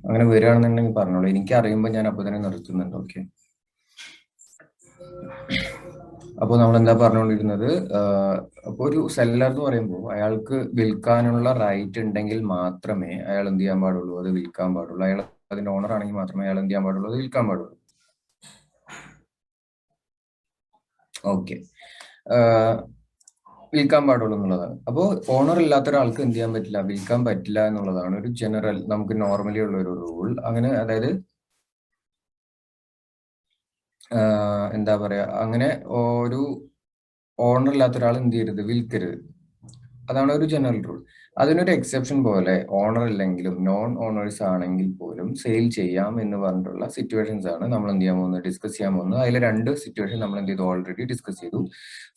അങ്ങനെ വരികയാണെന്നുണ്ടെങ്കിൽ പറഞ്ഞോളൂ. എനിക്ക് അറിയുമ്പോൾ ഞാൻ അപ്പൊ തന്നെ നിർത്തുന്നുണ്ട്. ഓക്കെ. അപ്പോൾ നമ്മൾ എന്താ പറഞ്ഞുകൊണ്ടിരുന്നത്? അപ്പോൾ ഒരു സെല്ലർ എന്ന് പറയുമ്പോൾ അയാൾക്ക് വിൽക്കാനുള്ള റൈറ്റ് ഉണ്ടെങ്കിൽ മാത്രമേ അയാൾ എന്ത് ചെയ്യാൻ പാടുള്ളൂ, അത് വിൽക്കാൻ പാടുള്ളൂ. അയാൾ അതിന്റെ ഓണർ ആണെങ്കിൽ മാത്രമേ അയാൾ എന്ത് ചെയ്യാൻ പാടുള്ളൂ, അത് വിൽക്കാൻ പാടുള്ളൂ. ഓക്കെ. വിൽക്കാൻ പാടുള്ളൂ എന്നുള്ളതാണ്. അപ്പോൾ ഓണർ ഇല്ലാത്ത ഒരാൾക്ക് എന്ത് ചെയ്യാൻ പറ്റില്ല, വിൽക്കാൻ പറ്റില്ല എന്നുള്ളതാണ് ഒരു ജനറൽ നമുക്ക് നോർമലി ഉള്ള ഒരു റൂൾ. അങ്ങനെ അതായത് എന്താ പറയാ, അങ്ങനെ ഒരു ഓണർ ഇല്ലാത്ത ഒരാൾ എന്ത് ചെയ്യരുത്, വിൽക്കരുത്. അതാണ് ഒരു ജനറൽ റൂൾ. അതിനൊരു എക്സെപ്ഷൻ പോലെ ഓണർ ഇല്ലെങ്കിലും നോൺ ഓണേഴ്സ് ആണെങ്കിൽ പോലും സെയിൽ ചെയ്യാം എന്ന് പറഞ്ഞിട്ടുള്ള സിറ്റുവേഷൻസ് ആണ് നമ്മൾ എന്ത് ചെയ്യാൻ പോകുന്നത്, ഡിസ്കസ് ചെയ്യാൻ പോകുന്നത്. അതിൽ രണ്ട് സിറ്റുവേഷൻ നമ്മൾ എന്ത് ചെയ്തു, ഓൾറെഡി ഡിസ്കസ് ചെയ്തു.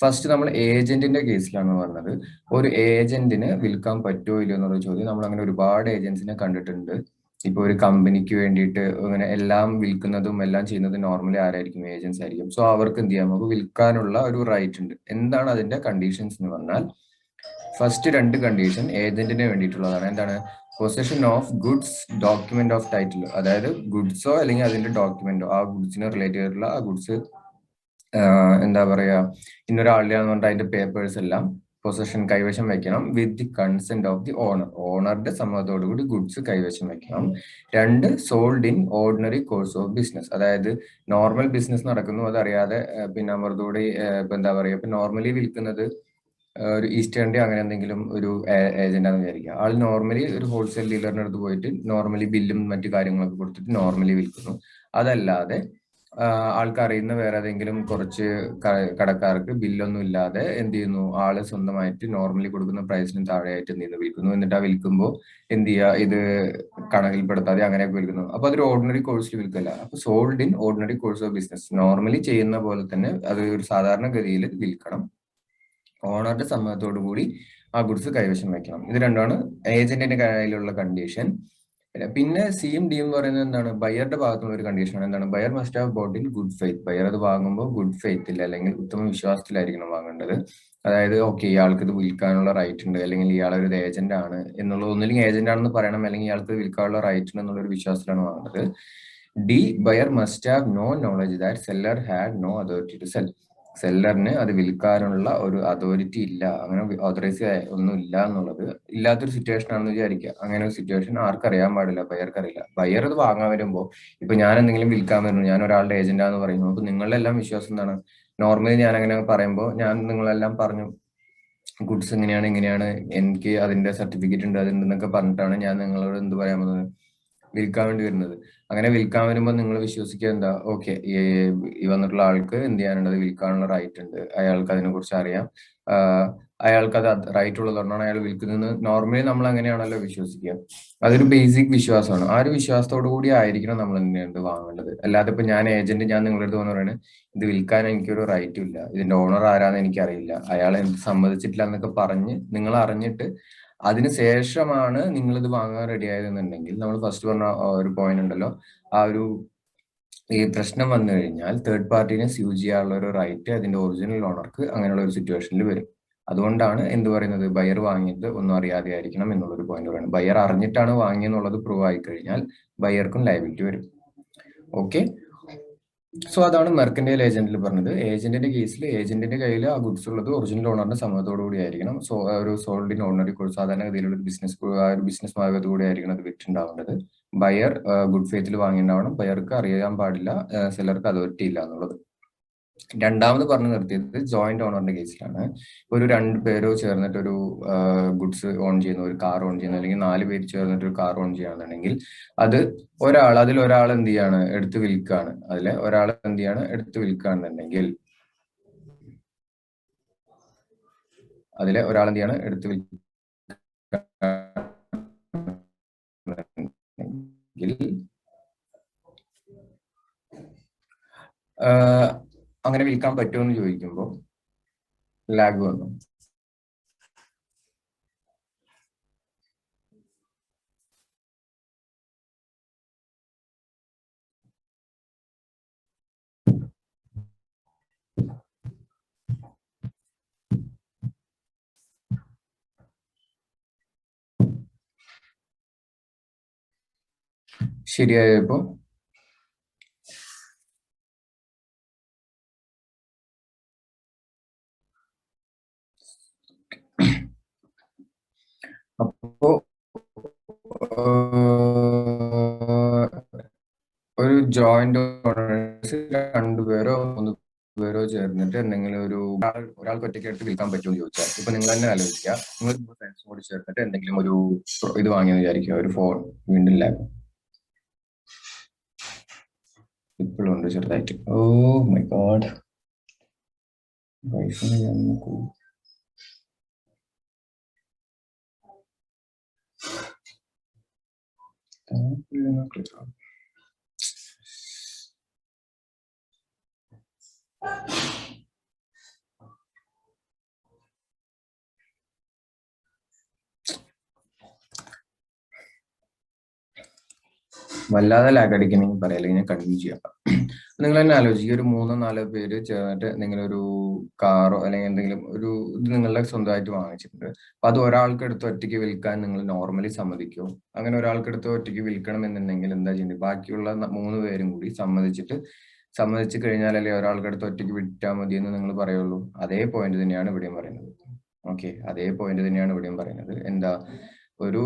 ഫസ്റ്റ് നമ്മൾ ഏജന്റിന്റെ കേസിലാണ് പറഞ്ഞത്. ഒരു ഏജന്റിന് വിൽക്കാൻ പറ്റുമോ ഇല്ലയോ എന്നുള്ള ചോദ്യം നമ്മൾ അങ്ങനെ ഒരുപാട് ഏജൻസിനെ കണ്ടിട്ടുണ്ട്. ഇപ്പൊ ഒരു കമ്പനിക്ക് വേണ്ടിയിട്ട് അങ്ങനെ എല്ലാം വിൽക്കുന്നതും എല്ലാം ചെയ്യുന്നതും നോർമലി ആരായിരിക്കും, ഏജൻസ് ആയിരിക്കും. സോ അവർക്ക് എന്ത് ചെയ്യാം, നമുക്ക് വിൽക്കാനുള്ള ഒരു റൈറ്റ് ഉണ്ട്. എന്താണ് അതിന്റെ കണ്ടീഷൻസ് എന്ന് പറഞ്ഞാൽ, ഫസ്റ്റ് രണ്ട് കണ്ടീഷൻ ഏജന്റിന് വേണ്ടിയിട്ടുള്ളതാണ്. എന്താണ്? Possession of goods, document of title. അതായത് ഗുഡ്സോ അല്ലെങ്കിൽ അതിന്റെ ഡോക്യുമെന്റോ, ആ ഗുഡ്സിനെ റിലേറ്റ് ചെയ്തിട്ടുള്ള ആ ഗുഡ്സ് എന്താ പറയാ, ഇന്നൊരാളുടെ പറഞ്ഞിട്ട് അതിന്റെ പേപ്പേഴ്സ് എല്ലാം പൊസഷൻ കൈവശം വെക്കണം with the consent of the owner. ഓണറുടെ സമ്മതത്തോടു കൂടി ഗുഡ്സ് കൈവശം വെക്കണം. രണ്ട്, sold in ordinary course of business. അതായത് നോർമൽ ബിസിനസ് നടക്കുന്നു, അതറിയാതെ പിന്നെ അമൃതോടെ ഇപ്പൊ എന്താ പറയാ, ഇപ്പൊ നോർമലി വിൽക്കുന്നത് ഒരു ഈസ്റ്റ് ഇന്ത്യ അങ്ങനെ എന്തെങ്കിലും ഒരു ഏജന്റ് ആണെന്ന് വിചാരിക്കുക. ആൾ നോർമലി ഒരു ഹോൾസെയിൽ ഡീലറിന്റെ അടുത്ത് പോയിട്ട് നോർമലി ബില്ലും മറ്റു കാര്യങ്ങളൊക്കെ കൊടുത്തിട്ട് നോർമലി വിൽക്കുന്നു. അതല്ലാതെ ആൾക്ക് അറിയുന്ന വേറെ ഏതെങ്കിലും കുറച്ച് കടക്കാർക്ക് ബില്ലൊന്നും ഇല്ലാതെ എന്ത് ചെയ്യുന്നു, ആള് സ്വന്തമായിട്ട് നോർമലി കൊടുക്കുന്ന പ്രൈസിന് താഴെയായിട്ട് എന്ത് ചെയ്യുന്നു, വിൽക്കുന്നു. എന്നിട്ട് ആ വിൽക്കുമ്പോൾ എന്ത് ചെയ്യുക, ഇത് കണക്കിൽപ്പെടുത്താതെ അങ്ങനെയൊക്കെ വിൽക്കുന്നു. അപ്പൊ അതൊരു ഓർഡിനറി കോഴ്സിൽ വിൽക്കല്ല. അപ്പൊ sold in ordinary course of business, normally ചെയ്യുന്ന പോലെ തന്നെ അത് ഒരു സാധാരണഗതിയിൽ വിൽക്കണം. ഓണറുടെ സമ്മതത്തോടു കൂടി ആ ഗുഡ്സ് കൈവശം വെക്കണം. ഇത് രണ്ടാണ് ഏജന്റിന്റെ കയ്യിലുള്ള കണ്ടീഷൻ. പിന്നെ സിയും ഡിയും എന്ന് പറയുന്നത് എന്താണ്, ബയറുടെ ഭാഗത്തുള്ള ഒരു കണ്ടീഷനാണ്. എന്താണ്? Buyer must have bought in good faith. Buyer അത് വാങ്ങുമ്പോൾ ഗുഡ് ഫെയ്ത്തിൽ അല്ലെങ്കിൽ ഉത്തമ വിശ്വാസത്തിലായിരിക്കണം വാങ്ങേണ്ടത്. അതായത് ഓക്കെ, ഇയാൾക്ക് ഇത് വിൽക്കാനുള്ള റൈറ്റ് ഉണ്ട്, അല്ലെങ്കിൽ ഇയാൾ ഒരു ഏജന്റ് ആണ് എന്നുള്ളത്, ഒന്നില്ലെങ്കിൽ ഏജന്റ് ആണെന്ന് പറയണം, അല്ലെങ്കിൽ ഇയാൾക്ക് വിൽക്കാനുള്ള റൈറ്റ് ഉണ്ട് എന്നുള്ള ഒരു വിശ്വാസത്തിലാണ് വാങ്ങുന്നത്. D, buyer must have no knowledge that seller had no authority to sell. സെല്ലറിന് അത് വിൽക്കാനുള്ള ഒരു അതോറിറ്റി ഇല്ല, അങ്ങനെ ഓതറൈസ് ഒന്നും ഇല്ല എന്നുള്ളത് ഇല്ലാത്തൊരു സിറ്റുവേഷൻ ആണെന്ന് വിചാരിക്കുക. അങ്ങനെ ഒരു സിറ്റുവേഷൻ ആർക്കറിയാൻ പാടില്ല, ബയർക്ക് അറിയില്ല. ബയർ അത് വാങ്ങാൻ വരുമ്പോൾ, ഇപ്പൊ ഞാൻ എന്തെങ്കിലും വിൽക്കാൻ വരുന്നു, ഞാൻ ഒരാളുടെ ഏജന്റാന്ന് പറയുന്നു, അപ്പൊ നിങ്ങളുടെ എല്ലാം വിശ്വാസം എന്താണ്? നോർമലി ഞാൻ അങ്ങനെ പറയുമ്പോൾ ഞാൻ നിങ്ങളെല്ലാം പറഞ്ഞു ഗുഡ്സ് ഇങ്ങനെയാണ് ഇങ്ങനെയാണ്, എനിക്ക് അതിന്റെ സർട്ടിഫിക്കറ്റ് ഉണ്ട് അതുണ്ടെന്നൊക്കെ പറഞ്ഞിട്ടാണ് ഞാൻ നിങ്ങളോട് എന്ത് പറയാൻ പോകുന്നത്, വിൽക്കാൻ വേണ്ടി വരുന്നത്. അങ്ങനെ വിൽക്കാൻ വരുമ്പോൾ നിങ്ങൾ വിശ്വസിക്കുക എന്താ, ഓക്കെ, ഈ വന്നിട്ടുള്ള ആൾക്ക് എന്ത് ചെയ്യാനുണ്ട്, വിൽക്കാനുള്ള റൈറ്റ് ഉണ്ട്, അയാൾക്ക് അതിനെ കുറിച്ച് അറിയാം, അയാൾക്ക് അത് റൈറ്റ് ഉള്ളതുകൊണ്ടാണ് അയാൾ വിൽക്കുന്നത്. നോർമലി നമ്മൾ അങ്ങനെയാണല്ലോ വിശ്വസിക്കുക. അതൊരു ബേസിക് വിശ്വാസമാണ്. ആ ഒരു വിശ്വാസത്തോടു കൂടി ആയിരിക്കണം നമ്മൾ എന്ത് വാങ്ങേണ്ടത്. അല്ലാതെ ഇപ്പൊ ഞാൻ ഏജന്റ്, ഞാൻ നിങ്ങളുടെ അടുത്ത് പറയുന്നത് ഇത് വിൽക്കാൻ എനിക്കൊരു റൈറ്റും ഇല്ല, ഇതിന്റെ ഓണർ ആരാന്ന് എനിക്കറിയില്ല, അയാളെ എനിക്ക് സമ്മതിച്ചിട്ടില്ല എന്നൊക്കെ പറഞ്ഞ് നിങ്ങൾ അറിഞ്ഞിട്ട് അതിന് ശേഷമാണ് നിങ്ങൾ ഇത് വാങ്ങാൻ റെഡി ആയതെന്നുണ്ടെങ്കിൽ, നമ്മൾ ഫസ്റ്റ് പറഞ്ഞ ഒരു പോയിന്റ് ഉണ്ടല്ലോ, ആ ഒരു ഈ പ്രശ്നം വന്നു കഴിഞ്ഞാൽ തേർഡ് പാർട്ടിനെ സ്യൂ ചെയ്യാനുള്ള ഒരു റൈറ്റ് അതിന്റെ ഒറിജിനൽ ഓണർക്ക് അങ്ങനെയുള്ള ഒരു സിറ്റുവേഷനിൽ വരും. അതുകൊണ്ടാണ് എന്ത് പറയുന്നത്, ബയർ വാങ്ങിയത് ഒന്നും അറിയാതെ ആയിരിക്കണം എന്നുള്ളൊരു പോയിന്റ് പറയുന്നത്. ബയർ അറിഞ്ഞിട്ടാണ് വാങ്ങിയെന്നുള്ളത് പ്രൂവ് ആയി കഴിഞ്ഞാൽ ബയർക്കും ലയബിലിറ്റി വരും. ഓക്കെ. സോ അതാണ് മെർക്കന്റൈൽ ഏജന്റിൽ പറഞ്ഞത്. ഏജന്റിന്റെ കേസിൽ ഏജന്റിന്റെ കയ്യിൽ ആ ഗുഡ്സ് ഉള്ളത് ഒറിജിനൽ ഓണറിന്റെ സമ്മതത്തോടു കൂടി ആയിരിക്കണം. സോ ഒരു സോൾഡ് ഇൻ ഓർഡിനറി കോഴ്സ്, സാധാരണഗതിയിലുള്ള ഒരു ബിസിനസ് ഭാഗത്തുകൂടി ആയിരിക്കണം അത് വിറ്റുണ്ടാവേണ്ടത്. Buyer good ഫെയ്ത്തിൽ വാങ്ങിയിട്ടുണ്ടാവണം. ബയർക്ക് അറിയാൻ പാടില്ല, സെല്ലർക്ക് അതോറിറ്റി ഇല്ല എന്നുള്ളത്. രണ്ടാമത് പറഞ്ഞു നിർത്തിയത് ജോയിന്റ് ഓണറിന്റെ കേസിലാണ്. ഒരു രണ്ട് പേരോ ചേർന്നിട്ട് ഒരു ഗുഡ്സ് ഓൺ ചെയ്യുന്ന, ഒരു കാർ ഓൺ ചെയ്യുന്ന, അല്ലെങ്കിൽ 4 പേര് ചേർന്നിട്ട് ഒരു കാർ ഓൺ ചെയ്യുകയാണെന്നുണ്ടെങ്കിൽ അത് അതിൽ ഒരാൾ എന്ത് ചെയ്യാണ്, എടുത്ത് വിൽക്കുകയാണ്. ഒരാൾ എന്ത് ചെയ്യാണ്, എടുത്ത് വിൽക്കുകയാണെന്നുണ്ടെങ്കിൽ ഒരാൾ എന്ത് ചെയ്യാണ്, എടുത്ത് അങ്ങനെ വിൽക്കാൻ പറ്റുമോ എന്ന് ചോദിക്കുമ്പോൾ ലാഗ് വന്നു. ശരിയായോ ഇപ്പൊ? അപ്പോ ഒരു ജോയിന്റ് ഓണേഴ്സ് രണ്ടുപേരോ മൂന്ന് പേരോ ചേർന്നിട്ട് എന്തെങ്കിലും ഒരാൾക്ക് ഒറ്റയ്ക്ക് എടുത്ത് വിൽക്കാൻ പറ്റുമെന്ന് ചോദിച്ചാൽ, ഇപ്പൊ നിങ്ങൾ തന്നെ ആലോചിക്കുക, നിങ്ങൾ ഫ്രണ്ട്സും കൂടി ചേർന്നിട്ട് എന്തെങ്കിലും ഒരു ഇത് വാങ്ങിയെന്ന് വിചാരിക്കുക, ഒരു ഫോൺ, വീണ്ടും ലാബ് ഇപ്പോഴും ഉണ്ട് ചെറുതായിട്ട്. ഓ മൈ ഗോഡ്, വൈഫൈ നോക്കൂ. വല്ലാതെ ലാഗ് അടിക്കണമെങ്കിൽ പറയാം, അല്ലെങ്കിൽ ഞാൻ കണ്ടിന്യൂ ചെയ്യാം. നിങ്ങൾ തന്നെ ആലോചിക്കുക, ഒരു 3-4 പേര് ചേർന്നിട്ട് എന്തെങ്കിലും ഒരു കാറോ അല്ലെങ്കിൽ എന്തെങ്കിലും ഒരു ഇത് നിങ്ങളുടെ സ്വന്തമായിട്ട് വാങ്ങിച്ചിട്ടുണ്ട്. അപ്പൊ അത് ഒരാൾക്ക് എടുത്ത് ഒറ്റയ്ക്ക് വിൽക്കാൻ നിങ്ങൾ നോർമലി സമ്മതിക്കുമോ? അങ്ങനെ ഒരാൾക്ക് എടുത്ത് ഒറ്റയ്ക്ക് വിൽക്കണം എന്നുണ്ടെങ്കിൽ എന്താ ചെയ്യുന്നത്? ബാക്കിയുള്ള 3 പേരും കൂടി സമ്മതിച്ചു കഴിഞ്ഞാലല്ലേ ഒരാൾക്ക് എടുത്ത് ഒറ്റയ്ക്ക് വിറ്റാൽ മതി എന്ന് നിങ്ങൾ പറയുള്ളൂ. അതേ പോയിന്റ് തന്നെയാണ് ഇവിടെയും പറയുന്നത്. ഓക്കെ, അതേ പോയിന്റ് തന്നെയാണ് ഇവിടെയും പറയുന്നത്. എന്താ, ഒരു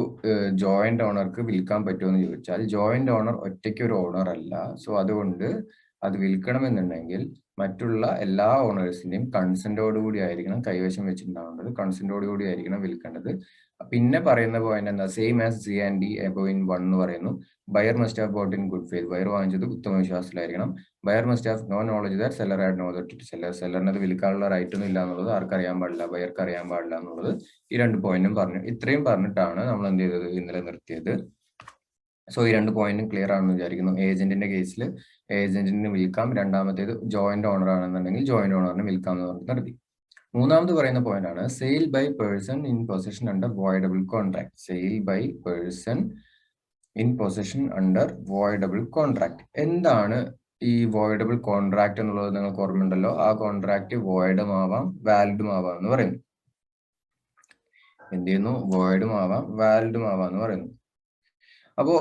ജോയിന്റ് ഓണർക്ക് വിൽക്കാൻ പറ്റുമോ എന്ന് ചോദിച്ചാൽ, ജോയിന്റ് ഓണർ ഒറ്റയ്ക്ക് ഒരു ഓണർ അല്ല. സോ അതുകൊണ്ട് അത് വിൽക്കണമെന്നുണ്ടെങ്കിൽ മറ്റുള്ള എല്ലാ ഓണേഴ്സിന്റെയും കൺസെന്റോടുകൂടി ആയിരിക്കണം കൈവശം വെച്ചിട്ടുണ്ടാവേണ്ടത്, കൺസെന്റോടുകൂടി ആയിരിക്കണം വിൽക്കേണ്ടത്. പിന്നെ പറയുന്ന പോയിന്റ് എന്താ, same as C and D point 1 എന്ന് പറയുന്നു. Buyer must have bought in good faith. Buyer വാങ്ങിച്ചത് ഉത്തമ വിശ്വാസത്തിലായിരിക്കണം. Buyer must have no knowledge that seller had no authority. സെല്ലറിന് അത് വിൽക്കാനുള്ള റൈറ്റ് ഒന്നും ഇല്ല എന്നുള്ളത് ആർക്ക് അറിയാൻ പാടില്ല, ബയർക്ക് അറിയാൻ പാടില്ല എന്നുള്ളത് ഈ 2 പോയിന്റും പറഞ്ഞു. ഇത്രയും പറഞ്ഞിട്ടാണ് നമ്മൾ എന്ത് ചെയ്തത്, ഇന്നലെ നിർത്തിയത്. സോ ഈ 2 പോയിന്റും ക്ലിയർ ആണെന്ന് വിചാരിക്കുന്നു. ഏജന്റിന്റെ കേസിൽ ഏജന്റിന് വിൽക്കാം, രണ്ടാമത്തേത് ജോയിന്റ് ഓണർ ആണെന്നുണ്ടെങ്കിൽ ജോയിന്റ് ഓണറിന് വിൽക്കാം എന്ന് പറഞ്ഞിട്ട് നിർത്തി. മൂന്നാമത് പറയുന്ന പോയിന്റ് ആണ് sale by person in possession under voidable contract. Sale by person in possession under voidable contract. എന്താണ് ഈ വോയിഡബിൾ കോൺട്രാക്ട് എന്നുള്ളത് നിങ്ങൾക്ക് ഓർമ്മയുണ്ടല്ലോ. ആ കോൺട്രാക്ട് വോയിഡും ആവാം വാലിഡും ആവാം എന്ന് പറയുന്നു. എന്ത് ചെയ്യുന്നു? വോയിഡും ആവാം വാലിഡും ആവാം എന്ന് പറയുന്നു. അപ്പോ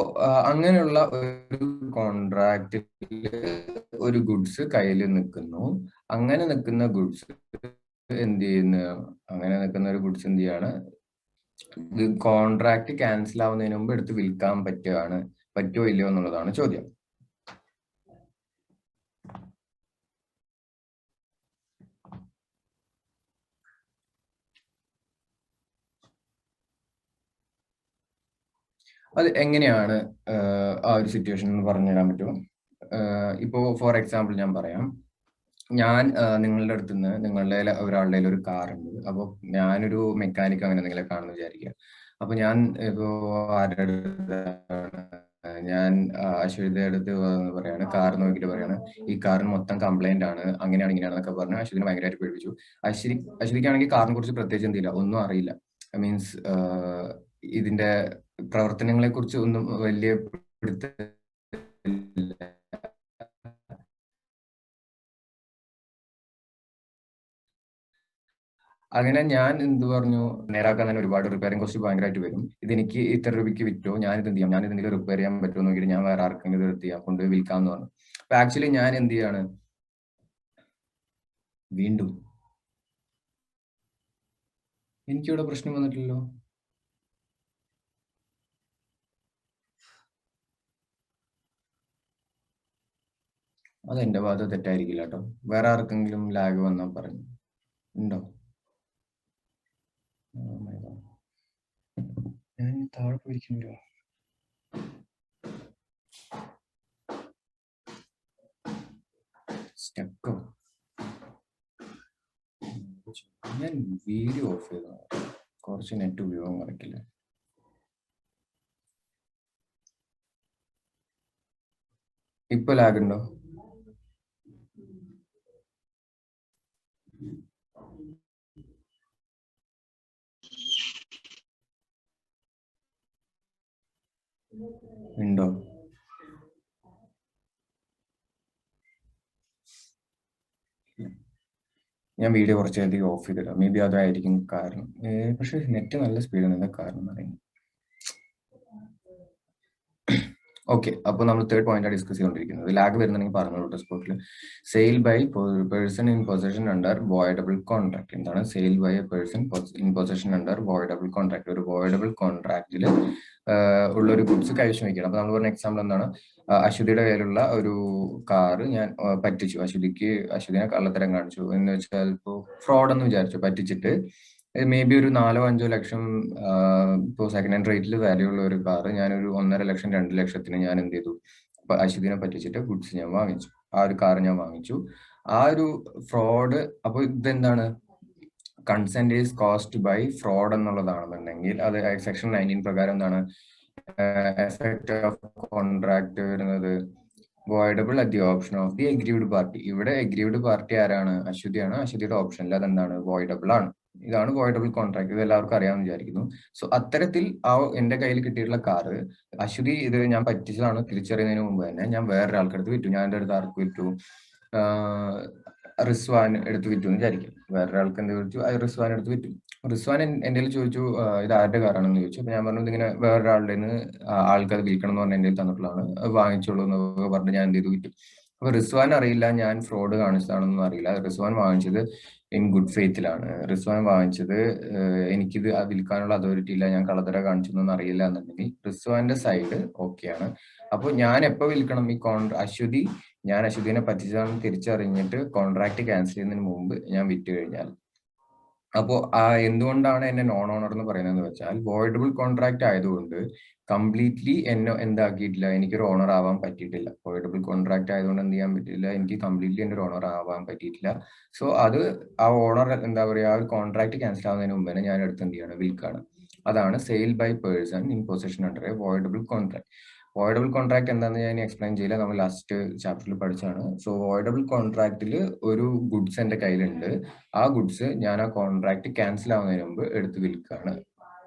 അങ്ങനെയുള്ള ഒരു കോൺട്രാക്റ്റിൽ ഒരു ഗുഡ്സ് കയ്യിൽ നിൽക്കുന്നു. അങ്ങനെ നിൽക്കുന്ന ഗുഡ്സ് എന്ത് ചെയ്യുന്നു? അങ്ങനെ നിൽക്കുന്ന ഒരു ഗുഡ്സ് എന്ത് ചെയ്യാണ്? കോൺട്രാക്ട് ക്യാൻസൽ ആവുന്നതിന് മുമ്പ് എടുത്ത് വിൽക്കാൻ പറ്റുമോ ഇല്ലയോ എന്നുള്ളതാണ് ചോദ്യം. അത് എങ്ങനെയാണ് ആ ഒരു സിറ്റുവേഷൻ എന്ന് പറഞ്ഞു തരാൻ പറ്റുമോ? ഇപ്പോ ഫോർ എക്സാമ്പിൾ ഞാൻ പറയാം. ഞാൻ നിങ്ങളുടെ അടുത്ത് നിന്ന് നിങ്ങളുടെ ഒരാളുടെ ഒരു കാർ ഉണ്ട്. അപ്പോൾ ഞാനൊരു മെക്കാനിക് അങ്ങനെ നിങ്ങളെ കാണുന്നു വിചാരിക്കുക. അപ്പൊ ഞാൻ ഇപ്പോ ആരുടെ ഞാൻ അശ്വതിയുടെ അടുത്ത് പറയാണ്, കാർ നോക്കിയിട്ട് പറയാണ് ഈ കാറിന് മൊത്തം കംപ്ലൈന്റ് ആണ്, അങ്ങനെയാണ് ഇങ്ങനെയാണെന്നൊക്കെ പറഞ്ഞു അശ്വതിനെ ഭയങ്കരമായിട്ട് പേടിപ്പിച്ചു. അശ്വതിക്കാണെങ്കിൽ കാറിനെ കുറിച്ച് പ്രത്യേകിച്ച് എന്തില്ല, ഒന്നും അറിയില്ല. മീൻസ് ഇതിന്റെ പ്രവർത്തനങ്ങളെ കുറിച്ച് ഒന്നും വലിയ അങ്ങനെ ഞാൻ എന്ത് പറഞ്ഞു, നേരാക്കാൻ തന്നെ ഒരുപാട് റിപ്പയറിംഗ് കോസ്റ്റ് ഭയങ്കരമായിട്ട് വരും. ഇതെനിക്ക് ഇത്ര രൂപയ്ക്ക് വിറ്റോ, ഞാനിത് എന്ത് ചെയ്യാം, ഞാൻ ഇതിന്റെ റിപ്പയർ ചെയ്യാൻ പറ്റുമോ നോക്കിയിട്ട് ഞാൻ വേറെ ആർക്കെങ്കിലും ഇത് എടുത്ത് ചെയ്യാം, കൊണ്ടുപോയി വിൽക്കാമെന്ന് പറഞ്ഞു. അപ്പൊ ആക്ച്വലി ഞാൻ എന്ത് ചെയ്യാണ്, വീണ്ടും എനിക്കിവിടെ പ്രശ്നം വന്നിട്ടില്ലല്ലോ. അതെന്റെ ഭാഗത്ത് തെറ്റായിരിക്കില്ല കേട്ടോ. വേറെ ആർക്കെങ്കിലും ലാഗ് വന്നാൽ പറഞ്ഞു ഉണ്ടോ? ഞാൻ താഴെ പോയിരിക്കുന്നുണ്ടോ? സ്റ്റക്കോ? ഞാൻ വീഡിയോ ഓഫ് ചെയ്തു, കുറച്ച് നെറ്റ് ഉപയോഗം കുറയ്ക്കില്ല. ഇപ്പൊ ലാഗ് ഉണ്ടോ? ഉണ്ടോ? ഞാൻ വീഡിയോ കുറച്ചധികം ഓഫ് ചെയ്തിടാം. മേ ബി അതായിരിക്കും കാരണം. പക്ഷെ നെറ്റ് നല്ല സ്പീഡ് എന്താ കാരണം പറയുന്നത്. ഓക്കെ, അപ്പൊ നമ്മൾ തേർഡ് പോയിന്റ് ഡിസ്കസ് ചെയ്തുകൊണ്ടിരിക്കുന്നത്. ലാഗ് വരുന്നുണ്ടെങ്കിൽ പറഞ്ഞോളൂ സ്പോട്ടിൽ. Sale by person in possession under voidable contract. എന്താണ് sale by a person in possession under voidable contract? ഒരു വോയിഡബിൾ കോൺട്രാക്റ്റിൽ ഉള്ള ഒരു ഗുഡ്സ് കൈവശം വയ്ക്കണം. അപ്പൊ നമ്മൾ പറഞ്ഞ എക്സാമ്പിൾ എന്താണ്? അശ്വതിയുടെ കയ്യിലുള്ള ഒരു കാറ് ഞാൻ പറ്റിച്ചു, അശ്വതിനെ കള്ളത്തരം കാണിച്ചു എന്ന് വെച്ചാൽ ഇപ്പോൾ ഫ്രോഡ് എന്ന് വിചാരിച്ചു, പറ്റിച്ചിട്ട് മേ ബി ഒരു 4-5 ലക്ഷം ഇപ്പോൾ സെക്കൻഡ് ഹാൻഡ് റേറ്റിൽ വാല്യൂ ഉള്ള ഒരു കാറ് ഞാനൊരു 1.5 ലക്ഷം 2 ലക്ഷത്തിന് ഞാൻ എന്ത് ചെയ്തു, അശ്വതിനെ പറ്റിച്ചിട്ട് ഗുഡ്സ് ഞാൻ വാങ്ങിച്ചു, ആ ഒരു കാർ ഞാൻ വാങ്ങിച്ചു. ആ ഒരു ഫ്രോഡ്, അപ്പോൾ ഇതെന്താണ്? Consent is caused by fraud എന്നുള്ളതാണെന്നുണ്ടെങ്കിൽ അത് സെക്ഷൻ 19 പ്രകാരം എന്താണ് എഫക്ട് ഓഫ് കോൺട്രാക്ട് വരുന്നത്? Voidable at the option of the aggrieved party. ഇവിടെ എഗ്രീവ്ഡ് പാർട്ടി ആരാണ്? അശ്വതിയാണ്. അശ്വതിയുടെ ഓപ്ഷനിൽ അതെന്താണ്? വോയിഡബിൾ ആണ്. ഇതാണ് വോയിഡബിൾ കോൺട്രാക്ട്. ഇത് എല്ലാവർക്കും അറിയാമെന്ന് വിചാരിക്കുന്നു. സോ അത്തരത്തിൽ എന്റെ കയ്യിൽ കിട്ടിയിട്ടുള്ള കാറ് അശ്വതി ഇത് ഞാൻ പറ്റിച്ചതാണ് തിരിച്ചറിയുന്നതിന് മുമ്പ് തന്നെ ഞാൻ വേറൊരാൾക്ക് എടുത്ത് വിറ്റു. ഞാൻ എൻ്റെ അടുത്ത് ആർക്ക് വിറ്റു? റിസ്വാൻ എടുത്ത് വിറ്റു എന്ന് വിചാരിക്കും. വേറൊരാൾക്ക് എന്ത് വിറ്റു? റിസ്വാൻ എടുത്ത് വിറ്റു. റിസ്വാൻ എന്റെ ചോദിച്ചു ഇത് ആരുടെ കാറാണെന്ന് ചോദിച്ചു. അപ്പൊ ഞാൻ പറഞ്ഞു ഇതിങ്ങനെ വേറൊരാളുടെ ആൾക്കത് വിൽക്കണം എന്ന് പറഞ്ഞ എന്റെ തന്നിട്ടുള്ളതാണ്, വാങ്ങിച്ചോളൂ എന്നൊക്കെ പറഞ്ഞ് ഞാൻ എന്ത് ചെയ്തു? വിറ്റു. അപ്പൊ റിസ്വാൻ അറിയില്ല ഞാൻ ഫ്രോഡ് കാണിച്ചതാണെന്നൊന്നും അറിയില്ല. റിസ്വാൻ വാങ്ങിച്ചത് ഇൻ ഗുഡ് ഫെയ്ത്തിലാണ്. റിസ്വാൻ വാങ്ങിച്ചത് എനിക്കിത് വിൽക്കാനുള്ള അതോറിറ്റി ഇല്ല, ഞാൻ കള്ളത്തര കാണിച്ചൊന്നും അറിയില്ല എന്നുണ്ടെങ്കിൽ റിസ്വാന്റെ സൈഡ് ഓക്കെയാണ്. അപ്പോൾ ഞാൻ എപ്പോ വിൽക്കണം? ഈ ഞാൻ അശ്വതിനെ പറ്റിച്ചതാണെന്ന് തിരിച്ചറിഞ്ഞിട്ട് കോൺട്രാക്ട് ക്യാൻസൽ ചെയ്യുന്നതിന് മുമ്പ് ഞാൻ വിറ്റ് കഴിഞ്ഞാൽ, അപ്പോൾ എന്തുകൊണ്ടാണ് എന്നെ നോൺ ഓണർ എന്ന് പറയുന്നത് വെച്ചാൽ വോയിഡബിൾ കോൺട്രാക്ട് ആയതുകൊണ്ട് കംപ്ലീറ്റ്ലി എന്നെ എന്താക്കിയിട്ടില്ല, എനിക്കൊരു ഓണർ ആവാൻ പറ്റിയിട്ടില്ല. വോയിഡബിൾ കോൺട്രാക്ട് ആയതുകൊണ്ട് എന്ത് ചെയ്യാൻ പറ്റില്ല, എനിക്ക് കംപ്ലീറ്റ്ലി എൻ്റെ ഒരു ഓണർ ആവാൻ പറ്റിയിട്ടില്ല. സോ അത് ആ ഓണർ എന്താ പറയുക, ആ ഒരു കോൺട്രാക്ട് ക്യാൻസൽ ആവുന്നതിന് മുമ്പ് തന്നെ ഞാൻ എടുത്ത് എന്ത് ചെയ്യണം? വിൽക്കാണ്. അതാണ് sale by person in possession under a voidable contract. Voidable contract എന്താണെന്ന് ഞാൻ എക്സ്പ്ലെയിൻ ചെയ്യില്ല, നമ്മൾ ലാസ്റ്റ് ചാപ്റ്ററിൽ പഠിച്ചാണ്. സോ വോയിഡബിൾ കോൺട്രാക്റ്റിൽ ഒരു ഗുഡ്സ് എൻ്റെ കയ്യിലുണ്ട്, ആ ഗുഡ്സ് ഞാൻ ആ കോൺട്രാക്ട് ക്യാൻസൽ ആവുന്നതിന് മുമ്പ് എടുത്ത് വിൽക്കുകയാണ്.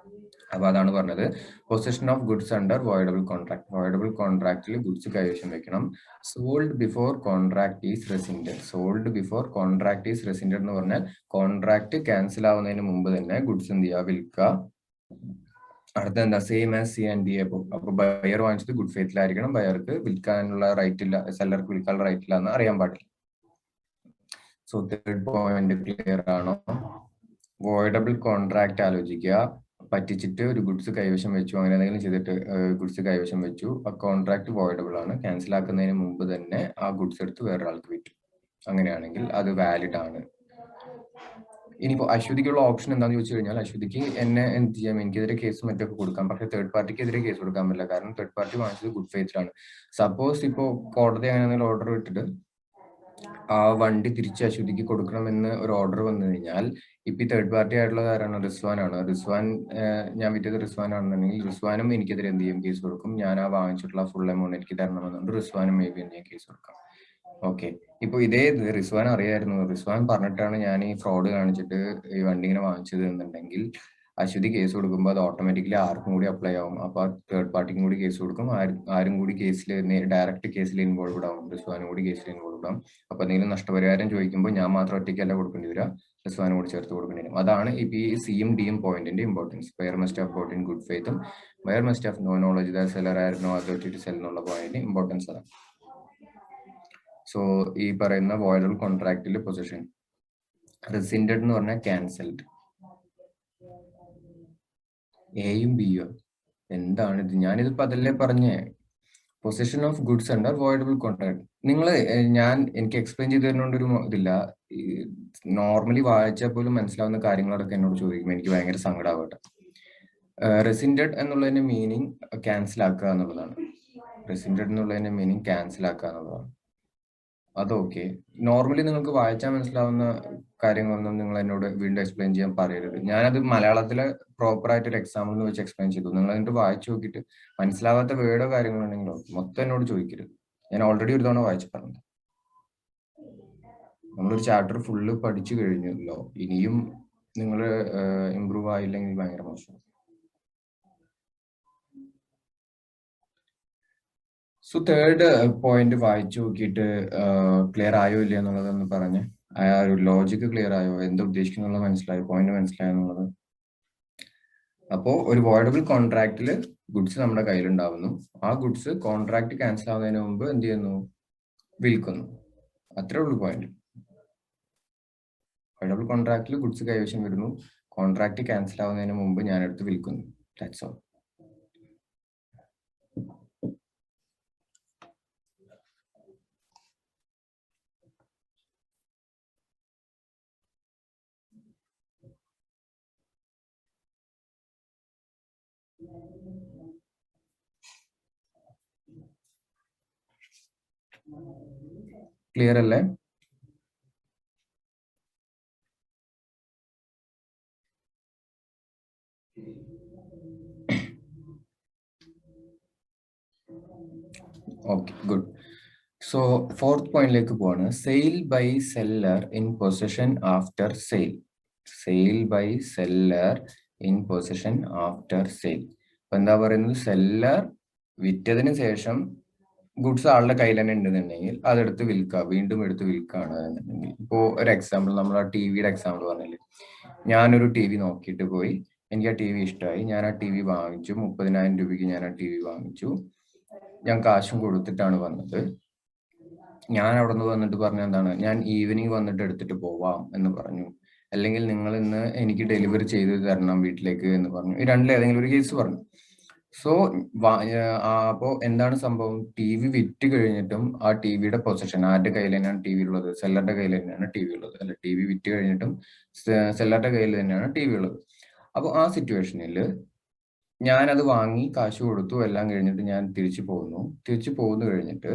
അപ്പൊ അതാണ് പറഞ്ഞത് possession of goods under voidable contract. Voidable കോൺട്രാക്റ്റിൽ ഗുഡ്സ് കൈവശം വെക്കണം. Sold before contract is rescinded. Sold before contract is rescinded എന്ന് പറഞ്ഞാൽ കോൺട്രാക്ട് ക്യാൻസൽ ആവുന്നതിന് മുമ്പ് തന്നെ ഗുഡ്സ് എന്ത് ചെയ്യുക? വിൽക്കുക. അടുത്ത എന്താ? Same as C and D. അപ്പൊ ബയർ വാങ്ങിച്ചത് ഗുഡ് ഫെയ്ത്തിലായിരിക്കണം. ബയർക്ക് വിൽക്കാനുള്ള റൈറ്റ് ഇല്ല, സെല്ലർക്ക് വിൽക്കാനുള്ള റൈറ്റ് ഇല്ല എന്ന് അറിയാൻ പാടില്ല. സോ തേർഡ് പോയിന്റ് ക്ലിയർ ആണോ? വോയിഡബിൾ കോൺട്രാക്ട് ആലോചിക്കുക. പറ്റിച്ചിട്ട് ഒരു ഗുഡ്സ് കൈവശം വെച്ചു, അങ്ങനെ എന്തെങ്കിലും ചെയ്തിട്ട് ഗുഡ്സ് കൈവശം വെച്ചു, ആ കോൺട്രാക്ട് വോയിഡബിൾ ആണ്. ക്യാൻസൽ ആക്കുന്നതിന് മുമ്പ് തന്നെ ആ ഗുഡ്സ് എടുത്ത് വേറൊരാൾക്ക് വിറ്റു. അങ്ങനെയാണെങ്കിൽ അത് വാലിഡ് ആണ്. ഇനിയിപ്പോ അശ്വതിക്കുള്ള ഓപ്ഷൻ എന്താണെന്ന് ചോദിച്ചു കഴിഞ്ഞാൽ, അശ്വതിക്ക് എന്നെ എന്ത് ചെയ്യാം? എനിക്കെതിരെ കേസ് മറ്റൊക്കെ കൊടുക്കാം. പക്ഷെ തേർഡ് പാർട്ടിക്ക് എതിരെ കേസ് കൊടുക്കാൻ പറ്റില്ല, കാരണം തേർഡ് പാർട്ടി വാങ്ങിച്ചത് ഗുഡ് ഫെയ്ത്തിലാണ്. സപ്പോസ് ഇപ്പോ കോടതി അങ്ങനെ ഓർഡർ വിട്ടിട്ട് ആ വണ്ടി തിരിച്ച് അശ്വതിക്ക് കൊടുക്കണമെന്ന് ഒരു ഓർഡർ വന്നു കഴിഞ്ഞാൽ, ഇപ്പൊ ഈ തേർഡ് പാർട്ടി ആയിട്ടുള്ള ആരാണ്? റിസ്വാനാണ്. ഞാൻ വിറ്റത് റിസ്വാൻ ആണെന്നുണ്ടെങ്കിൽ റിസ്വാനും എനിക്കെതിരെ എന്ത് ചെയ്യും? കേസ് കൊടുക്കും. ഞാൻ ആ വാങ്ങിച്ചിട്ടുള്ള ഫുൾ എമൗണ്ട് എനിക്ക് തരണമെന്നുണ്ട്, റിസ്വാനും മേ ബി ഞാൻ കേസ് കൊടുക്കാം. ഓക്കെ, ഇപ്പൊ ഇതേ റിസ്വാൻ അറിയായിരുന്നു, റിസ്വാൻ പറഞ്ഞിട്ടാണ് ഞാൻ ഈ ഫ്രോഡ് കാണിച്ചിട്ട് ഈ വണ്ടി ഇങ്ങനെ വാങ്ങിച്ചത് എന്നുണ്ടെങ്കിൽ അശ്വതി കേസ് കൊടുക്കുമ്പോൾ അത് ഓട്ടോമാറ്റിക്കലി ആർക്കും കൂടി അപ്ലൈ ആവും. അപ്പൊ തേർഡ് പാർട്ടിക്കും കൂടി കേസ് കൊടുക്കും. ആരും കൂടി കേസിൽ ഡയറക്റ്റ് കേസിൽ ഇൻവോൾവ്ഡ് ആവും, റിസ്വാനും കൂടി കേസിൽ ഇൻവോൾവ്ഡ് ആവും. അപ്പൊ എന്തെങ്കിലും നഷ്ടപരിഹാരം ചോദിക്കുമ്പോൾ ഞാൻ മാത്രം ഒറ്റയ്ക്കല്ല കൊടുക്കേണ്ടി വരിക, റിസ്വാനും കൂടി ചേർത്ത് കൊടുക്കേണ്ടി വരും. അതാണ് ഇപ്പൊ ഈ സിയും ഡിയും പോയിന്റിന്റെ importance. Buyer must have bought in good ഫെയ്ത്തും buyer must have no knowledge that seller had no authority to sell എന്നുള്ള പോയിന്റ് ഇമ്പോർട്ടൻസ് അതാണ്. സോ ഈ പറയുന്ന വോയിഡബിൾ കോൺട്രാക്റ്റിൽ പൊസിഷൻ റെസിൻഡഡ് എന്ന് പറഞ്ഞാൽ ക്യാൻസൽഡ്. എയും ബിയോ എന്താണിത്? ഞാനിതിപ്പോ അതല്ലേ പറഞ്ഞേ, position of goods under voidable contract. എനിക്ക് എക്സ്പ്ലെയിൻ ചെയ്ത് തരുന്നോണ്ടൊരു ഇതില്ല. നോർമലി വായിച്ചാൽ പോലും മനസ്സിലാവുന്ന കാര്യങ്ങളൊക്കെ എന്നോട് ചോദിക്കുമ്പോൾ എനിക്ക് ഭയങ്കര സങ്കടമാവട്ടെ. റെസിൻഡഡ് എന്നുള്ളതിന്റെ മീനിങ് ക്യാൻസൽ ആക്കുക എന്നുള്ളതാണ്. റെസിൻഡഡ് എന്നുള്ളതിന്റെ മീനിങ് ക്യാൻസൽ ആക്കുക എന്നുള്ളതാണ്. അതൊക്കെ നോർമലി നിങ്ങൾക്ക് വായിച്ചാൽ മനസ്സിലാവുന്ന കാര്യങ്ങളൊന്നും നിങ്ങൾ എന്നോട് വീണ്ടും എക്സ്പ്ലെയിൻ ചെയ്യാൻ പറയരുത്. ഞാനത് മലയാളത്തിലെ പ്രോപ്പർ ആയിട്ട് ഒരു എക്സാമ്പിൾ എന്ന് വെച്ച് എക്സ്പ്ലെയിൻ ചെയ്തു. നിങ്ങൾ എന്നിട്ട് വായിച്ചു നോക്കിയിട്ട് മനസ്സിലാവാത്ത വേർഡോ കാര്യങ്ങളുണ്ടെങ്കിലോ മൊത്തം എന്നോട് ചോദിക്കരുത്. ഞാൻ ഓൾറെഡി ഒരു തവണ വായിച്ചു പറഞ്ഞു. നമ്മളൊരു ചാപ്റ്റർ ഫുള്ള് പഠിച്ചു കഴിഞ്ഞല്ലോ, ഇനിയും നിങ്ങൾ ഇമ്പ്രൂവ് ആയില്ലെങ്കിൽ ഭയങ്കര മോശം. സോ തേർഡ് പോയിന്റ് വായിച്ചു നോക്കിയിട്ട് ക്ലിയർ ആയോ ഇല്ല എന്നുള്ളതൊന്ന് പറഞ്ഞ്, ആ ഒരു ലോജിക്ക് ക്ലിയർ ആയോ, എന്താ ഉദ്ദേശിക്കുന്നുള്ള മനസ്സിലായോ, പോയിന്റ് മനസ്സിലായോ എന്നുള്ളത്. അപ്പോ ഒരു വോയിഡബിൾ കോൺട്രാക്റ്റിൽ ഗുഡ്സ് നമ്മുടെ കയ്യിലുണ്ടാവുന്നു. ആ ഗുഡ്സ് കോൺട്രാക്ട് ക്യാൻസൽ ആവുന്നതിന് മുമ്പ് എന്ത് ചെയ്യുന്നു? വിൽക്കുന്നു. അത്രേ ഉള്ളൂ പോയിന്റ്. ഡബിൾ കോൺട്രാക്റ്റിൽ ഗുഡ്സ് കൈവശം വരുന്നു, കോൺട്രാക്ട് ക്യാൻസൽ ആവുന്നതിന് മുമ്പ് ഞാൻ എടുത്ത് വിൽക്കുന്നു. That's all. ക്ലിയർ അല്ലേ? Okay, good. സോ ഫോർത്ത് പോയിന്റിലേക്ക് പോവാണ്. Sale by seller in position after sale. Sale by seller in position after sale. അപ്പൊ എന്താ പറയുന്നത്? സെല്ലർ വിറ്റതിന് ശേഷം ഗുഡ്സ് ആളുടെ കയ്യിൽ തന്നെ ഉണ്ടെന്നുണ്ടെങ്കിൽ അതെടുത്ത് വിൽക്കുക, വീണ്ടും എടുത്ത് വിൽക്കുകയാണ് എന്നുണ്ടെങ്കിൽ. ഇപ്പോൾ ഒരു എക്സാമ്പിൾ, നമ്മൾ ആ ടി വിയുടെ എക്സാമ്പിൾ പറഞ്ഞില്ലേ, ഞാനൊരു ടി വി നോക്കിയിട്ട് പോയി, എനിക്ക് ആ ടി വി ഇഷ്ടമായി, ഞാൻ ആ ടി വി വാങ്ങിച്ചു, 30,000 രൂപയ്ക്ക് ഞാൻ ആ ടി വി വാങ്ങിച്ചു, ഞാൻ കാശും കൊടുത്തിട്ടാണ് വന്നത്. ഞാൻ അവിടെ നിന്ന് വന്നിട്ട് പറഞ്ഞ എന്താണ്, ഞാൻ ഈവനിങ് വന്നിട്ട് എടുത്തിട്ട് പോവാം എന്ന് പറഞ്ഞു, അല്ലെങ്കിൽ നിങ്ങൾ ഇന്ന് എനിക്ക് ഡെലിവറി ചെയ്ത് തരണം വീട്ടിലേക്ക് എന്ന് പറഞ്ഞു. ഈ രണ്ടിൽ ഏതെങ്കിലും ഒരു കേസ് പറഞ്ഞു. സോ അപ്പോ എന്താണ് സംഭവം? ടി വി വിറ്റ് കഴിഞ്ഞിട്ടും ആ ടി വിയുടെ പൊസിഷൻ ആരുടെ കയ്യിൽ തന്നെയാണ് ടി വി ഉള്ളത്? സെല്ലറുടെ കയ്യിൽ തന്നെയാണ് ടി വി ഉള്ളത്. അല്ല, ടി വി വിറ്റ് കഴിഞ്ഞിട്ടും സെല്ലറുടെ കയ്യിൽ തന്നെയാണ് ടി വി ഉള്ളത്. അപ്പോൾ ആ സിറ്റുവേഷനിൽ ഞാനത് വാങ്ങി കാശ് കൊടുത്തു, എല്ലാം കഴിഞ്ഞിട്ട് ഞാൻ തിരിച്ചു പോകുന്നു. തിരിച്ചു പോന്നു കഴിഞ്ഞിട്ട്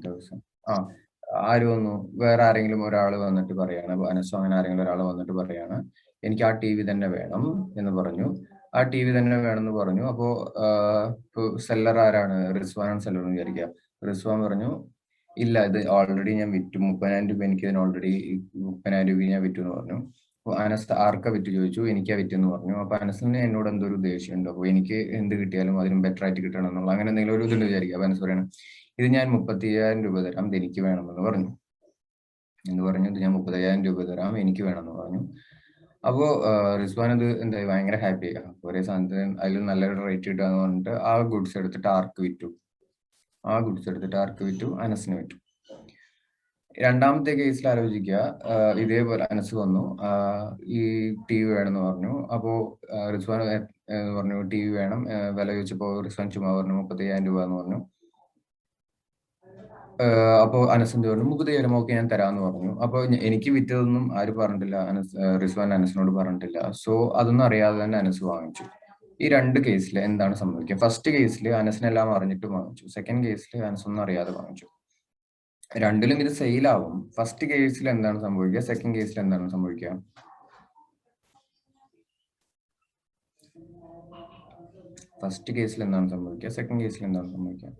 ദിവസം ആര് വന്നു? വേറെ ആരെങ്കിലും ഒരാൾ വന്നിട്ട് പറയാണ്, അനസോ അങ്ങനെ ആരെങ്കിലും ഒരാൾ വന്നിട്ട് പറയാണ്, എനിക്ക് ആ ടി വി തന്നെ വേണം എന്ന് പറഞ്ഞു. ആ ടി വി തന്നെ വേണമെന്ന് പറഞ്ഞു. അപ്പോ സെല്ലർ ആരാണ്? റിസ്വാൻ സെല്ലർ എന്ന് വിചാരിക്കുക. റിസ്വാൻ പറഞ്ഞു, ഇല്ല, ഇത് ഓൾറെഡി ഞാൻ വിറ്റു, 30,000 രൂപ എനിക്ക് ഇതിന് ഓൾറെഡി 30,000 രൂപ ഞാൻ വിറ്റു എന്ന് പറഞ്ഞു. അപ്പൊ അനസ് ആർക്കാ വിറ്റ് ചോദിച്ചു. എനിക്കാ വിറ്റെന്ന് പറഞ്ഞു. അപ്പൊ അനസിന് എന്നോട് എന്തോ ഒരു ദേഷ്യമുണ്ട്, അപ്പൊ എനിക്ക് എന്ത് കിട്ടിയാലും അതിനും ബെറ്റർ ആയിട്ട് കിട്ടണം എന്നുള്ള അങ്ങനെ എന്തെങ്കിലും ഒരു ഇതുണ്ട് വിചാരിക്കുക. അപ്പൊ അനസ് പറയണം, ഇത് ഞാൻ 30,000 രൂപ തരാം, ഇത് എനിക്ക് വേണമെന്ന് പറഞ്ഞു. ഇത് ഞാൻ 30,000 രൂപ തരാം, എനിക്ക് വേണമെന്ന് പറഞ്ഞു. അപ്പോ റിസ്വാൻ അത് എന്തായി, ഭയങ്കര ഹാപ്പി ആയി. ഒരേ സാധനത്തിന് അതിൽ നല്ലൊരു റേറ്റ് കിട്ടുക പറഞ്ഞിട്ട് ആ ഗുഡ്സ് എടുത്തിട്ട് ആർക്ക് വിറ്റു? അനസിന് വിറ്റു. രണ്ടാമത്തെ കേസിൽ ആലോചിക്കുക, ഇതേപോലെ അനസ് വന്നു, ഈ ടി വി വേണമെന്ന് പറഞ്ഞു. അപ്പോ റിസ്വാൻ പറഞ്ഞു ടി വി വേണം. വില ചോദിച്ചപ്പോ റിസ്വാൻ ചുമ്മാ പറഞ്ഞു 30,000 രൂപ എന്ന് പറഞ്ഞു. അപ്പോ അനസ് എന്ത് പറഞ്ഞു? 30,000 ഓക്കെ, ഞാൻ തരാമെന്ന് പറഞ്ഞു. അപ്പൊ എനിക്ക് വിറ്റതൊന്നും ആര് പറഞ്ഞിട്ടില്ല? റിസ്വാൻ അനസിനോട് പറഞ്ഞിട്ടില്ല. സോ അതൊന്നും അറിയാതെ തന്നെ അനസ് വാങ്ങിച്ചു. ഈ രണ്ട് കേസിൽ എന്താണ് സംഭവിക്കുക? ഫസ്റ്റ് കേസിൽ അനസിനെല്ലാം അറിഞ്ഞിട്ട് വാങ്ങിച്ചു. സെക്കൻഡ് കേസിൽ അനസ് ഒന്നും അറിയാതെ വാങ്ങിച്ചു. രണ്ടിലും ഇത് സെയിൽ ആവും. ഫസ്റ്റ് കേസിൽ എന്താണ് സംഭവിക്കുക? സെക്കൻഡ് കേസിൽ എന്താണ് സംഭവിക്കുക? ഫസ്റ്റ് കേസിൽ എന്താണ് സംഭവിക്കുക? സെക്കൻഡ് കേസിൽ എന്താണ് സംഭവിക്കുക?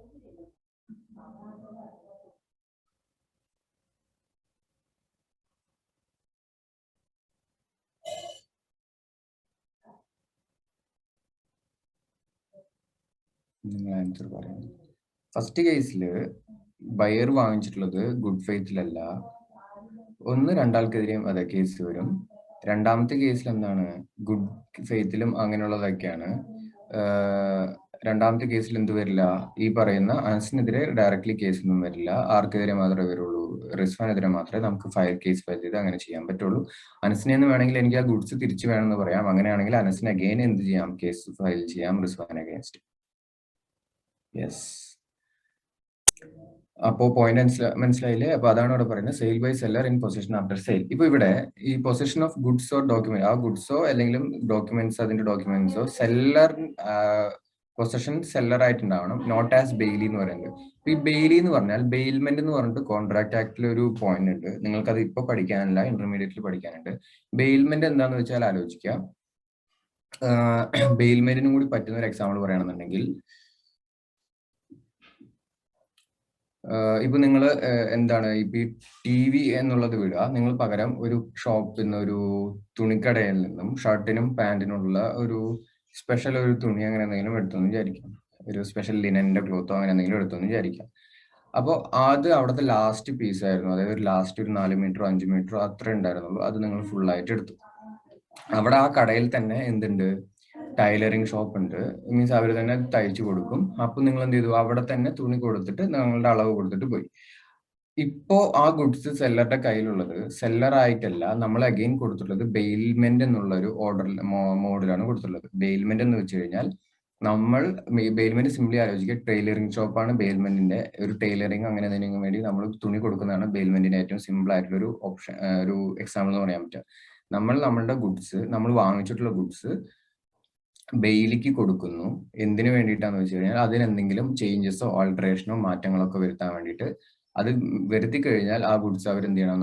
നിങ്ങൾ ആൻസർ പറയുന്നത്. ഫസ്റ്റ് കേസിൽ ബയർ വാങ്ങിച്ചിട്ടുള്ളത് ഗുഡ് ഫെയ്ത്തിലല്ല. ഒന്ന്, രണ്ടാൾക്കെതിരെയും അതെ കേസ് വരും. രണ്ടാമത്തെ കേസിൽ എന്താണ്? ഗുഡ് ഫെയ്ത്തിലും അങ്ങനെയുള്ളതൊക്കെയാണ്. രണ്ടാമത്തെ കേസിൽ എന്ത് വരില്ല? ഈ പറയുന്ന അനസിനെതിരെ ഡയറക്ട്ലി കേസ് ഒന്നും വരില്ല. ആർക്കെതിരെ മാത്രമേ വരുള്ളൂ? റിസ്വാനെതിരെ മാത്രമേ നമുക്ക് കേസ് ഫയൽ ചെയ്ത് അങ്ങനെ ചെയ്യാൻ പറ്റുള്ളൂ. അനസിനെ എന്ന് വേണമെങ്കിൽ എനിക്ക് ആ ഗുഡ്സ് തിരിച്ചു വേണമെന്ന് പറയാം. അങ്ങനെയാണെങ്കിൽ അനസിന് അഗെയിൻ എന്ത് ചെയ്യാം? കേസ് ഫയൽ ചെയ്യാം റിസ്വാൻ അഗെയിൻസ്റ്റ്. യെസ്. അപ്പോ പോയിന്റ് മനസ്സിലായില്ലേ? അപ്പൊ അതാണ് ഇവിടെ പറയുന്നത്, sale by seller in position after sale. ഇപ്പൊ ഇവിടെ ഈ പൊസിഷൻ ഓഫ് ഗുഡ്സോ ഡോക്യുമെന്റ്, ആ ഗുഡ്സോ അല്ലെങ്കിൽ ഡോക്യുമെന്റ്സ്, അതിന്റെ ഡോക്യുമെന്റ്സോ സെല്ലർ പൊസിഷൻ സെല്ലർ ആയിട്ടുണ്ടാവണം, നോട്ട് ആസ് ബെയിലി എന്ന് പറയുന്നത്. ഈ ബെയിലി എന്ന് പറഞ്ഞാൽ ബെയിൽമെന്റ് എന്ന് പറഞ്ഞിട്ട് കോൺട്രാക്ട് ആക്ടിൽ ഒരു പോയിന്റ് ഉണ്ട്. നിങ്ങൾക്ക് അത് ഇപ്പൊ പഠിക്കാനല്ല, ഇന്റർമീഡിയറ്റിൽ പഠിക്കാനുണ്ട്. ബെയിൽമെന്റ് എന്താന്ന് വെച്ചാൽ ആലോചിക്കുക. ബെയിൽമെന്റിനും കൂടി പറ്റുന്ന ഒരു എക്സാമ്പിൾ പറയുകയാണെന്നുണ്ടെങ്കിൽ, ഇപ്പൊ നിങ്ങൾ എന്താണ് ഇപ്പൊ ഈ ടി വി എന്നുള്ളത് വിടുക, നിങ്ങൾ പകരം ഒരു ഷോപ്പിൽ നിന്ന്, ഒരു തുണിക്കടയിൽ നിന്നും ഷർട്ടിനും പാന്റിനുള്ള ഒരു സ്പെഷ്യൽ ഒരു തുണി അങ്ങനെ എന്തെങ്കിലും എടുത്തെന്ന് വിചാരിക്കാം. ഒരു സ്പെഷ്യൽ ലിനന്റെ ക്ലോത്തോ അങ്ങനെ എന്തെങ്കിലും എടുത്തെന്ന് വിചാരിക്കാം. അപ്പോൾ അത് അവിടുത്തെ ലാസ്റ്റ് പീസ് ആയിരുന്നു. അതായത് ലാസ്റ്റ് ഒരു 4 മീറ്ററോ 5 മീറ്ററോ അത്ര ഉണ്ടായിരുന്നുള്ളൂ. അത് നിങ്ങൾ ഫുൾ ആയിട്ട് എടുത്തു. അവിടെ ആ കടയിൽ തന്നെ എന്തുണ്ട്, ടൈലറിങ് ഷോപ്പ് ഉണ്ട്. മീൻസ് അവർ തന്നെ തയ്ച്ചു കൊടുക്കും. അപ്പൊ നിങ്ങൾ എന്ത് ചെയ്തു, അവിടെ തന്നെ തുണി കൊടുത്തിട്ട് നിങ്ങളുടെ അളവ് കൊടുത്തിട്ട് പോയി. ഇപ്പോ ആ ഗുഡ്സ് സെല്ലറുടെ കയ്യിലുള്ളത് സെല്ലർ ആയിട്ടല്ല, നമ്മൾ അഗെയിൻ കൊടുത്തിട്ടുള്ളത് ബെയിൽമെന്റ് എന്നുള്ള ഒരു ഓർഡർ മോഡിലാണ് കൊടുത്തിട്ടുള്ളത്. ബെയിൽമെന്റ് എന്ന് വെച്ച് കഴിഞ്ഞാൽ നമ്മൾ ബെയിൽമെന്റ് സിംപ്ലി ആലോചിക്കുക, ടൈലറിംഗ് ഷോപ്പാണ് ബെയിൽമെന്റിന്റെ ഒരു ടൈലറിംഗ് അങ്ങനെ എന്തെങ്കിലും വേണ്ടി നമ്മൾ തുണി കൊടുക്കുന്നതാണ് ബെയിൽമെന്റിന്റെ ഏറ്റവും സിമ്പിൾ ആയിട്ടുള്ള ഒരു ഓപ്ഷൻ, ഒരു എക്സാമ്പിൾ എന്ന് പറയാൻ പറ്റുക. നമ്മളുടെ ഗുഡ്സ്, നമ്മൾ വാങ്ങിച്ചിട്ടുള്ള ഗുഡ്സ് ബെയിലിക്ക് കൊടുക്കുന്നു. എന്തിനു വേണ്ടിയിട്ടാന്ന് വെച്ച് കഴിഞ്ഞാൽ അതിനെന്തെങ്കിലും ചേഞ്ചസോ ആൾട്ടറേഷനോ മാറ്റങ്ങളോ ഒക്കെ വരുത്താൻ വേണ്ടിയിട്ട്. അത് വരുത്തി കഴിഞ്ഞാൽ ആ ഗുഡ്സ് അവർ എന്ത് ചെയ്യണം,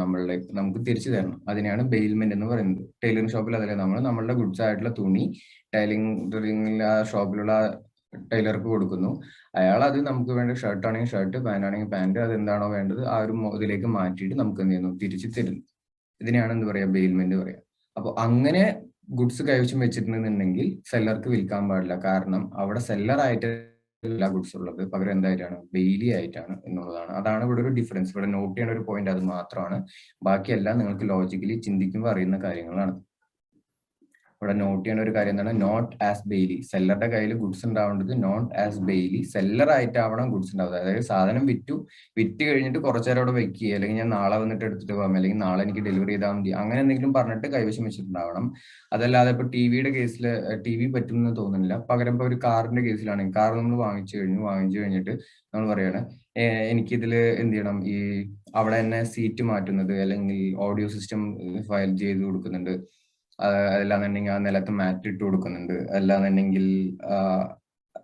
നമുക്ക് തിരിച്ചു തരണം. അതിനെയാണ് ബെയിൽമെന്റ് എന്ന് പറയുന്നത്. ടൈലറിംഗ് ഷോപ്പിൽ അതല്ലേ, നമ്മളുടെ ഗുഡ്സ് ആയിട്ടുള്ള തുണി ടൈലറിംഗ് ആ ഷോപ്പിലുള്ള ടൈലർക്ക് കൊടുക്കുന്നു. അയാൾ അത് നമുക്ക് വേണ്ട ഷർട്ട് ആണെങ്കിൽ ഷർട്ട്, പാന്റ് ആണെങ്കിൽ പാന്റ്, അത് എന്താണോ വേണ്ടത് ആ ഒരു ഇതിലേക്ക് മാറ്റിയിട്ട് നമുക്ക് എന്ത് ചെയ്യുന്നു, തിരിച്ചു തരുന്നു. ഇതിനെയാണ് എന്ത് പറയാ, ബെയിൽമെന്റ് പറയാം. അപ്പൊ അങ്ങനെ ഗുഡ്സ് കൈവശം വെച്ചിട്ടുണ്ടെന്നുണ്ടെങ്കിൽ സെല്ലർക്ക് വിൽക്കാൻ പാടില്ല. കാരണം അവിടെ സെല്ലർ ആയിട്ട് എല്ലാ ഗുഡ്സ് ഉള്ളത്, പകരം എന്തായിട്ടാണ്, ബെയിലി ആയിട്ടാണ് എന്നുള്ളതാണ്. അതാണ് ഇവിടെ ഒരു ഡിഫറൻസ്. ഇവിടെ നോട്ട് ചെയ്യേണ്ട ഒരു പോയിന്റ് അത് മാത്രമാണ്. ബാക്കിയെല്ലാം നിങ്ങൾക്ക് ലോജിക്കലി ചിന്തിക്കുമ്പോൾ അറിയുന്ന കാര്യങ്ങളാണ്. ഇവിടെ നോട്ട് ചെയ്യേണ്ട ഒരു കാര്യം എന്താണ്, നോട്ട് ആസ് ബെയിലി. സെല്ലറുടെ കയ്യിൽ ഗുഡ്സ് ഉണ്ടാവേണ്ടത് നോട്ട് ആസ് ബെയിലി, സെല്ലർ ആയിട്ടാവണം ഗുഡ്സ് ഉണ്ടാവുന്നത്. അതായത് സാധനം വിറ്റ് കഴിഞ്ഞിട്ട് കുറച്ചു നേരം അവിടെ വെക്കുക, അല്ലെങ്കിൽ ഞാൻ നാളെ വന്നിട്ട് എടുത്തിട്ട് പോകാം, അല്ലെങ്കിൽ നാളെ എനിക്ക് ഡെലിവറി ചെയ്താൽ മതി, അങ്ങനെ എന്തെങ്കിലും പറഞ്ഞിട്ട് കൈവശം വെച്ചിട്ടുണ്ടാവണം. അതല്ലാതെ ഇപ്പൊ ടിവിയുടെ കേസിൽ ടി വി പറ്റുമെന്ന് തോന്നുന്നില്ല. പകരം ഇപ്പൊ ഒരു കാറിന്റെ കേസിലാണെങ്കിൽ, കാർ നമ്മൾ വാങ്ങിച്ചു കഴിഞ്ഞിട്ട് നമ്മൾ പറയാണ് എനിക്കിതില് എന്ത് ചെയ്യണം, ഈ അവിടെ തന്നെ സീറ്റ് മാറ്റുന്നത്, അല്ലെങ്കിൽ ഓഡിയോ സിസ്റ്റം ഫയൽ ചെയ്ത് കൊടുക്കുന്നുണ്ട്, അല്ലാന്നുണ്ടെങ്കിൽ ആ നിലത്ത് മാറ്റ് ഇട്ട് കൊടുക്കുന്നുണ്ട്, അല്ലാന്നുണ്ടെങ്കിൽ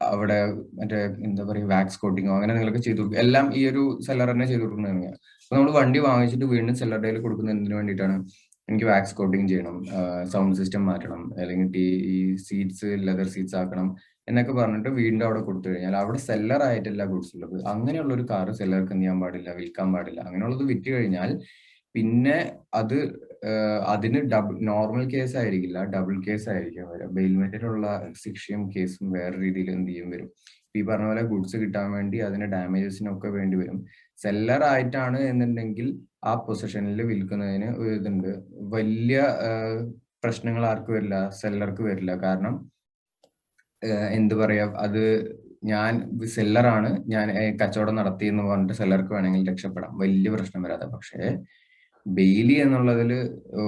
അവിടെ മറ്റേ എന്താ പറയുക വാക്സ് കോട്ടിങ്ങോ അങ്ങനെ നിങ്ങൾക്ക് ചെയ്തു കൊടുക്കും. എല്ലാം ഈ ഒരു സെല്ലർ തന്നെ ചെയ്തു കൊടുക്കുന്നത് തന്നെയാണ്. അപ്പൊ നമ്മൾ വണ്ടി വാങ്ങിച്ചിട്ട് വീണ്ടും സെല്ലറുടെ കയ്യിൽ കൊടുക്കുന്നത് എന്തിനു വേണ്ടിയിട്ടാണ്, എനിക്ക് വാക്സ് കോട്ടിങ് ചെയ്യണം, സൗണ്ട് സിസ്റ്റം മാറ്റണം, അല്ലെങ്കിൽ ഈ സീറ്റ്സ് ലെതർ സീറ്റ്സ് ആക്കണം എന്നൊക്കെ പറഞ്ഞിട്ട് വീണ്ടും അവിടെ കൊടുത്തു കഴിഞ്ഞാൽ അവിടെ സെല്ലർ ആയിട്ടല്ല ഗുഡ്സ് ഉള്ളത്. അങ്ങനെയുള്ള ഒരു കാർ സെല്ലർക്ക് എന്ത് ചെയ്യാൻ പാടില്ല, വിൽക്കാൻ പാടില്ല. അങ്ങനെയുള്ളത് വിറ്റ് കഴിഞ്ഞാൽ പിന്നെ അത് അതിന് നോർമൽ കേസ് ആയിരിക്കില്ല, ഡബിൾ കേസ് ആയിരിക്കും വരിക. ബെയിൽമെന്റിലുള്ള ശിക്ഷയും കേസും വേറെ രീതിയിൽ എന്ത് ചെയ്യും വരും. ഈ പറഞ്ഞ പോലെ ഗുഡ്സ് കിട്ടാൻ വേണ്ടി അതിന് ഡാമേജസിനൊക്കെ വേണ്ടി വരും. സെല്ലർ ആയിട്ടാണ് എന്നുണ്ടെങ്കിൽ ആ പൊസിഷനിൽ വിൽക്കുന്നതിന് ഇതുണ്ട്, വലിയ പ്രശ്നങ്ങൾ ആർക്ക് വരില്ല, സെല്ലർക്ക് വരില്ല. കാരണം എന്ത് പറയാ, അത് ഞാൻ സെല്ലറാണ്, ഞാൻ കച്ചവടം നടത്തി എന്ന് പറഞ്ഞിട്ട് സെല്ലർക്ക് വേണമെങ്കിൽ രക്ഷപ്പെടാം, വലിയ പ്രശ്നം വരാതെ. പക്ഷേ ബെയിലി എന്നുള്ളതിൽ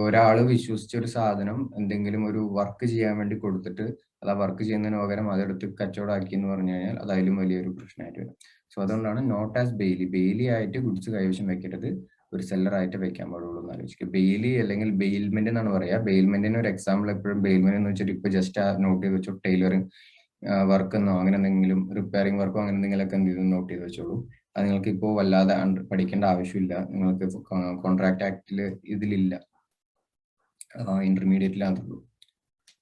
ഒരാൾ വിശ്വസിച്ച ഒരു സാധനം എന്തെങ്കിലും ഒരു വർക്ക് ചെയ്യാൻ വേണ്ടി കൊടുത്തിട്ട് അത് ആ വർക്ക് ചെയ്യുന്നതിന് പകരം അതെടുത്ത് കച്ചവടമാക്കി എന്ന് പറഞ്ഞു കഴിഞ്ഞാൽ അത് അതിലും വലിയൊരു പ്രശ്നമായിട്ട് വരും. സോ അതുകൊണ്ടാണ് നോട്ട് ആസ് ബെയിലി ആയിട്ട് ഗുഡ്സ് കൈവശം വെക്കരുത്, ഒരു സെല്ലർ ആയിട്ട് വെക്കാൻ പാടുള്ളൂ എന്ന് ആലോചിക്കുക. ബെയിലി അല്ലെങ്കിൽ ബെയിൽമെന്റ് എന്നാണ് പറയുക. ബെയിൽമെന്റിന് ഒരു എക്സാമ്പിൾ എപ്പോഴും ബെയിൽമെന്റ് എന്ന് വെച്ചിട്ട് ഇപ്പൊ ജസ്റ്റ് നോട്ട് ചെയ്ത് വെച്ചോ, ടൈലറിംഗ് വർക്ക് എന്നോ അങ്ങനെ എന്തെങ്കിലും റിപ്പയറിംഗ് വർക്കോ അങ്ങനെ എന്തെങ്കിലുമൊക്കെ എന്ത് ചെയ്ത് നോട്ട് ചെയ്ത് വെച്ചോളൂ. അത് നിങ്ങൾക്ക് ഇപ്പോൾ വല്ലാതെ പഠിക്കേണ്ട ആവശ്യമില്ല. നിങ്ങൾക്ക് കോൺട്രാക്ട് ആക്ടിൽ ഇതിലില്ല, ഇന്റർമീഡിയറ്റിലാണുള്ളൂ.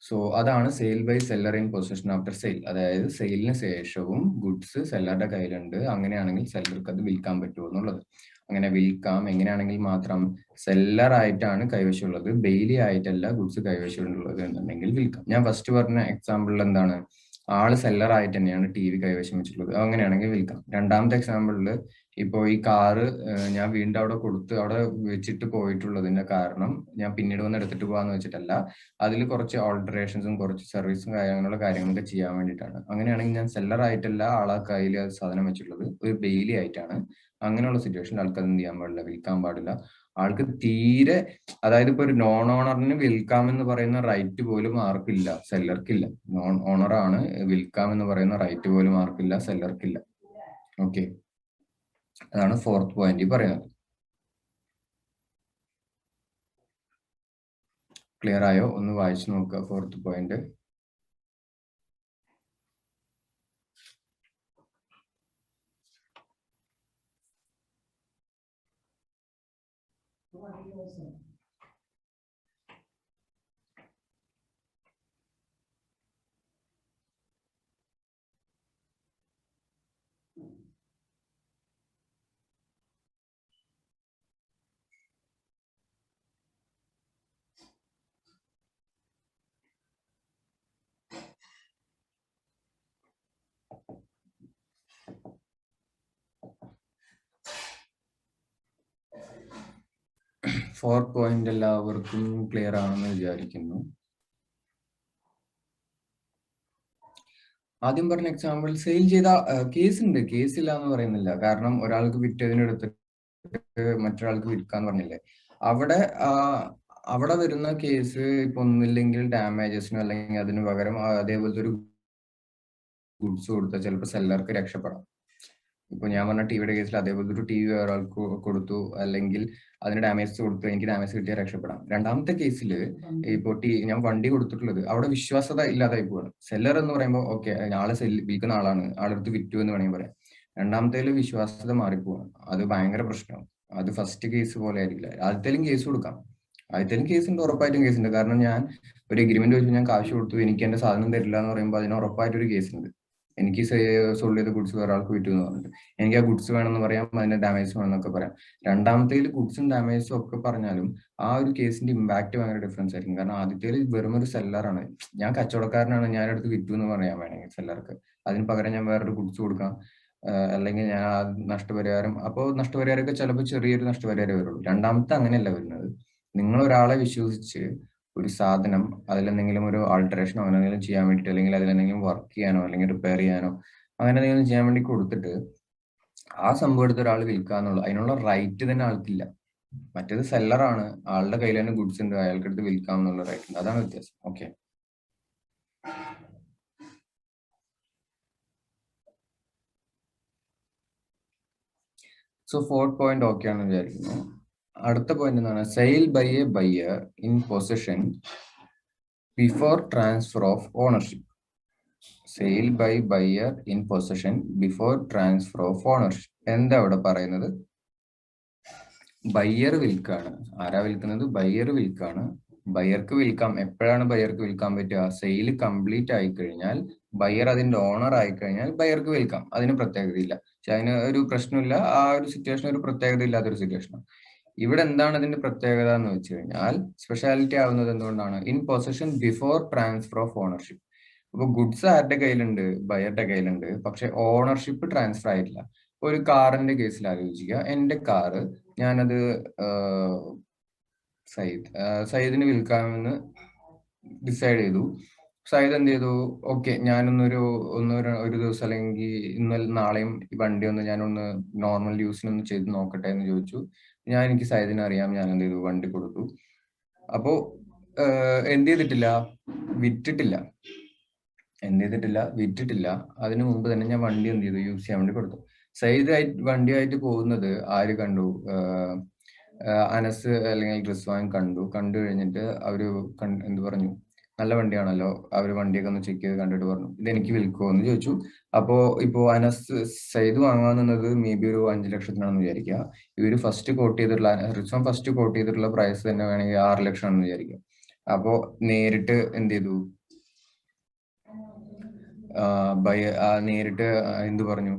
സോ അതാണ് sale by seller in position after sale. അതായത് സെയിലിന് ശേഷവും ഗുഡ്സ് സെല്ലറുടെ കയ്യിലുണ്ട്, അങ്ങനെയാണെങ്കിൽ സെല്ലർക്ക് അത് വിൽക്കാൻ പറ്റുമോ എന്നുള്ളത്. അങ്ങനെ വിൽക്കാം, എങ്ങനെയാണെങ്കിൽ മാത്രം സെല്ലർ ആയിട്ടാണ് കൈവശമുള്ളത്, ബെയിലി ആയിട്ടല്ല ഗുഡ്സ് കൈവശമുള്ളത് എന്നുണ്ടെങ്കിൽ വിൽക്കാം. ഞാൻ ഫസ്റ്റ് പറഞ്ഞ എക്സാമ്പിളിൽ എന്താണ്, ആള് സെല്ലർ ആയിട്ട് തന്നെയാണ് ടി വി കൈവശം വെച്ചിട്ടുള്ളത്, അങ്ങനെയാണെങ്കിൽ വിൽക്കാം. രണ്ടാമത്തെ എക്സാമ്പിളിൽ ഇപ്പോ ഈ കാറ് ഞാൻ വീണ്ടും അവിടെ കൊടുത്ത് അവിടെ വെച്ചിട്ട് പോയിട്ടുള്ളതിന്റെ കാരണം ഞാൻ പിന്നീട് വന്ന് എടുത്തിട്ട് പോകാന്ന് വെച്ചിട്ടല്ല, അതിൽ കുറച്ച് ഓൾട്ടറേഷൻസും കുറച്ച് സർവീസും അങ്ങനെയുള്ള കാര്യങ്ങളൊക്കെ ചെയ്യാൻ വേണ്ടിയിട്ടാണ്. അങ്ങനെയാണെങ്കിൽ ഞാൻ സെല്ലർ ആയിട്ടല്ല ആളെ കയ്യിൽ സാധനം വെച്ചിട്ടുള്ളത്, ഒരു ബെയിലി ആയിട്ടാണ്. അങ്ങനെയുള്ള സിറ്റുവേഷനിൽ ആൾക്ക് എന്ത് ചെയ്യാൻ പാടില്ല, വിൽക്കാൻ പാടില്ല. ആൾക്ക് തീരെ, അതായത് ഇപ്പൊ ഒരു നോൺ ഓണറിന് വിൽക്കാമെന്ന് പറയുന്ന റൈറ്റ് പോലും ആർക്കില്ല, സെല്ലർക്കില്ല. നോൺ ഓണർ ആണ് വിൽക്കാമെന്ന് പറയുന്ന റൈറ്റ് പോലും ആർക്കില്ല, സെല്ലർക്കില്ല. ഓക്കെ, അതാണ് ഫോർത്ത് പോയിന്റ് പറയുന്നത്. ക്ലിയർ ആയോ? ഒന്ന് വായിച്ചു നോക്കുക ഫോർത്ത് പോയിന്റ്. 4 പോയിന്റ് എല്ലാവർക്കും ക്ലിയർ ആണെന്ന് വിചാരിക്കുന്നു. ആദ്യം പറഞ്ഞ എക്സാമ്പിൾ സെയിൽ ചെയ്ത കേസ് ഉണ്ട്, കേസ് ഇല്ല എന്ന് പറയുന്നില്ല. കാരണം ഒരാൾക്ക് വിറ്റതിനെടുത്തിട്ട് മറ്റൊരാൾക്ക് വിൽക്കാന്ന് പറഞ്ഞില്ലേ, അവിടെ അവിടെ വരുന്ന കേസ് ഇപ്പൊ ഒന്നില്ലെങ്കിൽ ഡാമേജസിനോ അല്ലെങ്കിൽ അതിന് പകരം അതേപോലത്തെ ഒരു ഗുഡ്സ് കൊടുത്താൽ ചിലപ്പോൾ സെല്ലർക്ക് രക്ഷപ്പെടാം. ഇപ്പൊ ഞാൻ പറഞ്ഞ ടിവിയുടെ കേസിൽ അതേപോലത്തെ ഒരു ടിവി ഒരാൾക്ക് കൊടുത്തു, അല്ലെങ്കിൽ അതിന് ഡാമേജ് കൊടുത്തു, എനിക്ക് ഡാമേജ് കിട്ടിയാൽ രക്ഷപ്പെടാം. രണ്ടാമത്തെ കേസിൽ ഇപ്പൊ ഞാൻ വണ്ടി കൊടുത്തിട്ടുള്ളത് അവിടെ വിശ്വാസത ഇല്ലാതായി പോവാണ്. സെല്ലർ എന്ന് പറയുമ്പോൾ ഓക്കെ, ആളെ വിൽക്കുന്ന ആളാണ്, ആളെടുത്ത് വിറ്റു എന്ന് വേണമെങ്കിൽ പറയാം. രണ്ടാമത്തേൽ വിശ്വാസത മാറിപ്പോവാണ്, അത് ഭയങ്കര പ്രശ്നമാണ്. അത് ഫസ്റ്റ് കേസ് പോലെ ആയിരിക്കില്ല. ആദ്യത്തേലും കേസ് കൊടുക്കാം, ആദ്യത്തേലും കേസ് ഉണ്ട്, ഉറപ്പായിട്ടും കേസ് ഉണ്ട്. കാരണം ഞാൻ ഒരു എഗ്രിമെന്റ് വെച്ച് ഞാൻ കാശ് കൊടുത്തു, എനിക്ക് എന്റെ സാധനം തരില്ല എന്ന് പറയുമ്പോൾ അതിന് ഉറപ്പായിട്ടൊരു കേസ് ഉണ്ട്. എനിക്ക് സോൾവ് ചെയ്ത ഗുഡ്സ് വേറെ ആൾക്ക് വിറ്റു എന്ന് പറഞ്ഞിട്ട് എനിക്ക് ആ ഗുഡ്സ് വേണമെന്ന് പറയാം, അതിന്റെ ഡാമേജ് വേണമെന്നൊക്കെ പറയാം. രണ്ടാമത്തേൽ ഗുഡ്സും ഡാമേജും ഒക്കെ പറഞ്ഞാലും ആ ഒരു കേസിന്റെ ഇമ്പാക്ട് ഭയങ്കര ഡിഫറൻസ് ആയിരിക്കും. കാരണം ആദ്യത്തേൽ വെറും ഒരു സെല്ലറാണ്, ഞാൻ കച്ചവടക്കാരനാണ്, ഞാൻ അടുത്ത് വിറ്റു എന്ന് പറയാൻ വേണമെങ്കിൽ സെല്ലർക്ക്, അതിന് പകരം ഞാൻ വേറൊരു ഗുഡ്സ് കൊടുക്കാം, അല്ലെങ്കിൽ ഞാൻ ആ നഷ്ടപരിഹാരം, അപ്പോൾ നഷ്ടപരിഹാരമൊക്കെ ചിലപ്പോൾ ചെറിയൊരു നഷ്ടപരിഹാരം വരുള്ളൂ. രണ്ടാമത്തെ അങ്ങനെയല്ല വരുന്നത്. നിങ്ങൾ ഒരാളെ വിശ്വസിച്ച് ഒരു സാധനം അതിലെന്തെങ്കിലും ഒരു ആൾട്ടറേഷനോ അങ്ങനെ എന്തെങ്കിലും ചെയ്യാൻ വേണ്ടിയിട്ട്, അല്ലെങ്കിൽ അതിലെന്തെങ്കിലും വർക്ക് ചെയ്യാനോ അല്ലെങ്കിൽ റിപ്പയർ ചെയ്യാനോ അങ്ങനെ എന്തെങ്കിലും ചെയ്യാൻ വേണ്ടി കൊടുത്തിട്ട് ആ സംഭവം എടുത്ത് ഒരാൾ വിൽക്കാന്നുള്ള അതിനുള്ള റൈറ്റ് തന്നെ ആൾക്കില്ല. മറ്റേത് സെല്ലറാണ്, ആളുടെ കയ്യിൽ തന്നെ ഗുഡ്സ് ഉണ്ട്, അയാൾക്ക് എടുത്ത് വിൽക്കാം എന്നുള്ള റൈറ്റ് ഉണ്ട്. അതാണ് വ്യത്യാസം. Okay, so 4th point okay ആണെന്ന് വിചാരിക്കുന്നു. അടുത്ത പോയിന്റ് എന്താണ്? Sale by a buyer in position before transfer of ownership. Sale by buyer in position before transfer of ownership. എന്താ അവിടെ പറയുന്നത്? ബയ്യർ വിൽക്കാണ്. ആരാ വിൽക്കുന്നത്? ബയ്യർ വിൽക്കാണ്. ബയ്യർക്ക് വിൽക്കാം. എപ്പോഴാണ് ബയ്യർക്ക് വിൽക്കാൻ പറ്റുക? സെയിൽ കംപ്ലീറ്റ് ആയി കഴിഞ്ഞാൽ, ബയ്യർ അതിന്റെ ഓണർ ആയി കഴിഞ്ഞാൽ ബയ്യർക്ക് വിൽക്കാം. അതിന് പ്രത്യേകതയില്ല. പക്ഷെ അതിന് ഒരു പ്രശ്നമില്ല. ആ ഒരു സിറ്റുവേഷൻ ഒരു പ്രത്യേകത ഇല്ലാത്തൊരു സിറ്റുവേഷനാണ്. ഇവിടെ എന്താണ് അതിന്റെ പ്രത്യേകത എന്ന് വെച്ച് കഴിഞ്ഞാൽ, സ്പെഷ്യാലിറ്റി ആവുന്നത് എന്തുകൊണ്ടാണ്? In position before transfer of ownership. അപ്പൊ ഗുഡ്സ് ആരുടെ കയ്യിലുണ്ട്? ബയ്യറുടെ കയ്യിലുണ്ട്. പക്ഷെ ഓണർഷിപ്പ് ട്രാൻസ്ഫർ ആയിട്ടില്ല. ഒരു കാറിന്റെ കേസിൽ ആലോചിക്കുക. എന്റെ കാറ് ഞാനത് സയ്യിദിന് വിൽക്കാമെന്ന് ഡിസൈഡ് ചെയ്തു. സയ്യിദ് എന്ത് ചെയ്തു? ഓക്കെ, ഒരു ദിവസം അല്ലെങ്കിൽ നാളെയും ഈ വണ്ടി ഒന്ന് ഞാനൊന്ന് നോർമൽ യൂസിനൊന്ന് ചെയ്ത് നോക്കട്ടെ എന്ന് ചോദിച്ചു. എനിക്ക് സയ്യിദിനെ അറിയാം, ഞാൻ എന്ത് ചെയ്തു? വണ്ടി കൊടുത്തു. അപ്പോ എന്ത് ചെയ്തിട്ടില്ല? വിറ്റിട്ടില്ല. വിറ്റിട്ടില്ല. അതിനു മുമ്പ് തന്നെ ഞാൻ വണ്ടി എന്ത് ചെയ്തു? യൂസ് ചെയ്യാൻ വേണ്ടി കൊടുത്തു. സയ്യിദ് വണ്ടിയായിട്ട് പോകുന്നത് ആര് കണ്ടു? അനസ് അല്ലെങ്കിൽ റിസ്വാൻ കണ്ടു കഴിഞ്ഞിട്ട് അവര് എന്ത് പറഞ്ഞു? നല്ല വണ്ടിയാണല്ലോ. അവര് വണ്ടിയൊക്കെ ഒന്ന് ചെക്ക് ചെയ്ത് കണ്ടിട്ട് പറഞ്ഞു, ഇതെനിക്ക് വിൽക്കുമോ എന്ന് ചോദിച്ചു. അപ്പോ ഇപ്പോ സയ്യിദ് വാങ്ങാൻ നിന്നത് മേ ബി ഒരു 5 ലക്ഷത്തിനാണെന്ന് വിചാരിക്കുക. ഇവര് റിസ്വാൻ ഫസ്റ്റ് കോട്ട് ചെയ്തിട്ടുള്ള പ്രൈസ് തന്നെ വേണമെങ്കിൽ 6 ലക്ഷം ആണെന്ന് വിചാരിക്കുക. അപ്പോ നേരിട്ട് എന്ത് ചെയ്തു? നേരിട്ട് എന്ത് പറഞ്ഞു?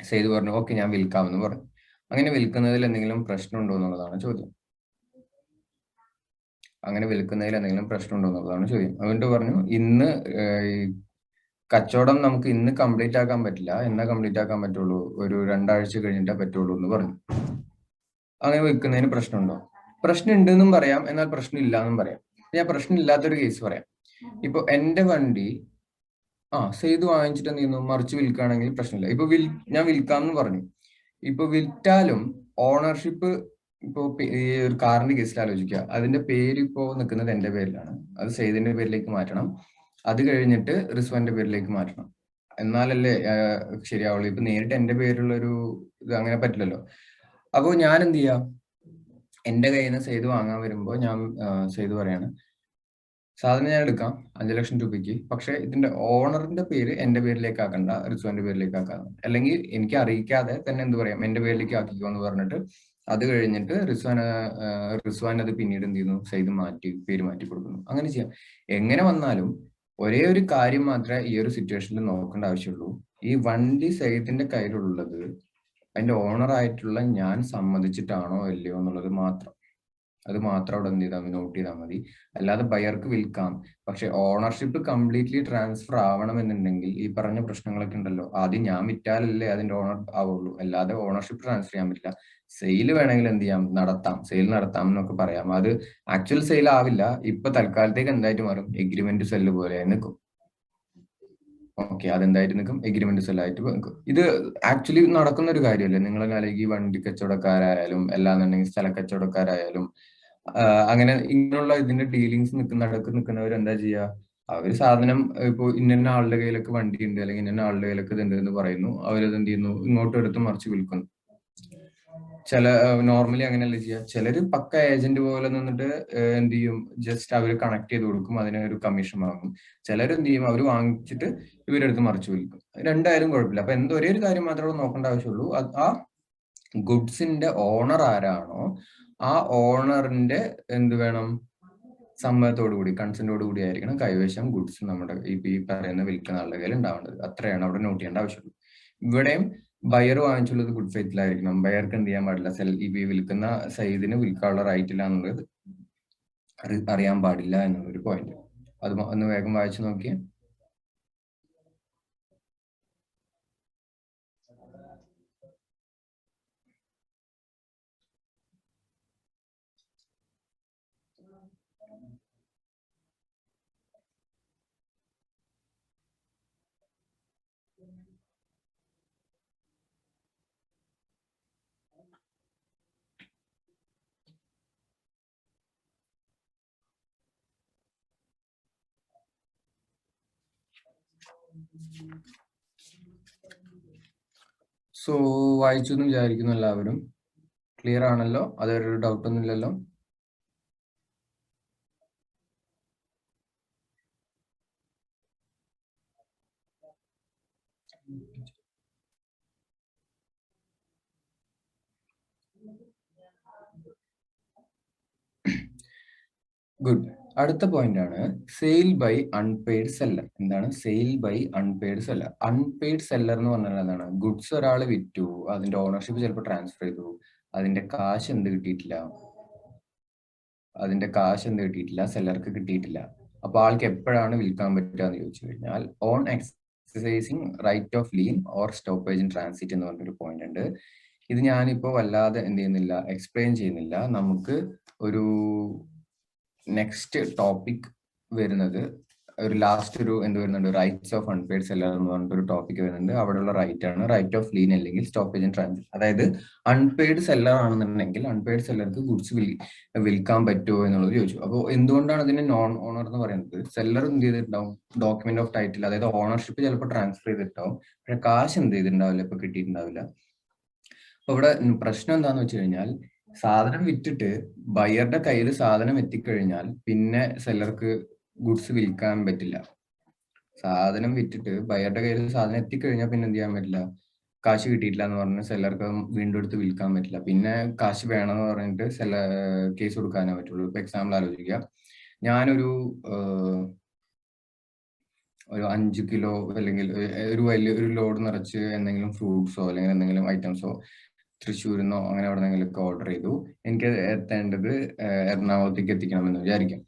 സയ്യിദ് പറഞ്ഞു ഓക്കെ ഞാൻ വിൽക്കാമെന്ന് പറഞ്ഞു. അങ്ങനെ വിൽക്കുന്നതിൽ എന്തെങ്കിലും പ്രശ്നമുണ്ടോ എന്നുള്ളതാണ് ചോദ്യം. അതുകൊണ്ട് പറഞ്ഞു ഇന്ന് കച്ചവടം നമുക്ക് ഇന്ന് കംപ്ലീറ്റ് ആക്കാൻ പറ്റില്ല. എന്നാ കംപ്ലീറ്റ് ആക്കാൻ പറ്റുള്ളൂ? ഒരു 2 ആഴ്ച കഴിഞ്ഞിട്ടേ പറ്റുള്ളൂ എന്ന് പറഞ്ഞു. അങ്ങനെ വിൽക്കുന്നതിന് പ്രശ്നമുണ്ടോ? പ്രശ്നം ഉണ്ടെന്നും പറയാം, എന്നാൽ പ്രശ്നം ഇല്ല എന്നും പറയാം. ഞാൻ പ്രശ്നം ഇല്ലാത്തൊരു കേസ് പറയാം. ഇപ്പൊ എന്റെ വണ്ടി സയ്യിദ് വാങ്ങിച്ചിട്ട് എന്ത് ചെയ്യുന്നു? മറിച്ച് വിൽക്കുകയാണെങ്കിൽ പ്രശ്നമില്ല. ഇപ്പൊ ഞാൻ വിൽക്കാമെന്ന് പറഞ്ഞു. ഇപ്പൊ വിറ്റാലും ഓണർഷിപ്പ് ഇപ്പോ ഈ ഒരു കാറിന്റെ കേസിൽ ആലോചിക്കുക. അതിന്റെ പേര് ഇപ്പോ നിൽക്കുന്നത് എന്റെ പേരിലാണ്. അത് സയ്യിദിന്റെ പേരിലേക്ക് മാറ്റണം. അത് കഴിഞ്ഞിട്ട് റിസ്വാന്റെ പേരിലേക്ക് മാറ്റണം. എന്നാലല്ലേ ശരിയാവുള്ളൂ. ഇപ്പൊ നേരിട്ട് എന്റെ പേരിലുള്ള ഒരു ഇത് അങ്ങനെ പറ്റില്ലല്ലോ. അപ്പോ ഞാൻ എന്ത് ചെയ്യാം? എന്റെ കയ്യിൽ നിന്ന് സയ്യിദ് വാങ്ങാൻ വരുമ്പോ ഞാൻ സയ്യിദ് പറയാണ്, സാധനം ഞാൻ എടുക്കാം 5 ലക്ഷം രൂപയ്ക്ക്. പക്ഷെ ഇതിന്റെ ഓണറിന്റെ പേര് എന്റെ പേരിലേക്ക് ആക്കണ്ട, റിസ്വാന്റെ പേരിലേക്ക് ആക്കാം. അല്ലെങ്കിൽ എനിക്ക് അറിയിക്കാതെ തന്നെ എന്ത് പറയാം? എന്റെ പേരിലേക്ക് ആക്കിക്കോ എന്ന് പറഞ്ഞിട്ട് അത് കഴിഞ്ഞിട്ട് റിസ്വാൻ അത് പിന്നീട് എന്ത് ചെയ്യുന്നു? സയ്യിദ് പേര് മാറ്റി കൊടുക്കുന്നു. അങ്ങനെ ചെയ്യാം. എങ്ങനെ വന്നാലും ഒരേ ഒരു കാര്യം മാത്രമേ ഈ ഒരു സിറ്റുവേഷനിൽ നോക്കേണ്ട ആവശ്യമുള്ളൂ. ഈ വണ്ടി സയ്യിദിന്റെ കയ്യിലുള്ളത് അതിന്റെ ഓണർ ആയിട്ടുള്ള ഞാൻ സമ്മതിച്ചിട്ടാണോ അല്ലയോ എന്നുള്ളത് മാത്രം. അത് മാത്രം അവിടെ എന്ത് ചെയ്താൽ നോട്ട് ചെയ്താൽ മതി. അല്ലാതെ ബയർക്ക് വിൽക്കാം, പക്ഷെ ഓണർഷിപ്പ് കംപ്ലീറ്റ്ലി ട്രാൻസ്ഫർ ആവണമെന്നുണ്ടെങ്കിൽ ഈ പറഞ്ഞ പ്രശ്നങ്ങളൊക്കെ ഉണ്ടല്ലോ. ആദ്യം ഞാൻ വിറ്റാലല്ലേ അതിന്റെ ഓണർ ആവുള്ളൂ, അല്ലാതെ ഓണർഷിപ്പ് ട്രാൻസ്ഫർ ചെയ്യാൻ പറ്റില്ല. സെയിൽ വേണമെങ്കിൽ എന്ത് ചെയ്യാം, നടത്താം, സെയിൽ നടത്താം എന്നൊക്കെ പറയാം. അത് ആക്ച്വൽ സെയിൽ ആവില്ല. ഇപ്പൊ തൽക്കാലത്തേക്ക് എന്തായിട്ട് മാറും, എഗ്രിമെന്റ് സെല്ല് പോലെ നിൽക്കും. ഓക്കെ, അതെന്തായിട്ട് നിൽക്കും, എഗ്രിമെന്റ് സെല്ലായിട്ട് നിൽക്കും. ഇത് ആക്ച്വലി നടക്കുന്ന ഒരു കാര്യമല്ലേ. നിങ്ങൾ അല്ലെങ്കിൽ വണ്ടി കച്ചവടക്കാരായാലും അല്ലാന്നുണ്ടെങ്കിൽ സ്ഥല കച്ചവടക്കാരായാലും അങ്ങനെ ഇങ്ങനെയുള്ള ഇതിന്റെ ഡീലിങ്സ് നിൽക്കുന്നവർ എന്താ ചെയ്യുക, അവര് സാധനം ഇപ്പൊ ഇന്ന ആളുടെ കയ്യിലൊക്കെ വണ്ടി ഉണ്ട് അല്ലെങ്കിൽ ഇന്ന ആളുടെ കയ്യിലൊക്കെ ഇതുണ്ട് എന്ന് പറയുന്നു, അവരത് എന്ത് ചെയ്യുന്നു, ഇങ്ങോട്ട് എടുത്ത് മറിച്ച് വിൽക്കുന്നു. ചില നോർമലി അങ്ങനെയല്ല ചെയ്യുക. ചിലര് പക്ക ഏജന്റ് പോലെ നിന്നിട്ട് എന്ത് ചെയ്യും, ജസ്റ്റ് അവര് കണക്ട് ചെയ്ത് കൊടുക്കും, അതിന് ഒരു കമ്മീഷൻ വാങ്ങും. ചിലർ എന്ത് ചെയ്യും, അവർ വാങ്ങിച്ചിട്ട് ഇവരെടുത്ത് മറിച്ച് വിൽക്കും. രണ്ടായാലും കുഴപ്പമില്ല. അപ്പൊ ഒരേ ഒരു കാര്യം മാത്രമേ നോക്കേണ്ട ആവശ്യമുള്ളൂ, ആ ഗുഡ്സിന്റെ ഓണർ ആരാണോ ആ ഓണറിന്റെ എന്ത് വേണം, സമ്മതത്തോടു കൂടി, കൺസെന്റോടു കൂടി ആയിരിക്കണം കൈവശം ഗുഡ്സ് നമ്മുടെ ഈ പറയുന്ന വിൽക്കുന്ന ആളുടെ കയ്യിൽ ഉണ്ടാവേണ്ടത്. അത്രയാണ് അവിടെ നോട്ട് ചെയ്യേണ്ട ആവശ്യമുള്ളൂ. ഇവിടെയും ബയർ വാങ്ങിച്ചുള്ളത് ഗുഡ് ഫെയ്ത്തിലായിരിക്കണം. ബയർക്ക് എന്ത് ചെയ്യാൻ പാടില്ല, വിൽക്കുന്ന സൈദിന് വിൽക്കാനുള്ള റൈറ്റ് ഇല്ല എന്നുള്ളത് അറിയാൻ പാടില്ല എന്നുള്ളൊരു പോയിന്റ്. അത് ഒന്ന് വേഗം വായിച്ചു നോക്കിയേ. സോ വായിച്ചു എന്ന് വിചാരിക്കുന്നു. എല്ലാവരും ക്ലിയർ ആണല്ലോ, അതൊരു ഡൗട്ട് ഒന്നും ഇല്ലല്ലോ. ഗുഡ്. അടുത്ത പോയിന്റ് ആണ് സെയിൽ ബൈ അൺപെയ്ഡ് സെല്ലർ. എന്താണ് sale by unpaid seller? Unpaid seller എന്ന് പറഞ്ഞാൽ എന്താണ്, ഗുഡ്സ് ഒരാൾ വിറ്റു, അതിന്റെ ഓണർഷിപ്പ് ചിലപ്പോൾ ട്രാൻസ്ഫർ ചെയ്തു, അതിന്റെ കാശ് എന്ത് കിട്ടിയിട്ടില്ല, സെല്ലർക്ക് കിട്ടിയിട്ടില്ല. അപ്പൊ ആൾക്ക് എപ്പോഴാണ് വിൽക്കാൻ പറ്റുക എന്ന് ചോദിച്ചു കഴിഞ്ഞാൽ, on exercising right of lien or stoppage in transit എന്ന് പറഞ്ഞൊരു പോയിന്റ് ഉണ്ട്. ഇത് ഞാനിപ്പോ വല്ലാതെ എന്ത് ചെയ്യുന്നില്ല, എക്സ്പ്ലെയിൻ ചെയ്യുന്നില്ല. നമുക്ക് ഒരു നെക്സ്റ്റ് ടോപ്പിക് വരുന്നത്, ഒരു ലാസ്റ്റ് ഒരു എന്ത് വരുന്നുണ്ട്, റൈറ്റ്സ് ഓഫ് അൺപെയ്ഡ് സെല്ലർ എന്ന് പറഞ്ഞിട്ടൊരു ടോപ്പിക് വരുന്നുണ്ട്. അവിടെയുള്ള റൈറ്റ് ആണ് റൈറ്റ് ഓഫ് ലീൻ അല്ലെങ്കിൽ സ്റ്റോപ്പേജ് ഇൻ ട്രാൻസിറ്റ്. അതായത് അൺപെയ്ഡ് സെല്ലർ ആണെന്നുണ്ടെങ്കിൽ അൺപെയ്ഡ് സെല്ലർക്ക് ഗുഡ്സ് വിൽക്കാൻ പറ്റുമോ എന്നുള്ളത് ചോദിച്ചു. അപ്പോൾ എന്തുകൊണ്ടാണ് അതിന് നോൺ ഓണർ എന്ന് പറയുന്നത്? സെല്ലർ എന്ത് ചെയ്തിട്ടുണ്ടാവും, ഡോക്യുമെന്റ് ഓഫ് ടൈറ്റിൽ, അതായത് ഓണർഷിപ്പ് ചിലപ്പോൾ ട്രാൻസ്ഫർ ചെയ്തിട്ടുണ്ടാവും, പക്ഷെ കാശ് എന്ത് ചെയ്തിട്ടുണ്ടാവില്ല, ഇപ്പൊ കിട്ടിയിട്ടുണ്ടാവില്ല. അപ്പൊ ഇവിടെ പ്രശ്നം എന്താന്ന് വെച്ച് കഴിഞ്ഞാൽ, സാധനം വിറ്റിട്ട് ബയറുടെ കയ്യിൽ സാധനം എത്തിക്കഴിഞ്ഞാൽ പിന്നെ സെല്ലർക്ക് ഗുഡ്സ് വിൽക്കാൻ പറ്റില്ല. സാധനം വിറ്റിട്ട് ബയറുടെ കയ്യിൽ സാധനം എത്തിക്കഴിഞ്ഞാൽ പിന്നെ എന്ത് ചെയ്യാൻ പറ്റില്ല, കാശ് കിട്ടിയിട്ടില്ല എന്ന് പറഞ്ഞ് സെല്ലർക്ക് വീണ്ടും എടുത്ത് വിൽക്കാൻ പറ്റില്ല. പിന്നെ കാശ് വേണമെന്ന് പറഞ്ഞിട്ട് കേസ് കൊടുക്കാനേ പറ്റുള്ളൂ. ഇപ്പൊ എക്സാമ്പിൾ ആലോചിക്കുക, ഞാനൊരു 5 കിലോ അല്ലെങ്കിൽ ഒരു വലിയൊരു ലോഡ് നിറച്ച് എന്തെങ്കിലും ഫ്രൂട്ട്സോ അല്ലെങ്കിൽ എന്തെങ്കിലും ഐറ്റംസോ തൃശ്ശൂരിൽ നിന്നോ അങ്ങനെ എവിടെ നിന്നെങ്കിലൊക്കെ ഓർഡർ ചെയ്തു. എനിക്ക് എത്തേണ്ടത് എറണാകുളത്തേക്ക് എത്തിക്കണമെന്ന് വിചാരിക്കാം.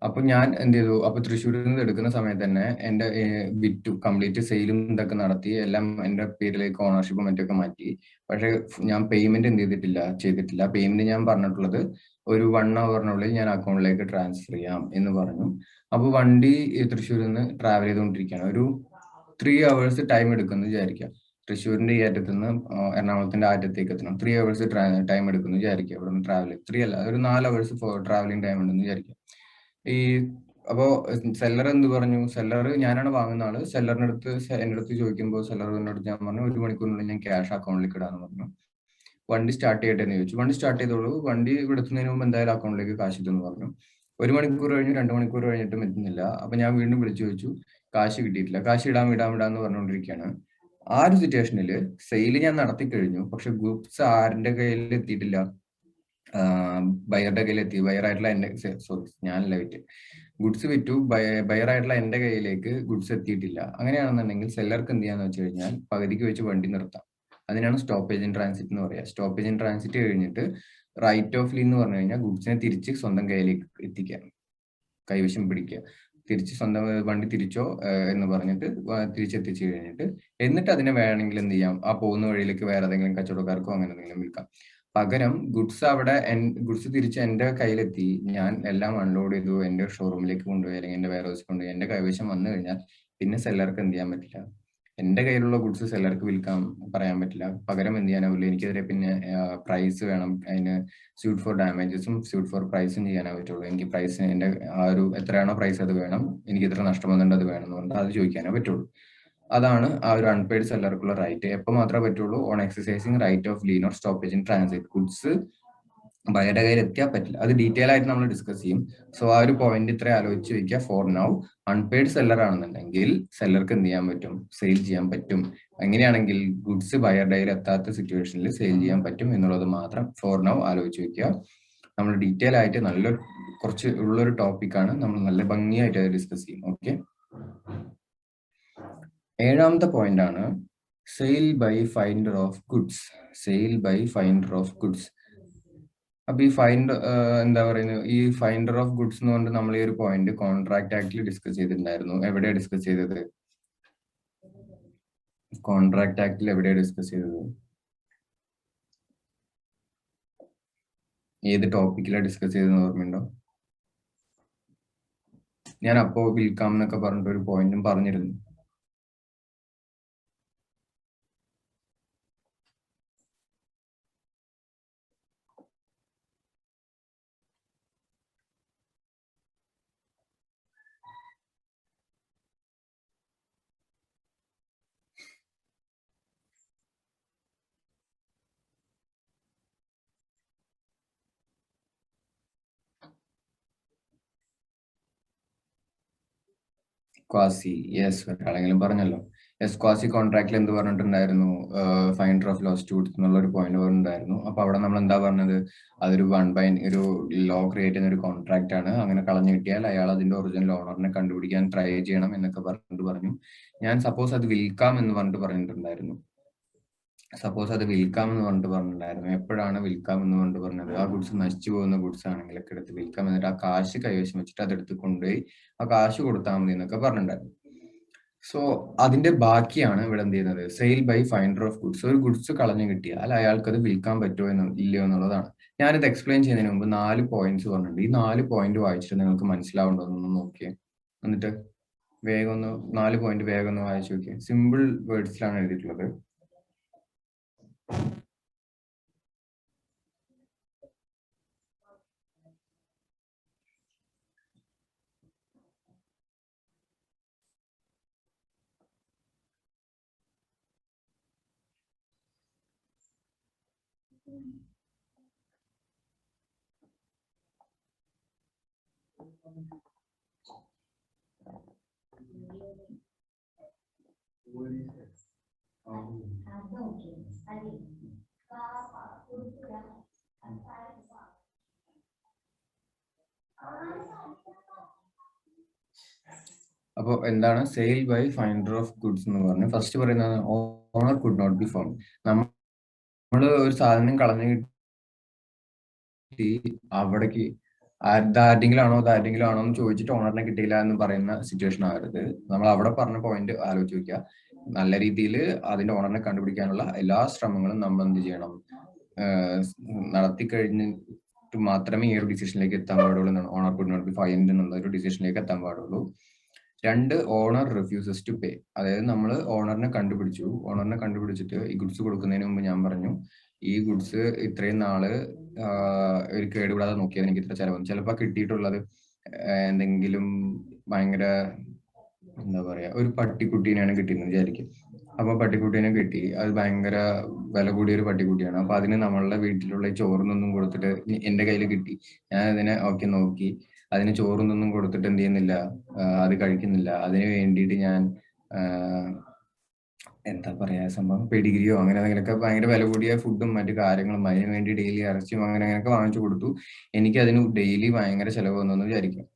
അപ്പൊ ഞാൻ എന്ത് ചെയ്തു, അപ്പൊ തൃശ്ശൂരിൽ നിന്ന് എടുക്കുന്ന സമയത്ത് തന്നെ എന്റെ വിറ്റു, കംപ്ലീറ്റ് സെയിലും ഇതൊക്കെ നടത്തി, എല്ലാം എന്റെ പേരിലേക്ക് ഓണർഷിപ്പ് മറ്റൊക്കെ മാറ്റി. പക്ഷെ ഞാൻ പേയ്മെന്റ് എന്ത് ചെയ്തിട്ടില്ല. പേയ്മെന്റ് ഞാൻ പറഞ്ഞിട്ടുള്ളത് ഒരു 1 ഹവറിനുള്ളിൽ ഞാൻ അക്കൗണ്ടിലേക്ക് ട്രാൻസ്ഫർ ചെയ്യാം എന്ന് പറഞ്ഞു. അപ്പൊ വണ്ടി തൃശ്ശൂരിൽ നിന്ന് ട്രാവൽ ചെയ്തുകൊണ്ടിരിക്കുകയാണ്. ഒരു 3 hours ടൈം എടുക്കുന്നു വിചാരിക്കാം. തൃശ്ശൂരിന്റെ ഈ അറ്റത്ത് നിന്ന് എറണാകുളത്തിന്റെ ആ അറ്റത്തേക്ക് എത്തണം. 3 hours ടൈം എടുക്കുന്നു വിചാരിക്കുക. ഇവിടെ നിന്ന് ട്രാവൽ 3 അല്ല, ഒരു 4 hours ട്രാവലിംഗ് ടൈം ഉണ്ടെന്ന് വിചാരിക്കാം. അപ്പോ സെല്ലർ എന്ത് പറഞ്ഞു, സെല്ലർ ഞാനാണ് വാങ്ങുന്ന ആള്. സെല്ലറിന്റെ അടുത്ത് എന്റെ അടുത്ത് ചോദിക്കുമ്പോൾ സെല്ലറിന്റെ അടുത്ത് ഞാൻ പറഞ്ഞു 1 മണിക്കൂറിനുള്ളിൽ ഞാൻ ക്യാഷ് അക്കൗണ്ടിലേക്ക് ഇടാന്ന് പറഞ്ഞു. വണ്ടി സ്റ്റാർട്ട് ചെയ്യട്ടെ എന്ന് ചോദിച്ചു. വണ്ടി സ്റ്റാർട്ട് ചെയ്തോളൂ, വണ്ടി വിടുന്നതിന് മുമ്പ് എന്തായാലും അക്കൗണ്ടിലേക്ക് കാശ് ഇട്ടെന്ന് പറഞ്ഞു. 1 മണിക്കൂർ കഴിഞ്ഞു, 2 മണിക്കൂർ കഴിഞ്ഞിട്ടും എത്തുന്നില്ല. അപ്പൊ ഞാൻ വീണ്ടും വിളിച്ചു ചോദിച്ചു, കാശ് കിട്ടിയിട്ടില്ല. കാശ് ഇടാന്ന് പറഞ്ഞുകൊണ്ടിരിക്കുകയാണ്. ആ ഒരു സിറ്റുവേഷനിൽ സെയിൽ ഞാൻ നടത്തി കഴിഞ്ഞു, പക്ഷെ ഗുഡ്സ് ആരുടെ കയ്യിൽ എത്തിയിട്ടില്ല, ബയറുടെ കയ്യിൽ എത്തി. ബയറായിട്ടുള്ള എന്റെ ഞാനല്ല വിറ്റ്, ഗുഡ്സ് വിറ്റു, ബയറായിട്ടുള്ള എന്റെ കയ്യിലേക്ക് ഗുഡ്സ് എത്തിയിട്ടില്ല. അങ്ങനെയാണെന്നുണ്ടെങ്കിൽ സെല്ലർക്ക് എന്ത് ചെയ്യാന്ന് വെച്ച് കഴിഞ്ഞാൽ പകുതിക്ക് വെച്ച് വണ്ടി നിർത്താം. അതിനാണ് സ്റ്റോപ്പേജ് ഇൻ ട്രാൻസിറ്റ് എന്ന് പറയുക. സ്റ്റോപ്പേജ് ഇൻ ട്രാൻസിറ്റ് കഴിഞ്ഞിട്ട് റൈറ്റ് ഓഫ് ലീ എന്ന് പറഞ്ഞു കഴിഞ്ഞാൽ ഗുഡ്സിനെ തിരിച്ച് സ്വന്തം കയ്യിലേക്ക് എത്തിക്കുക, കൈവശം പിടിക്കുക, തിരിച്ച് സ്വന്തം വണ്ടി തിരിച്ചോ എന്ന് പറഞ്ഞിട്ട് തിരിച്ചെത്തിച്ചു കഴിഞ്ഞിട്ട് എന്നിട്ട് അതിനെ വേണമെങ്കിൽ എന്ത് ചെയ്യാം, ആ പോകുന്ന വഴിയിലേക്ക് വേറെ ഏതെങ്കിലും കച്ചവടക്കാർക്കോ അങ്ങനെ എന്തെങ്കിലും വിൽക്കാം. പകരം ഗുഡ്സ് അവിടെ ഗുഡ്സ് തിരിച്ച് എന്റെ കയ്യിലെത്തി, ഞാൻ എല്ലാം അൺലോഡ് ചെയ്തു, എന്റെ ഷോറൂമിലേക്ക് കൊണ്ടുപോയി അല്ലെങ്കിൽ എന്റെ വെയർ ഹൗസിൽ കൊണ്ടുപോയി എന്റെ കൈവശം വന്നു കഴിഞ്ഞാൽ പിന്നെ സെല്ലർക്ക് എന്ത് ചെയ്യാൻ പറ്റില്ല, എന്റെ കയ്യിലുള്ള ഗുഡ്സ് സെല്ലർക്ക് വിൽക്കാൻ പറയാൻ പറ്റില്ല. പകരം എന്ത് ചെയ്യാനാവില്ല, എനിക്കെതിരെ പിന്നെ പ്രൈസ് വേണം, അതിന് സ്യൂട്ട് ഫോർ ഡാമേജസും സ്യൂട്ട് ഫോർ പ്രൈസും ചെയ്യാനേ പറ്റുള്ളൂ. എനിക്ക് പ്രൈസിന് എന്റെ ആ ഒരു എത്രയാണോ പ്രൈസ് അത് വേണം, എനിക്ക് എത്ര നഷ്ടം വന്നിട്ടുണ്ട് അത് വേണം എന്ന് പറഞ്ഞാൽ അത് ചോദിക്കാനേ പറ്റുള്ളൂ. അതാണ് ആ ഒരു അൺപെയ്ഡ് സെല്ലർക്കുള്ള റൈറ്റ്. എപ്പോൾ മാത്രമേ പറ്റുള്ളൂ? On exercising right of lien or stoppage in transit. Goods ബയറുടെ കയ്യിൽ എത്തിയാൽ പറ്റില്ല. അത് ഡീറ്റെയിൽ ആയിട്ട് നമ്മൾ ഡിസ്കസ് ചെയ്യും. സോ ആ ഒരു പോയിന്റ് ഇത്ര ആലോചിച്ച് വയ്ക്കുക. ഫോർ നൗ അൺപെയ്ഡ് സെല്ലർ ആണെന്നുണ്ടെങ്കിൽ സെല്ലർക്ക് എന്ത് ചെയ്യാൻ പറ്റും? സെയിൽ ചെയ്യാൻ പറ്റും. എങ്ങനെയാണെങ്കിൽ ഗുഡ്സ് ബയറുടെ കയ്യിൽ എത്താത്ത സിറ്റുവേഷനിൽ സെയിൽ ചെയ്യാൻ പറ്റും എന്നുള്ളത് മാത്രം ഫോർ നൗ ആലോചിച്ച് വയ്ക്കുക. നമ്മൾ ഡീറ്റെയിൽ ആയിട്ട് നല്ല കുറച്ച് ഉള്ളൊരു ടോപ്പിക്കാണ്, നമ്മൾ നല്ല ഭംഗിയായിട്ട് അത് ഡിസ്കസ് ചെയ്യും. ഓക്കെ, ഏഴാമത്തെ പോയിന്റ് ആണ് sale by finder of goods. Sale by finder of goods. അപ്പൊ ഈ എന്താ പറയുന്നത്, ഈ ഫൈൻഡർ ഓഫ് ഗുഡ്സ് എന്ന് പറഞ്ഞിട്ട് നമ്മൾ ഈ ഒരു പോയിന്റ് കോൺട്രാക്ട് ആക്ടിൽ ഡിസ്കസ് ചെയ്തിട്ടുണ്ടായിരുന്നു. എവിടെയാണ് ഡിസ്കസ് ചെയ്തത്? കോൺട്രാക്ട് ആക്ടിൽ എവിടെയാണ് ഡിസ്കസ് ചെയ്തത്? ഏത് ടോപ്പിക്കിലാണ് ഡിസ്കസ് ചെയ്തതെന്ന് ഓർമ്മയുണ്ടോ? ഞാൻ അപ്പോ വിൽക്കാം എന്നൊക്കെ പറഞ്ഞിട്ട് ഒരു പോയിന്റും പറഞ്ഞിരുന്നു. ക്വാസി, യെസ്, ഒരാളെങ്കിലും പറഞ്ഞല്ലോ. യെസ്, ക്വാസി കോൺട്രാക്റ്റിൽ എന്ത് പറഞ്ഞിട്ടുണ്ടായിരുന്നു? ഫൈൻഡർ ഓഫ് ലോസ്റ്റ് ഗുഡ്സ് എന്നുള്ള ഒരു പോയിന്റ് പറഞ്ഞിട്ടുണ്ടായിരുന്നു. അപ്പൊ അവിടെ നമ്മൾ എന്താ പറഞ്ഞത്? അതൊരു ഒരു ലോ ക്രിയേറ്റ് ചെയ്യുന്ന ഒരു കോൺട്രാക്ട് ആണ്. അങ്ങനെ കളഞ്ഞു കിട്ടിയാൽ അയാൾ അതിന്റെ ഒറിജിനൽ ഓണറിനെ കണ്ടുപിടിക്കാൻ ട്രൈ ചെയ്യണം എന്നൊക്കെ പറഞ്ഞിട്ട് പറഞ്ഞു. ഞാൻ സപ്പോസ് അത് വിൽക്കാം എന്ന് പറഞ്ഞിട്ട് പറഞ്ഞിട്ടുണ്ടായിരുന്നു. എപ്പോഴാണ് വിൽക്കാം എന്ന് പറഞ്ഞിട്ട് പറഞ്ഞത്? ആ ഗുഡ്സ് നശിച്ചു പോകുന്ന ഗുഡ്സ് ആണെങ്കിലൊക്കെ എടുത്ത് വിൽക്കാം, എന്നിട്ട് ആ കാശ് കൈവശം വെച്ചിട്ട് അതെടുത്ത് കൊണ്ടുപോയി ആ കാശ് കൊടുത്താൽ മതി എന്നൊക്കെ പറഞ്ഞിട്ടുണ്ടായിരുന്നു. സോ അതിന്റെ ബാക്കിയാണ് ഇവിടെ എന്ത് ചെയ്യുന്നത്? Sale by finder of goods. ഒരു ഗുഡ്സ് കളഞ്ഞു കിട്ടിയാൽ അയാൾക്ക് അത് വിൽക്കാൻ പറ്റുമോ ഇല്ലയോ എന്നുള്ളതാണ്. ഞാനിത് എക്സ്പ്ലെയിൻ ചെയ്യുന്നതിന് മുമ്പ് 4 പോയിന്റ്സ് പറഞ്ഞിട്ടുണ്ട്. ഈ 4 പോയിന്റ് വായിച്ചിട്ട് നിങ്ങൾക്ക് മനസ്സിലാവുണ്ടോ എന്നൊന്ന് നോക്കിയേ. എന്നിട്ട് വേഗം ഒന്ന് 4 പോയിന്റ് വേഗം ഒന്ന് വായിച്ചു നോക്കിയേ. സിമ്പിൾ വേർഡ്സിലാണ് എഴുതിയിട്ടുള്ളത്. അപ്പോൾ എന്താണ് sale by finder of goods എന്ന് പറഞ്ഞു? ഫസ്റ്റ് പറയുന്നത് owner could not be found. നമ്മൾ ഒരു സാധനം കളഞ്ഞു കിട്ടി, അവിടേക്ക് ആരെങ്കിലും ആണോ എന്ന് ചോദിച്ചിട്ട് ഓണറിനെ കിട്ടിയില്ല എന്ന് പറയുന്ന സിറ്റുവേഷൻ ആവരുത്. നമ്മൾ അവിടെ പറഞ്ഞ പോയിന്റ് ആലോചിച്ച് നോക്കുക. നല്ല രീതിയിൽ അതിന്റെ ഓണറിനെ കണ്ടുപിടിക്കാനുള്ള എല്ലാ ശ്രമങ്ങളും നമ്മൾ എന്ത് ചെയ്യണം? നടത്തി കഴിഞ്ഞിട്ട് മാത്രമേ ഈ ഒരു ഡിസിഷനിലേക്ക് എത്താൻ പാടുള്ളൂ എന്നാണ്. Owner could not be find എന്നുള്ള ഒരു ഡിസിഷനിലേക്ക് എത്താൻ പാടുള്ളൂ. 2, ഓണർ റിഫ്യൂസസ് ടു പേ. അതായത് നമ്മൾ ഓണറിനെ കണ്ടുപിടിച്ചിട്ട് ഈ ഗുഡ്സ് കൊടുക്കുന്നതിന് മുമ്പ് ഞാൻ പറഞ്ഞു, ഈ ഗുഡ്സ് ഇത്രയും നാള് ഒരു കേടുകൂടാതെ നോക്കിയാൽ എനിക്ക് ഇത്ര ചെലവ്. ചിലപ്പോൾ കിട്ടിയിട്ടുള്ളത് എന്തെങ്കിലും ഭയങ്കര എന്താ പറയാ, ഒരു പട്ടിക്കുട്ടീനെയാണ് കിട്ടിയെന്ന് വിചാരിക്കും. അപ്പൊ പട്ടിക്കുട്ടീനെ കിട്ടി, അത് ഭയങ്കര വില കൂടിയ ഒരു പട്ടിക്കുട്ടിയാണ്. അപ്പൊ അതിന് നമ്മളുടെ വീട്ടിലുള്ള ചോറിനൊന്നും കൊടുത്തിട്ട് എന്റെ കയ്യിൽ കിട്ടി. ഞാൻ അതിനെ നോക്കി അതിന് ചോറൊന്നും കൊടുത്തിട്ട് എന്ത് ചെയ്യുന്നില്ല, അത് കഴിക്കുന്നില്ല. അതിന് വേണ്ടിയിട്ട് ഞാൻ എന്താ പറയാ സംഭവം, പെഡിഗ്രിയോ അങ്ങനെ എന്തെങ്കിലുമൊക്കെ ഭയങ്കര വില കൂടിയ ഫുഡും മറ്റു കാര്യങ്ങളും അതിന് വേണ്ടി ഡെയിലി ഇറച്ചിയും അങ്ങനെയൊക്കെ വാങ്ങിച്ചു കൊടുത്തു. എനിക്ക് അതിന് ഡെയിലി ഭയങ്കര ചെലവ് വന്നു വിചാരിക്കും.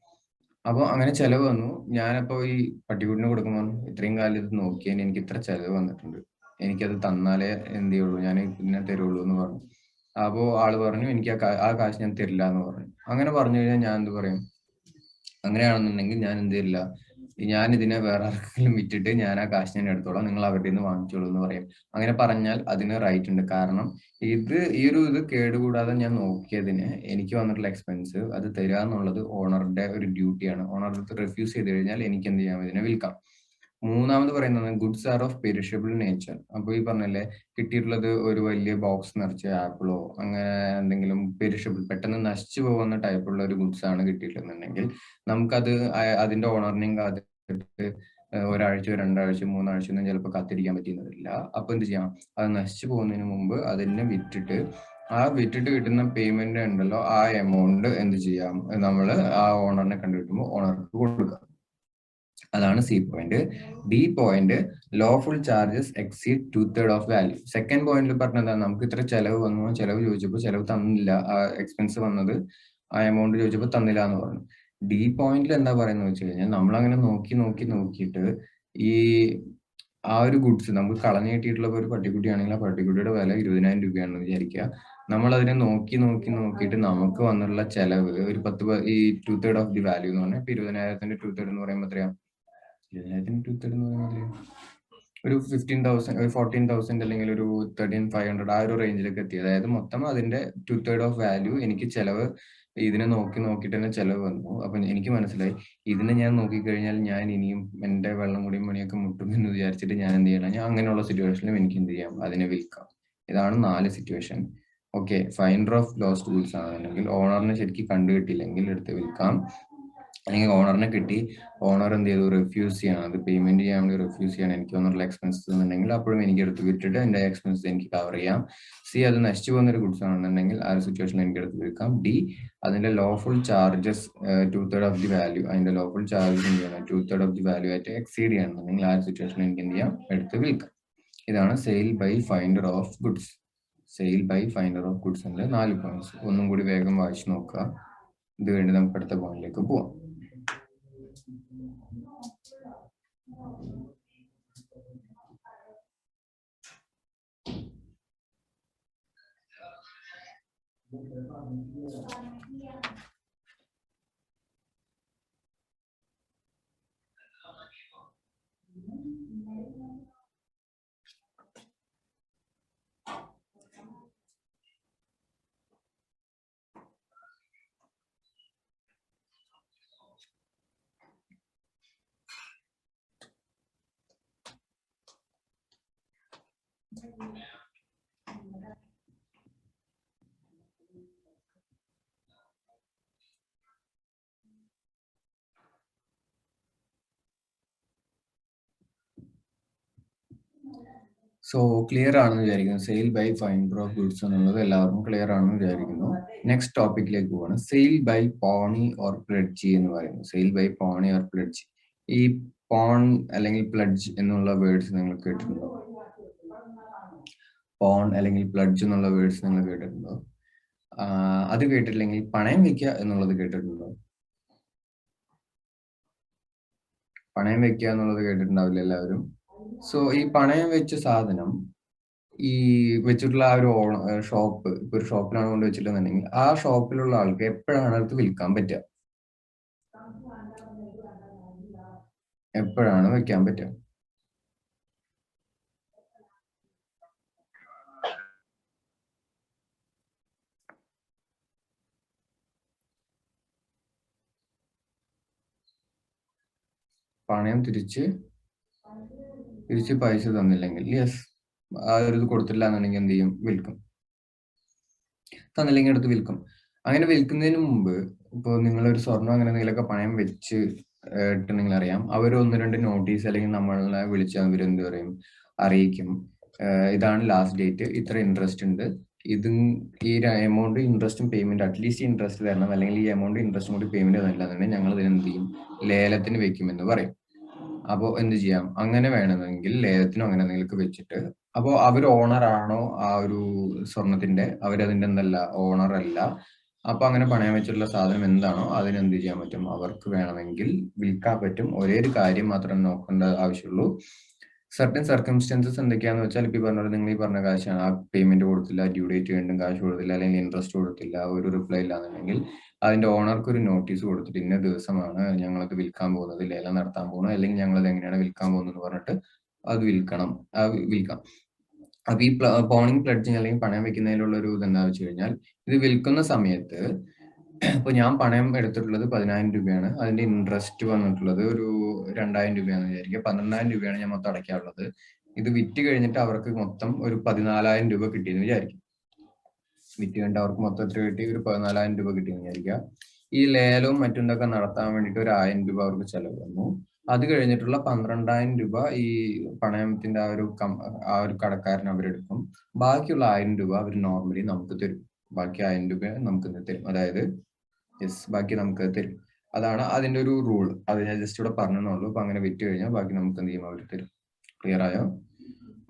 അപ്പൊ അങ്ങനെ ചെലവ് വന്നു. ഞാനപ്പോ ഈ പട്ടിക്കുട്ടിനെ കൊടുക്കുമ്പോൾ ഇത്രയും കാലം ഇത് നോക്കിയതിന് എനിക്ക് ഇത്ര ചെലവ് വന്നിട്ടുണ്ട്. എനിക്കത് തന്നാലേ എന്ത് ചെയ്യുള്ളൂ, ഞാൻ പിന്നെ തരുള്ളൂ എന്ന് പറഞ്ഞു. അപ്പോൾ ആള് പറഞ്ഞു എനിക്ക് ആ കാശ് ഞാൻ തരില്ല എന്ന് പറഞ്ഞു. അങ്ങനെ പറഞ്ഞു കഴിഞ്ഞാൽ ഞാൻ എന്ത് പറയും? അങ്ങനെയാണെന്നുണ്ടെങ്കിൽ ഞാൻ എന്ത് ചെയ്യില്ല, ഞാൻ ഇതിനെ വേറെ ആർക്കെങ്കിലും വിറ്റിട്ട് ഞാൻ ആ കാശ് ഞാൻ എടുത്തോളാം, നിങ്ങൾ അവരുടെ നിന്ന് വാങ്ങിച്ചോളൂ എന്ന് പറയും. അങ്ങനെ പറഞ്ഞാൽ അതിന് റൈറ്റ് ഉണ്ട്. കാരണം ഇത് കേടുകൂടാതെ ഞാൻ നോക്കിയതിന് എനിക്ക് വന്നിട്ടുള്ള എക്സ്പെൻസ് അത് തരിക എന്നുള്ളത് ഓണറുടെ ഒരു ഡ്യൂട്ടിയാണ്. ഓണർ റിഫ്യൂസ് ചെയ്ത് കഴിഞ്ഞാൽ എനിക്ക് എന്ത് ചെയ്യാം, ഇതിനെ വിൽക്കാം. മൂന്നാമത് പറയുന്നത് goods are of perishable nature. അപ്പൊ ഈ പറഞ്ഞല്ലേ, കിട്ടിയിട്ടുള്ളത് ഒരു വലിയ ബോക്സ് നിറച്ച ആപ്പിളോ അങ്ങനെ എന്തെങ്കിലും പെരിഷബിൾ, പെട്ടെന്ന് നശിച്ചു പോകുന്ന ടൈപ്പുള്ള ഒരു ഗുഡ്സ് ആണ് കിട്ടിയിട്ടുണ്ടെങ്കിൽ നമുക്കത് അതിന്റെ ഓണറിനെയും കാത്തിട്ട് ഒരാഴ്ച, രണ്ടാഴ്ച, മൂന്നാഴ്ച ഒന്നും ചിലപ്പോൾ കാത്തിരിക്കാൻ പറ്റുന്നില്ല. അപ്പൊ എന്ത് ചെയ്യാം, അത് നശിച്ചു പോകുന്നതിന് മുമ്പ് അതിനെ വിറ്റിട്ട് കിട്ടുന്ന പേയ്മെന്റ് ഉണ്ടല്ലോ, ആ എമൗണ്ട് എന്ത് ചെയ്യാം, നമ്മൾ ആ ഓണറിനെ കണ്ടുകിട്ടുമ്പോൾ ഓണർക്ക് കൊടുക്കാം. അതാണ് C point. D point, lawful charges exceed 2/3 of value. Second പോയിന്റിൽ പറഞ്ഞത് നമുക്ക് ഇത്ര ചെലവ് വന്നു, ചെലവ് ചോദിച്ചപ്പോൾ ചെലവ് തന്നില്ല, ആ എക്സ്പെൻസ് വന്നത് ആ എമൗണ്ട് ചോദിച്ചപ്പോൾ തന്നില്ല എന്ന് പറഞ്ഞു. ഡി പോയിന്റിൽ എന്താ പറയുന്നത് വെച്ച് കഴിഞ്ഞാൽ നമ്മൾ അങ്ങനെ നോക്കിയിട്ട് ഈ ആ ഒരു ഗുഡ്സ് നമുക്ക് കളഞ്ഞു കിട്ടിയിട്ടുള്ള ഒരു പട്ടിക്കുട്ടിയാണെങ്കിൽ ആ പട്ടിക്കുട്ടിയുടെ വില 20,000 രൂപയാണെന്ന് വിചാരിക്കുക. നമ്മൾ അതിനെ നോക്കിയിട്ട് നമുക്ക് വന്നുള്ള ചെലവ് ഒരു 2/3 ഓഫ് ദി വാല്യൂ എന്ന് പറഞ്ഞാൽ 20,000 2/3 എന്ന് പറയുമ്പോൾ എത്രയാ, 20,000 2/3 എന്ന് പറയുന്നത് ഒരു 15,000, ഒരു 14,000 അല്ലെങ്കിൽ ഒരു 13,500 ആ ഒരു റേഞ്ചിലേക്ക് എത്തി. അതായത് മൊത്തം അതിന്റെ 2/3 ഓഫ് വാല്യൂ എനിക്ക് ചെലവ്, ഇതിനെ നോക്കിയിട്ട് തന്നെ ചെലവ് വന്നു. അപ്പൊ എനിക്ക് മനസ്സിലായി ഇതിനെ ഞാൻ നോക്കിക്കഴിഞ്ഞാൽ ഞാൻ ഇനിയും എന്റെ വെള്ളം കൂടിയും പണിയൊക്കെ മുട്ടും എന്ന് വിചാരിച്ചിട്ട് ഞാൻ എന്ത് ചെയ്യണം, ഞാൻ അങ്ങനെയുള്ള സിറ്റുവേഷനിലും എനിക്ക് എന്ത് ചെയ്യാം, അതിനെ വിൽക്കാം. ഇതാണ് 4 situation. Okay, finder of lost goods ആണെന്നുണ്ടെങ്കിൽ ഓണറിനെ ശരിക്കും കണ്ടുകിട്ടില്ലെങ്കിൽ എടുത്ത് വിൽക്കാം. അല്ലെങ്കിൽ ഓണറിനെ കിട്ടി, ഓണർ എന്ത് ചെയ്തു, റിഫ്യൂസ് ചെയ്യണം, അത് പേയ്മെന്റ് ചെയ്യാൻ വേണ്ടി റിഫ്യൂസ് ചെയ്യണം, എനിക്ക് ഒന്നുള്ള എക്സ്പെൻസസ് എന്നുണ്ടെങ്കിൽ അപ്പോഴും എനിക്ക് എടുത്ത് വിട്ടിട്ട് എന്റെ എക്സ്പെൻസസ് എനിക്ക് കവർ ചെയ്യാം. സി, അത് നശിച്ചു പോകുന്ന ഒരു ഗുഡ്സ് ആണെന്നുണ്ടെങ്കിൽ ആ ഒരു സിറ്റുവേഷനിൽ എനിക്ക് എടുത്ത് വിൽക്കാം. ഡി, അതിന്റെ lawful charges 2/3 of the value, അതിന്റെ ലോഫുൾ ചാർജസ് എന്ത് ചെയ്യണം, 2/3 ഓഫ് ദി വാല്യൂ ആയിട്ട് എക്സീഡ് ചെയ്യണമെന്നുണ്ടെങ്കിൽ ആ ഒരു സിറ്റുവേഷനിൽ എനിക്ക് എന്ത് ചെയ്യാം, എടുത്ത് വിൽക്കാം. ഇതാണ് sale by finder of goods. Sale by finder of ഗുഡ്സിന്റെ 4 പോയിന്റ്സ്. ഒന്നും കൂടി വേഗം വായിച്ചു നോക്കുക. ഇത് വേണ്ടി നമുക്ക് അടുത്ത പോയിന്റിലേക്ക് പോവാം. സോ ക്ലിയർ ആണെന്ന് വിചാരിക്കുന്നു. Sale by finder of goods എന്നുള്ളത് എല്ലാവർക്കും ക്ലിയർ ആണെന്ന് വിചാരിക്കുന്നു. നെക്സ്റ്റ് ടോപ്പിക്കിലേക്ക് പോവാണ്. Sale by pawnee or pledge എന്ന് പറയുന്നു. Sale by pawnee or pledge. ഈ പോൺ അല്ലെങ്കിൽ പ്ലഡ്ജ് എന്നുള്ള വേർഡ്സ് നിങ്ങൾ കേട്ടിട്ടുണ്ടോ? പോൺ അല്ലെങ്കിൽ പ്ലഡ്ജ് എന്നുള്ള വേർഡ്സ് നിങ്ങൾ കേട്ടിട്ടുണ്ടോ? അത് കേട്ടിട്ടില്ലെങ്കിൽ പണയം വെക്കുക എന്നുള്ളത് കേട്ടിട്ടുണ്ടോ? പണയം വെക്കുക എന്നുള്ളത് കേട്ടിട്ടുണ്ടാവില്ല എല്ലാവരും. സോ ഈ പണയം വെച്ച സാധനം ഈ വെച്ചിട്ടുള്ള ആ ഒരു ഷോപ്പ്, ഇപ്പൊ ഒരു ഷോപ്പിലാണ് കൊണ്ട് വെച്ചിട്ടുണ്ടെന്നുണ്ടെങ്കിൽ ആ ഷോപ്പിലുള്ള ആൾക്ക് എപ്പോഴാണ് അത് വിൽക്കാൻ പറ്റുക? എപ്പോഴാണ് വെക്കാൻ പറ്റുക? പണയം തിരിച്ച് പൈസ തന്നില്ലെങ്കിൽ, യെസ്, ആ ഒരു ഇത് കൊടുത്തില്ല എന്നുണ്ടെങ്കിൽ എന്ത് ചെയ്യും, വിൽക്കും. തന്നില്ലെങ്കിൽ എടുത്ത് വിൽക്കും. അങ്ങനെ വിൽക്കുന്നതിന് മുമ്പ് ഇപ്പോൾ നിങ്ങളൊരു സ്വർണം അങ്ങനെ എന്തെങ്കിലുമൊക്കെ പണയം വെച്ച് ഇട്ടുണ്ടെങ്കിൽ അറിയാം, അവർ 1-2 നോട്ടീസ് അല്ലെങ്കിൽ നമ്മളെ വിളിച്ച് അവരെന്ത് പറയും, അറിയിക്കും, ഇതാണ് ലാസ്റ്റ് ഡേറ്റ്, ഇത്ര ഇൻട്രസ്റ്റ് ഉണ്ട്, ഈ എമൗണ്ട് ഇൻട്രസ്റ്റും പേയ്മെന്റ്, അറ്റ്ലീസ്റ്റ് ഇൻട്രസ്റ്റ് തരണം, അല്ലെങ്കിൽ ഈ എമൗണ്ട് ഇൻട്രസ്റ്റും കൂടി പേയ്മെന്റ് തന്നില്ല എന്നുണ്ടെങ്കിൽ ഞങ്ങൾ ഇതിന് എന്ത് ചെയ്യും, ലേലത്തിന് വെക്കുമെന്ന് പറയും. അപ്പോൾ എന്ത് ചെയ്യാം, അങ്ങനെ വേണമെങ്കിൽ ലേലത്തിനോ അങ്ങനെ എന്തെങ്കിലും വെച്ചിട്ട്, അപ്പോൾ അവർ ഓണർ ആണോ ആ ഒരു സ്വർണത്തിന്റെ, അവരതിന്റെ എന്തല്ല, ഓണർ അല്ല. അപ്പൊ അങ്ങനെ പണയം വെച്ചിട്ടുള്ള സാധനം എന്താണോ അതിനെന്ത് ചെയ്യാൻ പറ്റും, അവർക്ക് വേണമെങ്കിൽ വിൽക്കാൻ പറ്റും. ഒരേ ഒരു കാര്യം മാത്രം നോക്കേണ്ട ആവശ്യമുള്ളൂ, സർട്ടൻ സർക്കംസ്റ്റൻസസ് എന്തൊക്കെയാന്ന് വെച്ചാൽ ഇപ്പൊ പറഞ്ഞത് നിങ്ങൾ ഈ പറഞ്ഞ കാശാണ്, ആ പേയ്മെന്റ് കൊടുത്തില്ല, ഡ്യൂ ഡേറ്റ് വീണ്ടും കാശ് കൊടുത്തില്ല, അല്ലെങ്കിൽ ഇൻട്രസ്റ്റ് കൊടുത്തില്ല, ഒരു റിപ്ലൈ ഇല്ലാന്നുണ്ടെങ്കിൽ അതിന്റെ ഓണർക്ക് ഒരു നോട്ടീസ് കൊടുത്തിട്ട് ഇന്ന ദിവസമാണ് ഞങ്ങളത് വിൽക്കാൻ പോകുന്നത്, ലേലം നടത്താൻ പോകുന്നത്, അല്ലെങ്കിൽ ഞങ്ങളത് എങ്ങനെയാണ് വിൽക്കാൻ പോകുന്നത് എന്ന് പറഞ്ഞിട്ട് അത് വിൽക്കാം. അപ്പൊ ഈ പോണിംഗ് പ്ലഡ്ജിങ് അല്ലെങ്കിൽ പണയം വെക്കുന്നതിലുള്ള ഒരു ഇതെന്താ വെച്ച് കഴിഞ്ഞാൽ, ഇത് വിൽക്കുന്ന സമയത്ത് ഇപ്പൊ ഞാൻ പണയം എടുത്തിട്ടുള്ളത് 10,000 രൂപയാണ്, അതിന്റെ ഇൻട്രസ്റ്റ് വന്നിട്ടുള്ളത് ഒരു 2,000 രൂപയാണെന്ന് വിചാരിക്കുക. 12,000 രൂപയാണ് ഞാൻ മൊത്തം അടയ്ക്കാനുള്ളത്. ഇത് വിറ്റ് കഴിഞ്ഞിട്ട് അവർക്ക് മൊത്തം ഒരു 14,000 രൂപ കിട്ടിയെന്ന് വിചാരിക്കും. വിറ്റ് കഴിഞ്ഞിട്ട് അവർക്ക് മൊത്തം എത്ര കിട്ടി? ഒരു 14,000 രൂപ കിട്ടിയെന്ന് വിചാരിക്കുക. ഈ ലേലവും മറ്റൊക്കെ നടത്താൻ വേണ്ടിയിട്ട് ഒരു 1,000 രൂപ അവർക്ക് ചെലവ് വന്നു. അത് കഴിഞ്ഞിട്ടുള്ള 12,000 രൂപ ഈ പണയത്തിന്റെ ആ ഒരു കടക്കാരൻ അവരെടുക്കും. ബാക്കിയുള്ള 1,000 രൂപ അവർ നോർമലി നമുക്ക് തരും. ബാക്കി 1,000 രൂപ നമുക്ക് തരും. അതായത് ബാക്കി നമുക്ക് തരും. അതാണ് അതിന്റെ ഒരു റൂൾ. അത് ഞാൻ ജസ്റ്റ് ഇവിടെ പറഞ്ഞെന്നുള്ളൂ. അപ്പൊ അങ്ങനെ വിറ്റ് കഴിഞ്ഞാൽ ബാക്കി നമുക്ക് എന്ത് ചെയ്യും? അവർ തരും. ക്ലിയർ ആയോ?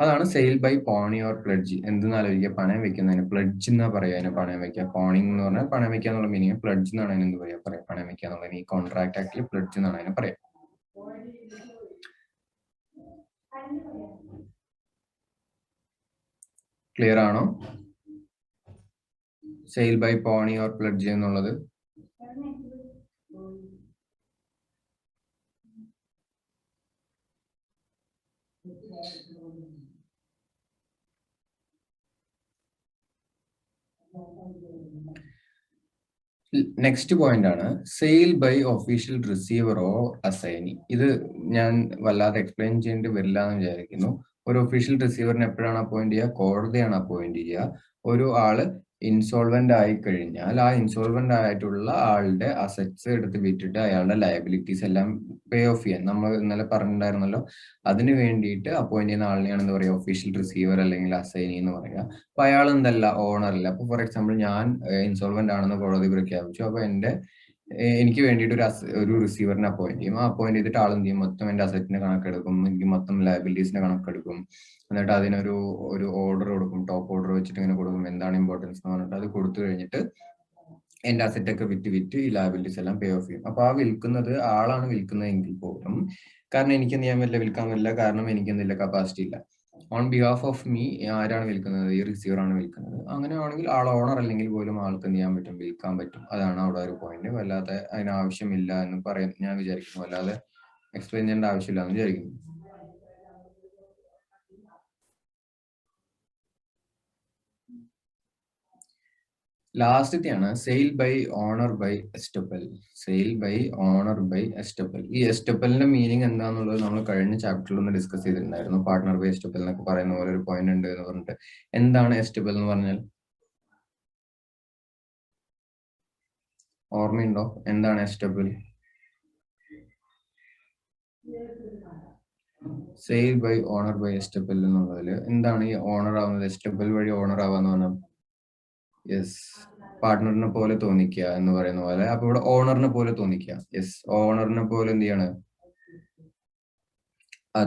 അതാണ് sale by pawnee or pledge. എന്തെന്നാലോചിക്കുക, പണയം വെക്കുന്നതിന് പ്ലഡ്ജ് എന്നാ പറയാ. അതിന് പണയം വെക്കുക. പോണിംഗ് എന്ന് പറഞ്ഞാൽ പണയം വെക്കുക എന്നുള്ള മീനിങ്. പ്ലഡ്ജ് എന്നാണ് അതിന് എന്ത് പറയാ പണയം വെക്കുക എന്നുള്ളത്. ഈ കോൺട്രാക്ട് ആക്ടിൽ പ്ലഡ്ജ് എന്നാണ് അതിനെ പറയാം. ക്ലിയർ ആണോ? Sale by pawnee or pledge എന്നുള്ളത്. നെക്സ്റ്റ് പോയിന്റ് ആണ് sale by official receiver or assignee. ഇത് ഞാൻ വല്ലാതെ എക്സ്പ്ലെയിൻ ചെയ്യേണ്ടി വരില്ല എന്ന് വിചാരിക്കുന്നു. ഒരു ഒഫീഷ്യൽ റിസീവറിനെ എപ്പോഴാണ് അപ്പോയിന്റ് ചെയ്യുക? കോടതിയാണ് അപ്പോയിന്റ് ചെയ്യുക. ഒരു ആള് ഇൻസോൾവെന്റ് ആയി കഴിഞ്ഞാൽ ആ ഇൻസോൾവെന്റ് ആയിട്ടുള്ള ആളുടെ അസറ്റ്സ് എടുത്ത് വിറ്റിട്ട് അയാളുടെ ലയബിലിറ്റീസ് എല്ലാം പേ ഓഫ് ചെയ്യാൻ, നമ്മൾ ഇന്നലെ പറഞ്ഞിട്ടുണ്ടായിരുന്നല്ലോ, അതിന് വേണ്ടിയിട്ട് അപ്പോയിന്റ് ചെയ്യുന്ന ആളിനെയാണ് എന്താ പറയുക? ഒഫീഷ്യൽ റിസീവർ അല്ലെങ്കിൽ അസൈനി എന്ന് പറയുക. അപ്പൊ അയാൾ എന്തല്ല, ഓണർ അല്ല. അപ്പൊ ഫോർ എക്സാമ്പിൾ ഞാൻ ഇൻസോൾവെന്റ് ആണെന്ന് കോടതി പ്രഖ്യാപിച്ചു. അപ്പൊ എനിക്ക് വേണ്ടിയിട്ട് ഒരു റിസീവറിനെ അപ്പോയിന്റ് ചെയ്യും. ആ അപ്പോയിന്റ് ചെയ്തിട്ട് ആൾ എന്ത് ചെയ്യും? മൊത്തം എന്റെ അസറ്റിന്റെ കണക്കെടുക്കും, എനിക്ക് മൊത്തം ലയബിലിറ്റീസിന്റെ കണക്കെടുക്കും. എന്നിട്ട് അതിനൊരു ഓർഡർ കൊടുക്കും, ടോപ്പ് ഓർഡർ വെച്ചിട്ട് ഇങ്ങനെ കൊടുക്കും, എന്താണ് ഇമ്പോർട്ടൻസ് എന്ന് പറഞ്ഞിട്ട് അത് കൊടുത്തു കഴിഞ്ഞിട്ട് എന്റെ അസറ്റ് ഒക്കെ വിറ്റ് ഈ ലയബിലിറ്റീസ് എല്ലാം പേ ഓഫ് ചെയ്യും. അപ്പൊ ആ വിൽക്കുന്നത് ആളാണ് വിൽക്കുന്നതെങ്കിൽ പോലും, കാരണം എനിക്ക് എന്ത് ചെയ്യാൻ പറ്റില്ല, വിൽക്കാൻ പറ്റില്ല, കാരണം എനിക്ക് എന്തില്ല, കപ്പാസിറ്റി ഇല്ല. ഓൺ ബിഹാഫ് ഓഫ് മീ ആരാണ് വിൽക്കുന്നത്? ഈ റിസീവർ ആണ് വിൽക്കുന്നത്. അങ്ങനെയാണെങ്കിൽ ആൾ ഓണർ അല്ലെങ്കിൽ പോലും ആൾക്ക് എന്ത് ചെയ്യാൻ പറ്റും? വിൽക്കാൻ പറ്റും. അതാണ് അവിടെ ഒരു പോയിന്റ്. വല്ലാതെ അതിന് ആവശ്യമില്ല എന്ന് പറയാൻ ഞാൻ വിചാരിക്കുന്നു. വല്ലാതെ എക്സ്പ്ലെയിൻ ചെയ്യേണ്ട ആവശ്യമില്ല എന്ന് വിചാരിക്കുന്നു. ലാസ്റ്റത്തെയാണ് sale by owner by estoppel. Sale by owner by estoppel. ഈ എസ്റ്റപ്പലിന്റെ മീനിങ് എന്താണെന്നുള്ളത് നമ്മൾ കഴിഞ്ഞ ചാപ്റ്ററിൽ ഒന്ന് ഡിസ്കസ് ചെയ്തിട്ടുണ്ടായിരുന്നു. പാർട്ട്ണർ ബൈ എസ്റ്റപ്പൽ എന്നൊക്കെ പറയുന്ന പോലെ ഒരു പോയിന്റ് ഉണ്ട് എന്ന് പറഞ്ഞിട്ട്. എന്താണ് എസ്റ്റപ്പൽ എന്ന് പറഞ്ഞാൽ? ഓർമ്മയുണ്ടോ? എന്താണ് എസ്റ്റപ്പൽ? സെയിൽ ബൈ ഓണർ ബൈ എസ്റ്റപ്പൽ എന്നുള്ളതിൽ എന്താണ് ഈ ഓണർ ആവുന്നത്? എസ്റ്റപ്പൽ വഴി ഓണർ ആവാന്ന് പറഞ്ഞാൽ യെസ്, പാർട്ട്ണറിനെ പോലെ തോന്നിക്കുക എന്ന് പറയുന്ന പോലെ. അപ്പൊ ഇവിടെ ഓണറിനെ പോലെ തോന്നിക്കുക. യെസ്, ഓണറിനെ പോലെ എന്ത് ചെയ്യാണ്?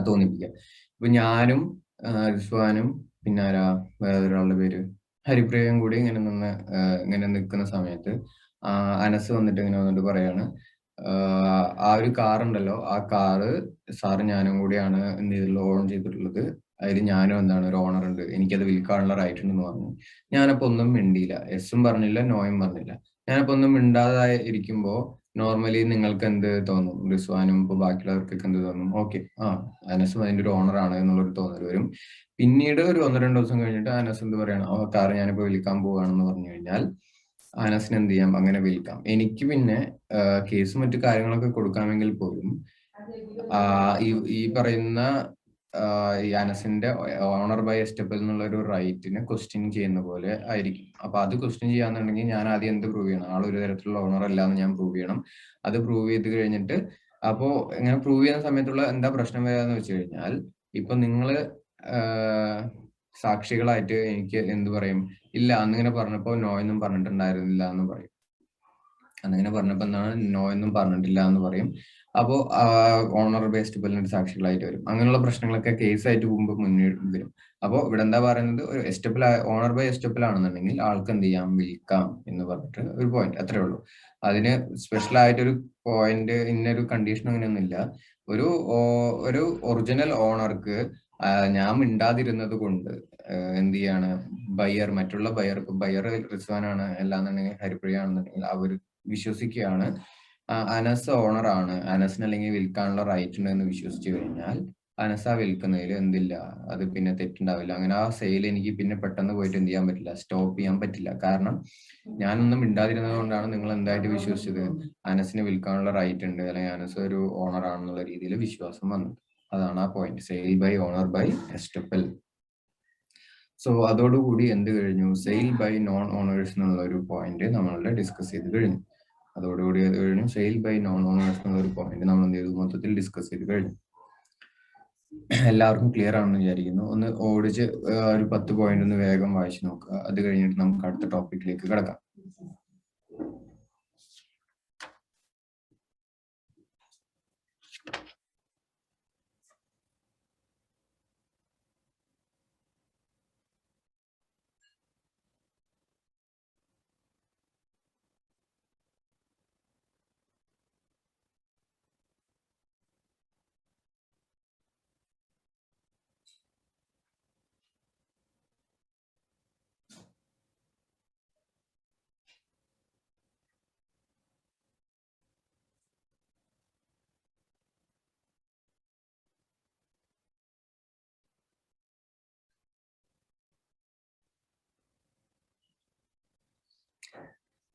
തോന്നിപ്പിക്കുക. ഇപ്പൊ ഞാനും റിസ്വാനും പിന്നെ ആരാ വേറൊരാളുടെ പേര് ഹരിപ്രിയയും കൂടി ഇങ്ങനെ നിൽക്കുന്ന സമയത്ത് അനസ് വന്നിട്ട് ഇങ്ങനെ വന്നിട്ട് പറയാണ്, ആ ഒരു കാർ ഉണ്ടല്ലോ, ആ കാറ് സാറ് ഞാനും കൂടിയാണ് എന്ത് ചെയ്തിട്ടുള്ളത്? ഓൺ ചെയ്തിട്ടുള്ളത്. അതിൽ ഞാനും എന്താണ് ഒരു ഓണർ ഉണ്ട്, എനിക്കത് വിൽക്കാനുള്ള റൈറ്റ് ഉണ്ടെന്ന് പറഞ്ഞു. ഞാനപ്പോ ഒന്നും മിണ്ടിയില്ല, എസും പറഞ്ഞില്ല, നോയും പറഞ്ഞില്ല. ഞാനപ്പോ ഒന്നും മിണ്ടാതായി ഇരിക്കുമ്പോ നോർമലി നിങ്ങൾക്ക് എന്ത് തോന്നും? റിസ്വാനും ഇപ്പൊ ബാക്കിയുള്ളവർക്കൊക്കെ എന്ത് തോന്നും? ഓക്കെ, അനസും അതിന്റെ ഒരു ഓണറാണ് എന്നുള്ളൊരു തോന്നൽ വരും. പിന്നീട് ഒരു 1-2 ദിവസം കഴിഞ്ഞിട്ട് അനസ് എന്ത് പറയണം? കാർ ഞാനിപ്പോ വിൽക്കാൻ പോവുകയാണെന്ന് പറഞ്ഞു കഴിഞ്ഞാൽ അനസിന് എന്ത് ചെയ്യാം? അങ്ങനെ വിൽക്കാം. എനിക്ക് പിന്നെ കേസും മറ്റു കാര്യങ്ങളൊക്കെ കൊടുക്കാമെങ്കിൽ പോലും ഈ പറയുന്ന ഈ അനസിന്റെ ഓണർ ബൈ എസ്റ്റപ്പൽ എന്നുള്ള ഒരു റൈറ്റിനെ ക്വസ്റ്റ്യൻ ചെയ്യുന്ന പോലെ ആയിരിക്കും. അപ്പൊ അത് ക്വസ്റ്റ്യൻ ചെയ്യാന്നുണ്ടെങ്കിൽ ഞാൻ ആദ്യം എന്ത് പ്രൂവ് ചെയ്യണം? ആൾ ഒരു തരത്തിലുള്ള ഓണർ അല്ല എന്ന് ഞാൻ പ്രൂവ് ചെയ്യണം. അത് പ്രൂവ് ചെയ്ത് കഴിഞ്ഞിട്ട് അപ്പോ ഇങ്ങനെ പ്രൂവ് ചെയ്യുന്ന സമയത്തുള്ള എന്താ പ്രശ്നം വരാന്ന് വെച്ച് കഴിഞ്ഞാൽ, ഇപ്പൊ നിങ്ങള് സാക്ഷികളായിട്ട് എനിക്ക് എന്ത് പറയും? ഇല്ല, അന്നിങ്ങനെ പറഞ്ഞപ്പോ നോ എന്നും പറഞ്ഞിട്ടുണ്ടായിരുന്നില്ല എന്ന് പറയും. അന്നിങ്ങനെ പറഞ്ഞപ്പോ എന്താണ് നോ എന്നും പറഞ്ഞിട്ടില്ല എന്ന് പറയും. അപ്പോ ഓണർ ബൈ എസ്റ്റപ്പലിന് സാക്ഷികളായിട്ട് വരും. അങ്ങനെയുള്ള പ്രശ്നങ്ങളൊക്കെ കേസായിട്ട് പോകുമ്പോൾ മുന്നിൽ വരും. അപ്പോൾ ഇവിടെ എന്താ പറയുന്നത്? ഒരു എസ്റ്റപ്പൽ ഓണർ ബൈ എസ്റ്റപ്പൽ ആണെന്നുണ്ടെങ്കിൽ ആൾക്ക് എന്ത് ചെയ്യാം? വിൽക്കാം എന്ന് പറഞ്ഞിട്ട് ഒരു പോയിന്റ്. അത്രേ ഉള്ളൂ. അതിന് സ്പെഷ്യൽ ആയിട്ടൊരു പോയിന്റ്, ഇന്നൊരു കണ്ടീഷൻ അങ്ങനെയൊന്നുമില്ല. ഒരു ഒരു ഒറിജിനൽ ഓണർക്ക് ഞാൻ മിണ്ടാതിരുന്നത് കൊണ്ട് എന്ത് ചെയ്യാണ് ബയർ, മറ്റുള്ള ബയർക്ക്, ബയർ റിസ്വാനാണ് അല്ലാന്നുണ്ടെങ്കിൽ ഹരിപ്രിയാണെന്നുണ്ടെങ്കിൽ അവർ വിശ്വസിക്കുകയാണ് അനസ് ഓണറാണ്, അനസിന് അല്ലെങ്കിൽ വിൽക്കാനുള്ള റൈറ്റ് ഉണ്ട് എന്ന് വിശ്വസിച്ചു കഴിഞ്ഞാൽ അനസ വിൽക്കുന്നതിൽ എന്തില്ല, അത് പിന്നെ തെറ്റുണ്ടാവില്ല. അങ്ങനെ ആ സെയിൽ എനിക്ക് പിന്നെ പെട്ടെന്ന് പോയിട്ട് എന്ത് ചെയ്യാൻ പറ്റില്ല, സ്റ്റോപ്പ് ചെയ്യാൻ പറ്റില്ല. കാരണം ഞാനൊന്നും മിണ്ടാതിരുന്നത് കൊണ്ടാണ് നിങ്ങൾ എന്തായിട്ട് വിശ്വസിച്ചത്, അനസിന് വിൽക്കാനുള്ള റൈറ്റ് ഉണ്ട് അല്ലെങ്കിൽ അനസ് ഒരു ഓണർ ആണെന്നുള്ള രീതിയിൽ വിശ്വാസം വന്നത്. അതാണ് ആ point, sale by owner by estoppel. So അതോടുകൂടി എന്ത് കഴിഞ്ഞു, സെയിൽ ബൈ നോൺ ഓണേഴ്സ് എന്നുള്ള ഒരു പോയിന്റ് നമ്മളുടെ ഡിസ്കസ് ചെയ്ത് കഴിഞ്ഞു. അതോടുകൂടി അത് കഴിഞ്ഞു സെയിൽ ബൈ നോൺ ഓണേഴ്സ് എന്നുള്ള ഒരു പോയിന്റ് നമ്മൾ എന്ത് ചെയ്തു, മൊത്തത്തിൽ ഡിസ്കസ് ചെയ്ത് കഴിഞ്ഞു. എല്ലാവർക്കും ക്ലിയർ ആണെന്ന് വിചാരിക്കുന്നു. ഒന്ന് ഓടിച്ച് ഒരു 10 പോയിന്റ് ഒന്ന് വേഗം വായിച്ചു നോക്കുക. അത് കഴിഞ്ഞിട്ട് നമുക്ക് അടുത്ത ടോപ്പിക്കിലേക്ക് കിടക്കാം.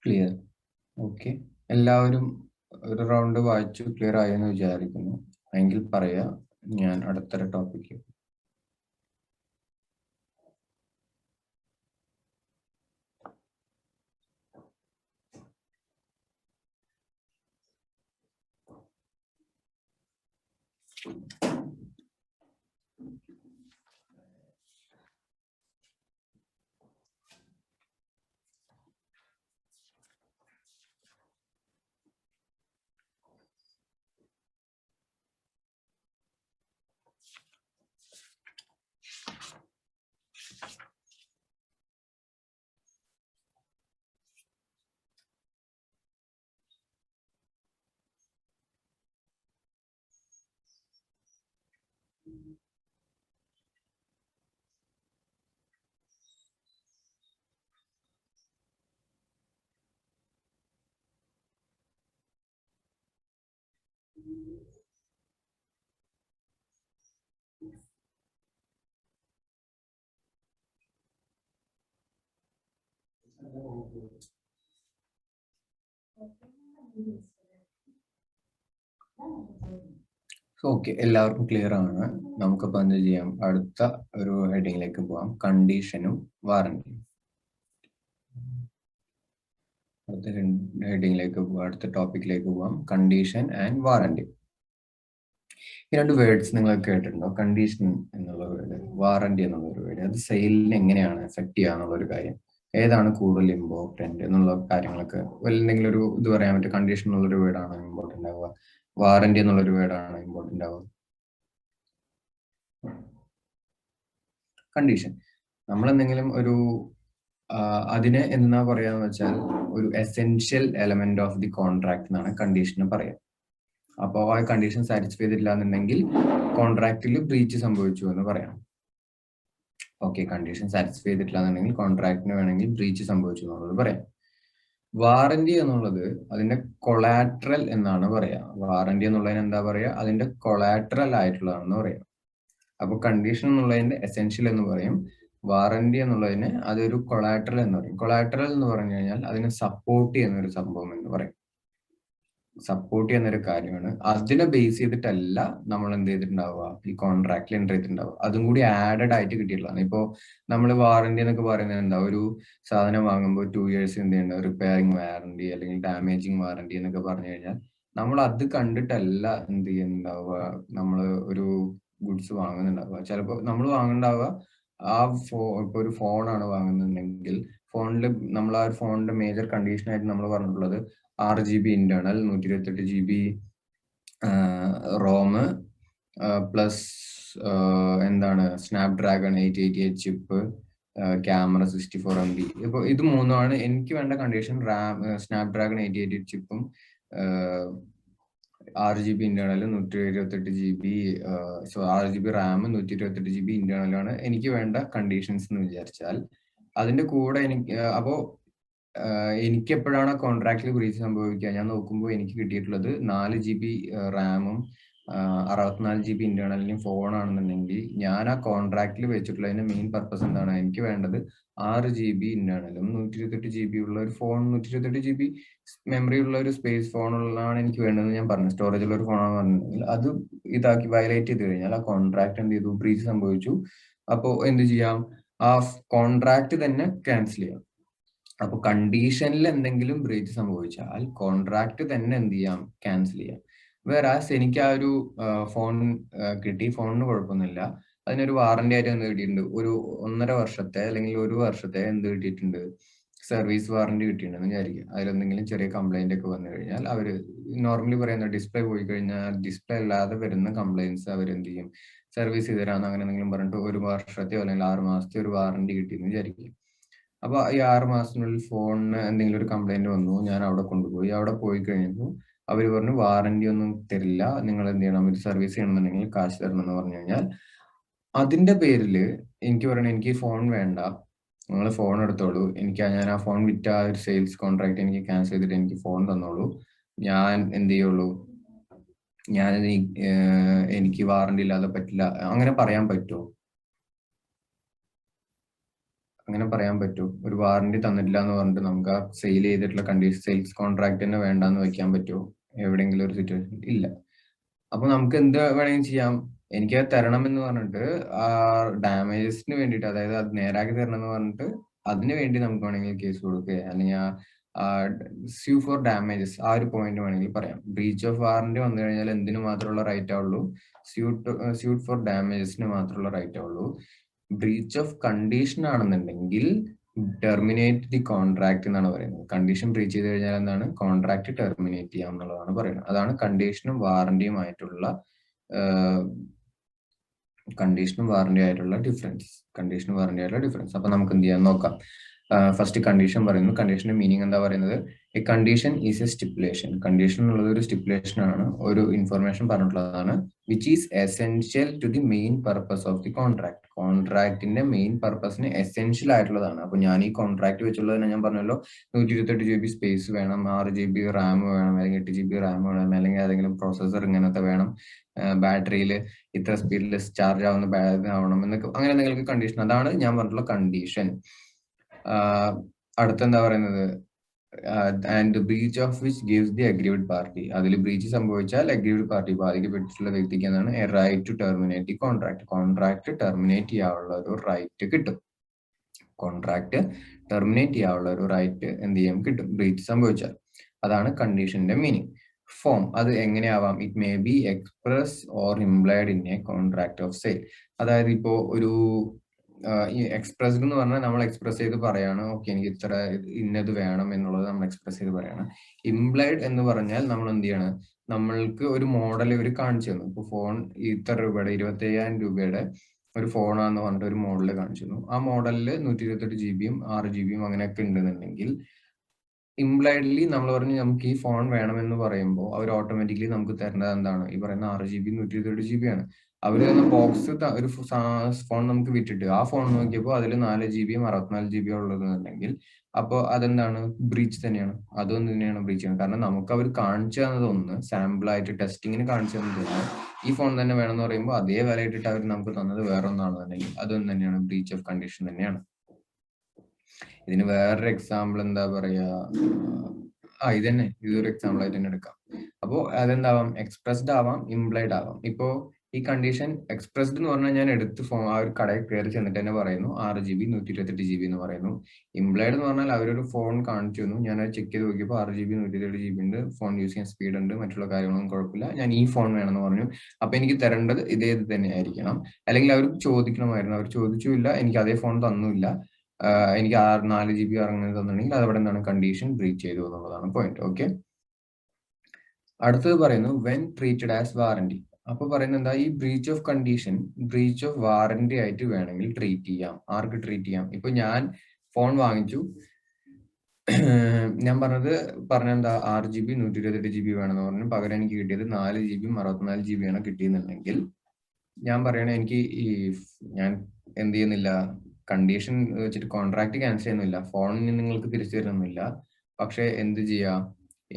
ക്ലിയർ? ഓക്കെ, എല്ലാവരും ഒരു റൗണ്ട് വായിച്ചു ക്ലിയർ ആയെന്ന് വിചാരിക്കുന്നു. എങ്കിൽ പറയാ, ഞാൻ അടുത്തൊരു ടോപ്പിക്ക്. ഓക്കെ, എല്ലാവർക്കും ക്ലിയർ ആണ്. നമുക്കിപ്പോൾ എന്ത് ചെയ്യാം, അടുത്ത ഒരു ഹെഡിങ്ങിലേക്ക് പോവാം, കണ്ടീഷനും വാറന്റിയും. അടുത്ത ഹെഡിങ്ങിലേക്ക് പോവാം, അടുത്ത ടോപ്പിക്കിലേക്ക് പോവാം, കണ്ടീഷൻ ആൻഡ് വാറന്റി. ഈ രണ്ട് വേർഡ്സ് നിങ്ങൾ കേട്ടിട്ടുണ്ടോ? കണ്ടീഷൻ എന്നുള്ള വേർഡ്, വാറന്റി എന്നുള്ള ഒരു വേർഡ്. അത് സെയിലിന് എങ്ങനെയാണ് എഫക്ട് ചെയ്യുക എന്നുള്ള ഒരു കാര്യം, ഏതാണ് കൂടുതൽ ഇമ്പോർട്ടന്റ് എന്നുള്ള കാര്യങ്ങളൊക്കെ എന്തെങ്കിലും ഒരു ഇത് പറയാൻ പറ്റും. കണ്ടീഷൻ എന്നുള്ളൊരു വേർഡാണോ ഇമ്പോർട്ടന്റ് ആവുക, വാറന്റി എന്നുള്ളൊരു വേർഡാണോ ഇമ്പോർട്ടന്റ് ആവുക? കണ്ടീഷൻ, നമ്മൾ എന്തെങ്കിലും ഒരു അതിനെ എന്നാ പറയാന്ന് വെച്ചാൽ ഒരു essential element of the contract എന്നാണ് കണ്ടീഷന് പറയാം. അപ്പോൾ ആ കണ്ടീഷൻ സാറ്റിസ്ഫൈ ചെയ്തിട്ടില്ല എന്നുണ്ടെങ്കിൽ കോൺട്രാക്റ്റിൽ ബ്രീച്ച് സംഭവിച്ചു എന്ന് പറയാം. ഓക്കെ, കണ്ടീഷൻ സാറ്റിസ്ഫൈ ചെയ്തിട്ടില്ല എന്നുണ്ടെങ്കിൽ കോൺട്രാക്റ്റിന് വേണമെങ്കിൽ ബ്രീച്ച് സംഭവിച്ചു എന്നുള്ളത് പറയാം. വാറന്റി എന്നുള്ളത് അതിന്റെ കൊളാട്രൽ എന്നാണ് പറയാ. വാറന്റി എന്നുള്ളതിന് എന്താ പറയാ, അതിന്റെ കൊളാട്രൽ ആയിട്ടുള്ളതാണെന്ന് പറയാം. അപ്പൊ കണ്ടീഷൻ എന്നുള്ളതിന്റെ എസെൻഷ്യൽ എന്ന് പറയും, വാറന്റി എന്നുള്ളതിന് അതൊരു കൊളാട്രൽ എന്ന് പറയും. കൊളാട്രൽ എന്ന് പറഞ്ഞു കഴിഞ്ഞാൽ അതിനെ സപ്പോർട്ട് ചെയ്യുന്ന ഒരു സംഭവം എന്ന് പറയും. സപ്പോർട്ട് ചെയ്യുന്ന ഒരു കാര്യമാണ്. അതിനെ ബേസ് ചെയ്തിട്ടല്ല നമ്മൾ എന്ത് ചെയ്തിട്ടുണ്ടാവുക, ഈ കോൺട്രാക്റ്റിൽ എൻ്റർ ചെയ്തിട്ടുണ്ടാവുക. അതും കൂടി ആഡഡ് ആയിട്ട് കിട്ടിയിട്ടുള്ളതാണ്. ഇപ്പോൾ നമ്മൾ വാറന്റി എന്നൊക്കെ പറയുന്നത് എന്താ, ഒരു സാധനം വാങ്ങുമ്പോൾ 2 years എന്ത് ചെയ്യേണ്ട, റിപ്പയറിംഗ് വാറന്റി അല്ലെങ്കിൽ ഡാമേജിങ് വാറന്റി എന്നൊക്കെ പറഞ്ഞു കഴിഞ്ഞാൽ നമ്മൾ അത് കണ്ടിട്ടല്ല എന്ത് ചെയ്യുന്നുണ്ടാവുക, നമ്മൾ ഒരു ഗുഡ്സ് വാങ്ങുന്നുണ്ടാവുക. ചിലപ്പോൾ നമ്മൾ വാങ്ങുന്നുണ്ടാവുക ഇപ്പൊ ഒരു ഫോണാണ് വാങ്ങുന്നുണ്ടെങ്കിൽ ഫോണിൽ നമ്മൾ ആ ഒരു ഫോണിന്റെ മേജർ കണ്ടീഷൻ ആയിട്ട് നമ്മൾ പറഞ്ഞിട്ടുള്ളത് 6 GB internal, 128 GB ROM plus എന്താണ് സ്നാപ്ഡ്രാഗൺ 888 ചിപ്പ്, ക്യാമറ 64 MB. ഇപ്പോൾ ഇത് മൂന്നുമാണ് എനിക്ക് വേണ്ട കണ്ടീഷൻ. റാം സ്നാപ്ഡ്രാഗൺ 888 ചിപ്പും 6 GB internal, 128 GB, 6 GB RAM, 128 GB ഇന്റേണലാണ് എനിക്ക് വേണ്ട കണ്ടീഷൻസ് എന്ന് വിചാരിച്ചാൽ, അതിന്റെ കൂടെ എനിക്ക് എനിക്ക് എപ്പോഴാണ് കോൺട്രാക്റ്റിൽ ബ്രീച്ച് സംഭവിക്കുക, ഞാൻ നോക്കുമ്പോൾ എനിക്ക് കിട്ടിയിട്ടുള്ളത് 4 GB റാമും 64 GB ഇന്റേണലിനും ഫോണാണെന്നുണ്ടെങ്കിൽ, ഞാൻ ആ കോൺട്രാക്റ്റിൽ വെച്ചിട്ടുള്ളതിന്റെ മെയിൻ പർപ്പസ് എന്താണ്, എനിക്ക് വേണ്ടത് 6 GB ഇന്റേണലും 128 GB ഉള്ള ഒരു ഫോൺ, 128 GB മെമ്മറി ഉള്ള ഒരു സ്പേസ് ഫോണുള്ളതാണ് എനിക്ക് വേണ്ടതെന്ന് ഞാൻ പറഞ്ഞു, സ്റ്റോറേജ് ഉള്ള ഒരു ഫോണാണെന്ന് പറഞ്ഞിട്ടുണ്ടെങ്കിൽ അത് ഇതാക്കി വയലേറ്റ് ചെയ്ത് കഴിഞ്ഞാൽ ആ കോൺട്രാക്ട് എന്ത് ചെയ്തു, ബ്രീച്ച് സംഭവിച്ചു. അപ്പോൾ എന്ത് ചെയ്യാം, ആ കോൺട്രാക്ട് തന്നെ ക്യാൻസൽ ചെയ്യാം. അപ്പൊ കണ്ടീഷനിൽ എന്തെങ്കിലും ബ്രീച്ച് സംഭവിച്ചാൽ കോൺട്രാക്ട് തന്നെ എന്ത് ചെയ്യാം, ക്യാൻസൽ ചെയ്യാം. വേറാസ് എനിക്ക് ആ ഒരു ഫോൺ കിട്ടി, ഫോണിന് കുഴപ്പമൊന്നുമില്ല, അതിനൊരു വാറന്റി ആയിട്ട് എന്ത് കിട്ടിയിട്ടുണ്ട്, ഒരു 1.5 വർഷത്തെ അല്ലെങ്കിൽ 1 വർഷത്തെ എന്ത് കിട്ടിയിട്ടുണ്ട്, സർവീസ് വാറന്റി കിട്ടിയിട്ടുണ്ടെന്ന് വിചാരിക്കുക. അതിലെന്തെങ്കിലും ചെറിയ കംപ്ലൈന്റ് ഒക്കെ വന്നു കഴിഞ്ഞാൽ അവർ നോർമലി പറയുന്ന ഡിസ്പ്ലേ പോയി കഴിഞ്ഞാൽ ഡിസ്പ്ലേ അല്ലാതെ വരുന്ന കംപ്ലൈന്റ്സ് അവർ എന്ത് ചെയ്യും, സർവീസ് ചെയ്ത് തരാമെന്ന് അങ്ങനെ എന്തെങ്കിലും പറഞ്ഞിട്ട് 1 വർഷത്തെയോ അല്ലെങ്കിൽ 6 മാസത്തെയോ ഒരു വാറന്റി കിട്ടിയെന്ന് വിചാരിക്കുക. അപ്പൊ ഈ 6 മാസത്തിനുള്ളിൽ ഫോണിന് എന്തെങ്കിലും ഒരു കംപ്ലൈന്റ് വന്നു, ഞാൻ അവിടെ കൊണ്ടുപോയി, അവിടെ പോയി കഴിഞ്ഞപ്പോൾ അവർ പറഞ്ഞു വാറന്റി ഒന്നും തരില്ല, നിങ്ങൾ എന്ത് ചെയ്യണം, ഇത് സർവീസ് ചെയ്യണമെന്നുണ്ടെങ്കിൽ കാശ് തരണം എന്ന് പറഞ്ഞു കഴിഞ്ഞാൽ, അതിന്റെ പേരിൽ എനിക്ക് പറയണ എനിക്ക് ഫോൺ വേണ്ട, നിങ്ങൾ ഫോൺ എടുത്തോളൂ, ഞാൻ ആ ഫോൺ വിറ്റ ആ ഒരു സെയിൽസ് കോൺട്രാക്ട് എനിക്ക് ക്യാൻസൽ ചെയ്തിട്ട് എനിക്ക് ഫോൺ തന്നോളൂ, ഞാൻ എന്ത് ചെയ്യുള്ളൂ, എനിക്ക് വാറന്റി ഇല്ലാതെ പറ്റില്ല, അങ്ങനെ പറയാൻ പറ്റുമോ? അങ്ങനെ പറയാൻ പറ്റുമോ? ഒരു വാറന്റി തന്നിട്ടില്ല എന്ന് പറഞ്ഞിട്ട് നമുക്ക് ആ സെയിൽ ചെയ്തിട്ടുള്ള സെയിൽസ് കോൺട്രാക്ട് തന്നെ വേണ്ടാന്ന് വെക്കാൻ പറ്റുമോ എവിടെയെങ്കിലും ഒരു സിറ്റുവേഷൻ? ഇല്ല. അപ്പൊ നമുക്ക് എന്ത് വേണമെങ്കിൽ ചെയ്യാം, എനിക്ക് അത് തരണം എന്ന് പറഞ്ഞിട്ട് ആ ഡാമേജസിന് വേണ്ടിയിട്ട്, അതായത് അത് നേരാക്കി തരണം എന്ന് പറഞ്ഞിട്ട് അതിന് വേണ്ടി നമുക്ക് വേണമെങ്കിൽ കേസ് കൊടുക്കുക, അല്ലെങ്കിൽ സ്യൂ ഫോർ ഡാമേജസ്, ആ ഒരു പോയിന്റ് വേണമെങ്കിൽ പറയാം. ബ്രീച്ച് ഓഫ് വാറന്റി വന്നു കഴിഞ്ഞാൽ എന്തിനു മാത്രമുള്ള റൈറ്റ് ആവുള്ളൂ, സ്യൂട്ട് ഫോർ ഡാമേജസിന് മാത്രമുള്ള റൈറ്റ് ആവുള്ളൂ. ബ്രീച്ച് ഓഫ് കണ്ടീഷൻ ആണെന്നുണ്ടെങ്കിൽ ടെർമിനേറ്റ് ദി കോൺട്രാക്ട് എന്നാണ് പറയുന്നത്. കണ്ടീഷൻ ബ്രീച്ച് ചെയ്ത് കഴിഞ്ഞാൽ എന്താണ്, കോൺട്രാക്ട് ടെർമിനേറ്റ് ചെയ്യാം എന്നുള്ളതാണ് പറയുന്നത്. അതാണ് കണ്ടീഷനും വാറന്റിയുമായിട്ടുള്ള ഡിഫറൻസ്. അപ്പൊ നമുക്ക് എന്ത് ചെയ്യാൻ നോക്കാം. ഫസ്റ്റ് കണ്ടീഷൻ പറയുന്നു. കണ്ടീഷന്റെ മീനിങ് എന്താ പറയുന്നത്, a condition is a stipulation. Condition എന്നുള്ളത് ഒരു സ്റ്റിപ്പുലേഷൻ ആണ്, ഒരു ഇൻഫർമേഷൻ പറഞ്ഞിട്ടുള്ളതാണ്, which is essential to the main purpose of the contract. കോൺട്രാക്ടിന്റെ മെയിൻ പർപ്പസിന് എസെൻഷ്യൽ ആയിട്ടുള്ളതാണ്. അപ്പൊ ഞാൻ ഈ കോൺട്രാക്ട് വെച്ചുള്ളത് ഞാൻ പറഞ്ഞല്ലോ, 128 GB സ്പേസ് വേണം, 6 GB റാം വേണം, അല്ലെങ്കിൽ 8 GB റാം വേണം, അല്ലെങ്കിൽ ഏതെങ്കിലും പ്രോസസർ ഇങ്ങനത്തെ വേണം, ബാറ്ററിയിൽ ഇത്ര സ്പീഡിൽ ചാർജ് ആവണം എന്നൊക്കെ, അങ്ങനെ നിങ്ങൾക്ക് കണ്ടീഷൻ, അതാണ് ഞാൻ പറഞ്ഞിട്ടുള്ള കണ്ടീഷൻ. അടുത്തെന്താ പറയുന്നത്, and breach of which gives the aggrieved party. അതിൽ ബ്രീച്ച് സംഭവിച്ചാൽ അഗ്രീവ്ഡ് പാർട്ടി, ബാധിക്കപ്പെട്ടിട്ടുള്ള വ്യക്തിക്ക് എന്താണ്, a right to terminate the contract. Contract terminate ചെയ്യാനുള്ള ഒരു റൈറ്റ് കിട്ടും. കോൺട്രാക്ട് ടെർമിനേറ്റ് ചെയ്യാനുള്ള ഒരു റൈറ്റ് എന്ത് ചെയ്യാൻ കിട്ടും, ബ്രീച്ച് സംഭവിച്ചാൽ. അതാണ് കണ്ടീഷന്റെ മീനിങ്. ഫോം അത് എങ്ങനെയാവാം, it may be express or implied in a contract of sale. അതായത് ഇപ്പോ ഒരു ഈ എക്സ്പ്രസ്ഡ് എന്ന് പറഞ്ഞാൽ നമ്മൾ എക്സ്പ്രസ് ചെയ്ത് പറയാണ്, ഓക്കെ എനിക്ക് ഇത്ര ഇന്നത് വേണം എന്നുള്ളത് നമ്മൾ എക്സ്പ്രസ് ചെയ്ത് പറയാണ്. ഇംപ്ലൈഡ് എന്ന് പറഞ്ഞാൽ നമ്മൾ എന്ത് ചെയ്യണം, നമ്മൾക്ക് ഒരു മോഡൽ ഇവർ കാണിച്ചു തന്നു. ഇപ്പൊ ഫോൺ ഇത്ര രൂപയുടെ 25,000 രൂപയുടെ ഒരു ഫോണാന്ന് പറഞ്ഞിട്ട് ഒരു മോഡൽ കാണിച്ചു തന്നു. ആ മോഡലിൽ 128 GB 6 GB അങ്ങനെയൊക്കെ ഉണ്ടെന്നുണ്ടെങ്കിൽ, ഇംപ്ലൈഡ്ലി നമ്മൾ പറഞ്ഞു നമുക്ക് ഈ ഫോൺ വേണമെന്ന് പറയുമ്പോൾ അവർ ഓട്ടോമാറ്റിക്കലി നമുക്ക് തരേണ്ടത് എന്താണ്, ഈ പറയുന്ന 6 GB 128 GB ആണ്. അവർ തന്ന ബോക്സ് ഒരു ഫോൺ നമുക്ക് വിറ്റിട്ട് ആ ഫോൺ നോക്കിയപ്പോൾ അതിൽ 4 GB 64 GB ഉള്ളതെന്നുണ്ടെങ്കിൽ, അപ്പോൾ അതെന്താണ്, ബ്രീച്ച് തന്നെയാണ്. അതൊന്നും തന്നെയാണ് ബ്രീച്ച് ചെയ്യുന്നത്. കാരണം നമുക്ക് അവർ കാണിച്ചു തന്നതൊന്ന് സാമ്പിൾ ആയിട്ട് ടെസ്റ്റിങ്ങിന് കാണിച്ചു തന്നതൊന്ന്, ഈ ഫോൺ തന്നെ വേണമെന്ന് പറയുമ്പോൾ അതേ വില ഇട്ടിട്ട് അവർ നമുക്ക് തന്നത് വേറെ ഒന്നാണെന്നുണ്ടെങ്കിൽ അതൊന്നും തന്നെയാണ് ബ്രീച്ച് ഓഫ് കണ്ടീഷൻ തന്നെയാണ്. ഇതിന് വേറൊരു എക്സാമ്പിൾ എന്താ പറയാ, ഇത് തന്നെ, ഇതൊരു എക്സാമ്പിൾ ആയിട്ട് തന്നെ എടുക്കാം. അപ്പോ അതെന്താവാം, എക്സ്പ്രസ്ഡ് ആവാം, ഇംപ്ലൈഡ് ആവാം. ഇപ്പോ ഈ കണ്ടീഷൻ എക്സ്പ്രസ്ഡ് എന്ന് പറഞ്ഞാൽ ഞാൻ എടുത്ത് ആ ഒരു കടയിൽ കയറി ചെന്നിട്ട് തന്നെ പറയുന്നു 6 GB 128 GB എന്ന് പറയുന്നു. ഇംപ്ലൈഡ് എന്ന് പറഞ്ഞാൽ അവരൊരു ഫോൺ കാണിച്ചു തന്നു, ഞാൻ അത് ചെക്ക് ചെയ്ത് നോക്കിയപ്പോൾ 6 GB 128 GB ഉണ്ട്, ഫോൺ യൂസ് ചെയ്യാൻ സ്പീഡ് ഉണ്ട്, മറ്റുള്ള കാര്യങ്ങളൊന്നും കുഴപ്പമില്ല, ഞാൻ ഈ ഫോൺ വേണമെന്ന് പറഞ്ഞു. അപ്പൊ എനിക്ക് തരേണ്ടത് ഇതേത് തന്നെ ആയിരിക്കണം. അല്ലെങ്കിൽ അവർ ചോദിക്കണമായിരുന്നു, അവർ ചോദിച്ചില്ല, എനിക്ക് അതേ ഫോൺ തന്നില്ല, എനിക്ക് 4 GB ഇറങ്ങുന്നത് തന്നിട്ടുണ്ടെങ്കിൽ അതവിടെ എന്താണ്, കണ്ടീഷൻ ബ്രീച്ച് ചെയ്തു എന്നുള്ളതാണ് പോയിന്റ്. ഓക്കെ, അടുത്തത് പറയുന്നു വെൻ ട്രീറ്റഡ് ആസ് വാറന്റി. അപ്പൊ പറയുന്നത് എന്താ, ഈ breach of condition breach of warranty ആയിട്ട് വേണമെങ്കിൽ ട്രീറ്റ് ചെയ്യാം. ആർക്ക് ട്രീറ്റ് ചെയ്യാം? ഇപ്പൊ ഞാൻ ഫോൺ വാങ്ങിച്ചു, ഞാൻ പറഞ്ഞെന്താ 6 GB 128 GB വേണമെന്ന് പറഞ്ഞു. പകരം എനിക്ക് കിട്ടിയത് 4 GB 64 GB ആണ് കിട്ടിയെന്നുണ്ടെങ്കിൽ ഞാൻ പറയണേ എനിക്ക് ഞാൻ എന്ത് ചെയ്യുന്നില്ല, കണ്ടീഷൻ വെച്ചിട്ട് കോൺട്രാക്ട് ക്യാൻസൽ ചെയ്യുന്നില്ല, ഫോണിന് നിങ്ങൾക്ക് തിരിച്ചു തരുന്നില്ല. പക്ഷെ എന്ത് ചെയ്യാ,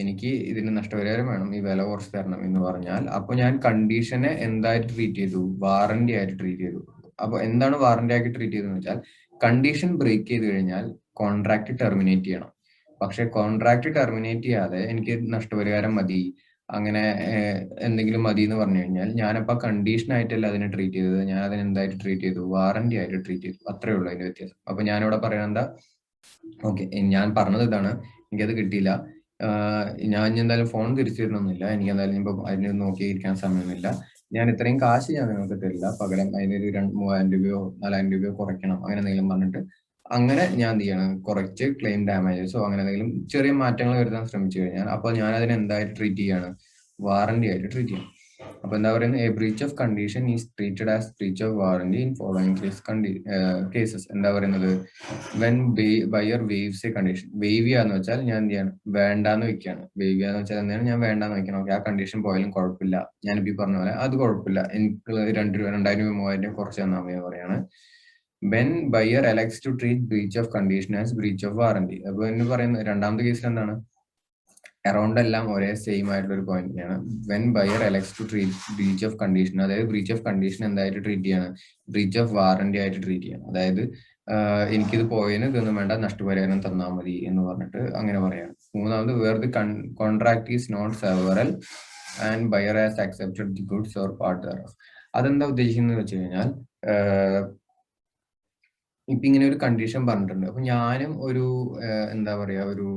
എനിക്ക് ഇതിന് നഷ്ടപരിഹാരം വേണം, ഈ വില കുറച്ച് തരണം എന്ന് പറഞ്ഞാൽ അപ്പൊ ഞാൻ കണ്ടീഷനെ എന്തായിട്ട് ട്രീറ്റ് ചെയ്തു? വാറന്റി ആയിട്ട് ട്രീറ്റ് ചെയ്തു. അപ്പൊ എന്താണ് വാറന്റി ആയിട്ട് ട്രീറ്റ് ചെയ്തതെന്ന് വെച്ചാൽ, കണ്ടീഷൻ ബ്രേക്ക് ചെയ്ത് കഴിഞ്ഞാൽ കോൺട്രാക്ട് ടെർമിനേറ്റ് ചെയ്യണം. പക്ഷെ കോൺട്രാക്ട് ടെർമിനേറ്റ് ചെയ്യാതെ എനിക്ക് നഷ്ടപരിഹാരം മതി, അങ്ങനെ എന്തെങ്കിലും മതി എന്ന് പറഞ്ഞു കഴിഞ്ഞാൽ ഞാനപ്പോ കണ്ടീഷൻ ആയിട്ടല്ല അതിനെ ട്രീറ്റ് ചെയ്തത്, ഞാൻ അതിനെ എന്തായിട്ട് ട്രീറ്റ് ചെയ്തു? വാറന്റി ആയിട്ട് ട്രീറ്റ് ചെയ്തു. അത്രേ ഉള്ളൂ അതിന്റെ വ്യത്യാസം. അപ്പൊ ഞാനിവിടെ പറയുന്നത് എന്താ, ഓക്കെ ഞാൻ പറഞ്ഞത് ഇതാണ്, എനിക്കത് കിട്ടിയില്ല, ഞാൻ എന്തായാലും ഫോൺ തിരിച്ചു തരണമെന്നില്ല, എനിക്ക് എന്തായാലും ഇപ്പൊ അതിന് നോക്കിയിരിക്കാൻ സമയമൊന്നുമില്ല, ഞാൻ ഇത്രയും കാശ് ഞാൻ നിങ്ങൾക്ക് തരില്ല, പകരം അതിനൊരു 3000 രൂപയോ 4000 രൂപയോ കുറയ്ക്കണം, അങ്ങനെ എന്തെങ്കിലും പറഞ്ഞിട്ട് അങ്ങനെ ഞാൻ എന്ത് ചെയ്യണം, കുറച്ച് ക്ലെയിം ഡാമേജസോ അങ്ങനെ എന്തെങ്കിലും ചെറിയ മാറ്റങ്ങൾ വരുത്താൻ ശ്രമിച്ചു കഴിഞ്ഞാൽ അപ്പോൾ ഞാൻ അതിനെ എന്തായിട്ട് ട്രീറ്റ് ചെയ്യാണ്? വാറന്റി ആയിട്ട് ട്രീറ്റ് ചെയ്യണം. അപ്പൊ എന്താ പറയുന്നത്, a breach of condition is treated as breach of warranty in following cases. എന്താ പറയുന്നത്, when buyer waives a condition. Waive ചെയ്യാന്ന് വെച്ചാൽ ഞാൻ എന്ത് ചെയ്യാണ്? വേണ്ടാന്ന് വെക്കുകയാണ്. വേവ് ചെയ്യാന്ന് വെച്ചാൽ എന്താണ്? ഞാൻ വേണ്ടാന്ന് വെക്കണം. ഓക്കെ, ആ കണ്ടീഷൻ പോയാലും കുഴപ്പമില്ല, ഞാനിപ്പോ ഈ പറഞ്ഞ പോലെ അത് കുഴപ്പമില്ല, എനിക്ക് 2 രൂപ 2000 രൂപ 3000 രൂപ കുറച്ച് തന്നാൽ മതി പറയാണ്. When buyer elects to treat breach of condition as breach of warranty. അപ്പൊ എന്ന് പറയുന്നത് രണ്ടാമത്തെ കേസിൽ എന്താണ്? അറൗണ്ട് എല്ലാം ഒരേ സെയിം ആയിട്ടുള്ള ഒരു പോയിന്റ് തന്നെയാണ്. When buyer elects to treat breach of condition, അതായത് ബ്രീച്ച് ഓഫ് കണ്ടീഷൻ എന്തായിട്ട് ട്രീറ്റ് ചെയ്യാണ്? ബ്രീച്ച് ഓഫ് വാറന്റി ആയിട്ട് ട്രീറ്റ് ചെയ്യണം. അതായത് എനിക്കിത് പോയതിന് ഇതൊന്നും വേണ്ട, നഷ്ടപരിഹാരം തന്നാൽ മതി എന്ന് പറഞ്ഞിട്ട് അങ്ങനെ പറയാം. മൂന്നാമത്, where the contract is not several and buyer has accepted the goods or part thereof. അതെന്താ ഉദ്ദേശിക്കുന്നത് വെച്ച് കഴിഞ്ഞാൽ, ഇപ്പൊ ഇങ്ങനെ ഒരു കണ്ടീഷൻ പറഞ്ഞിട്ടുണ്ട്. അപ്പൊ ഞാനും ഒരു എന്താ പറയാ, ഒരു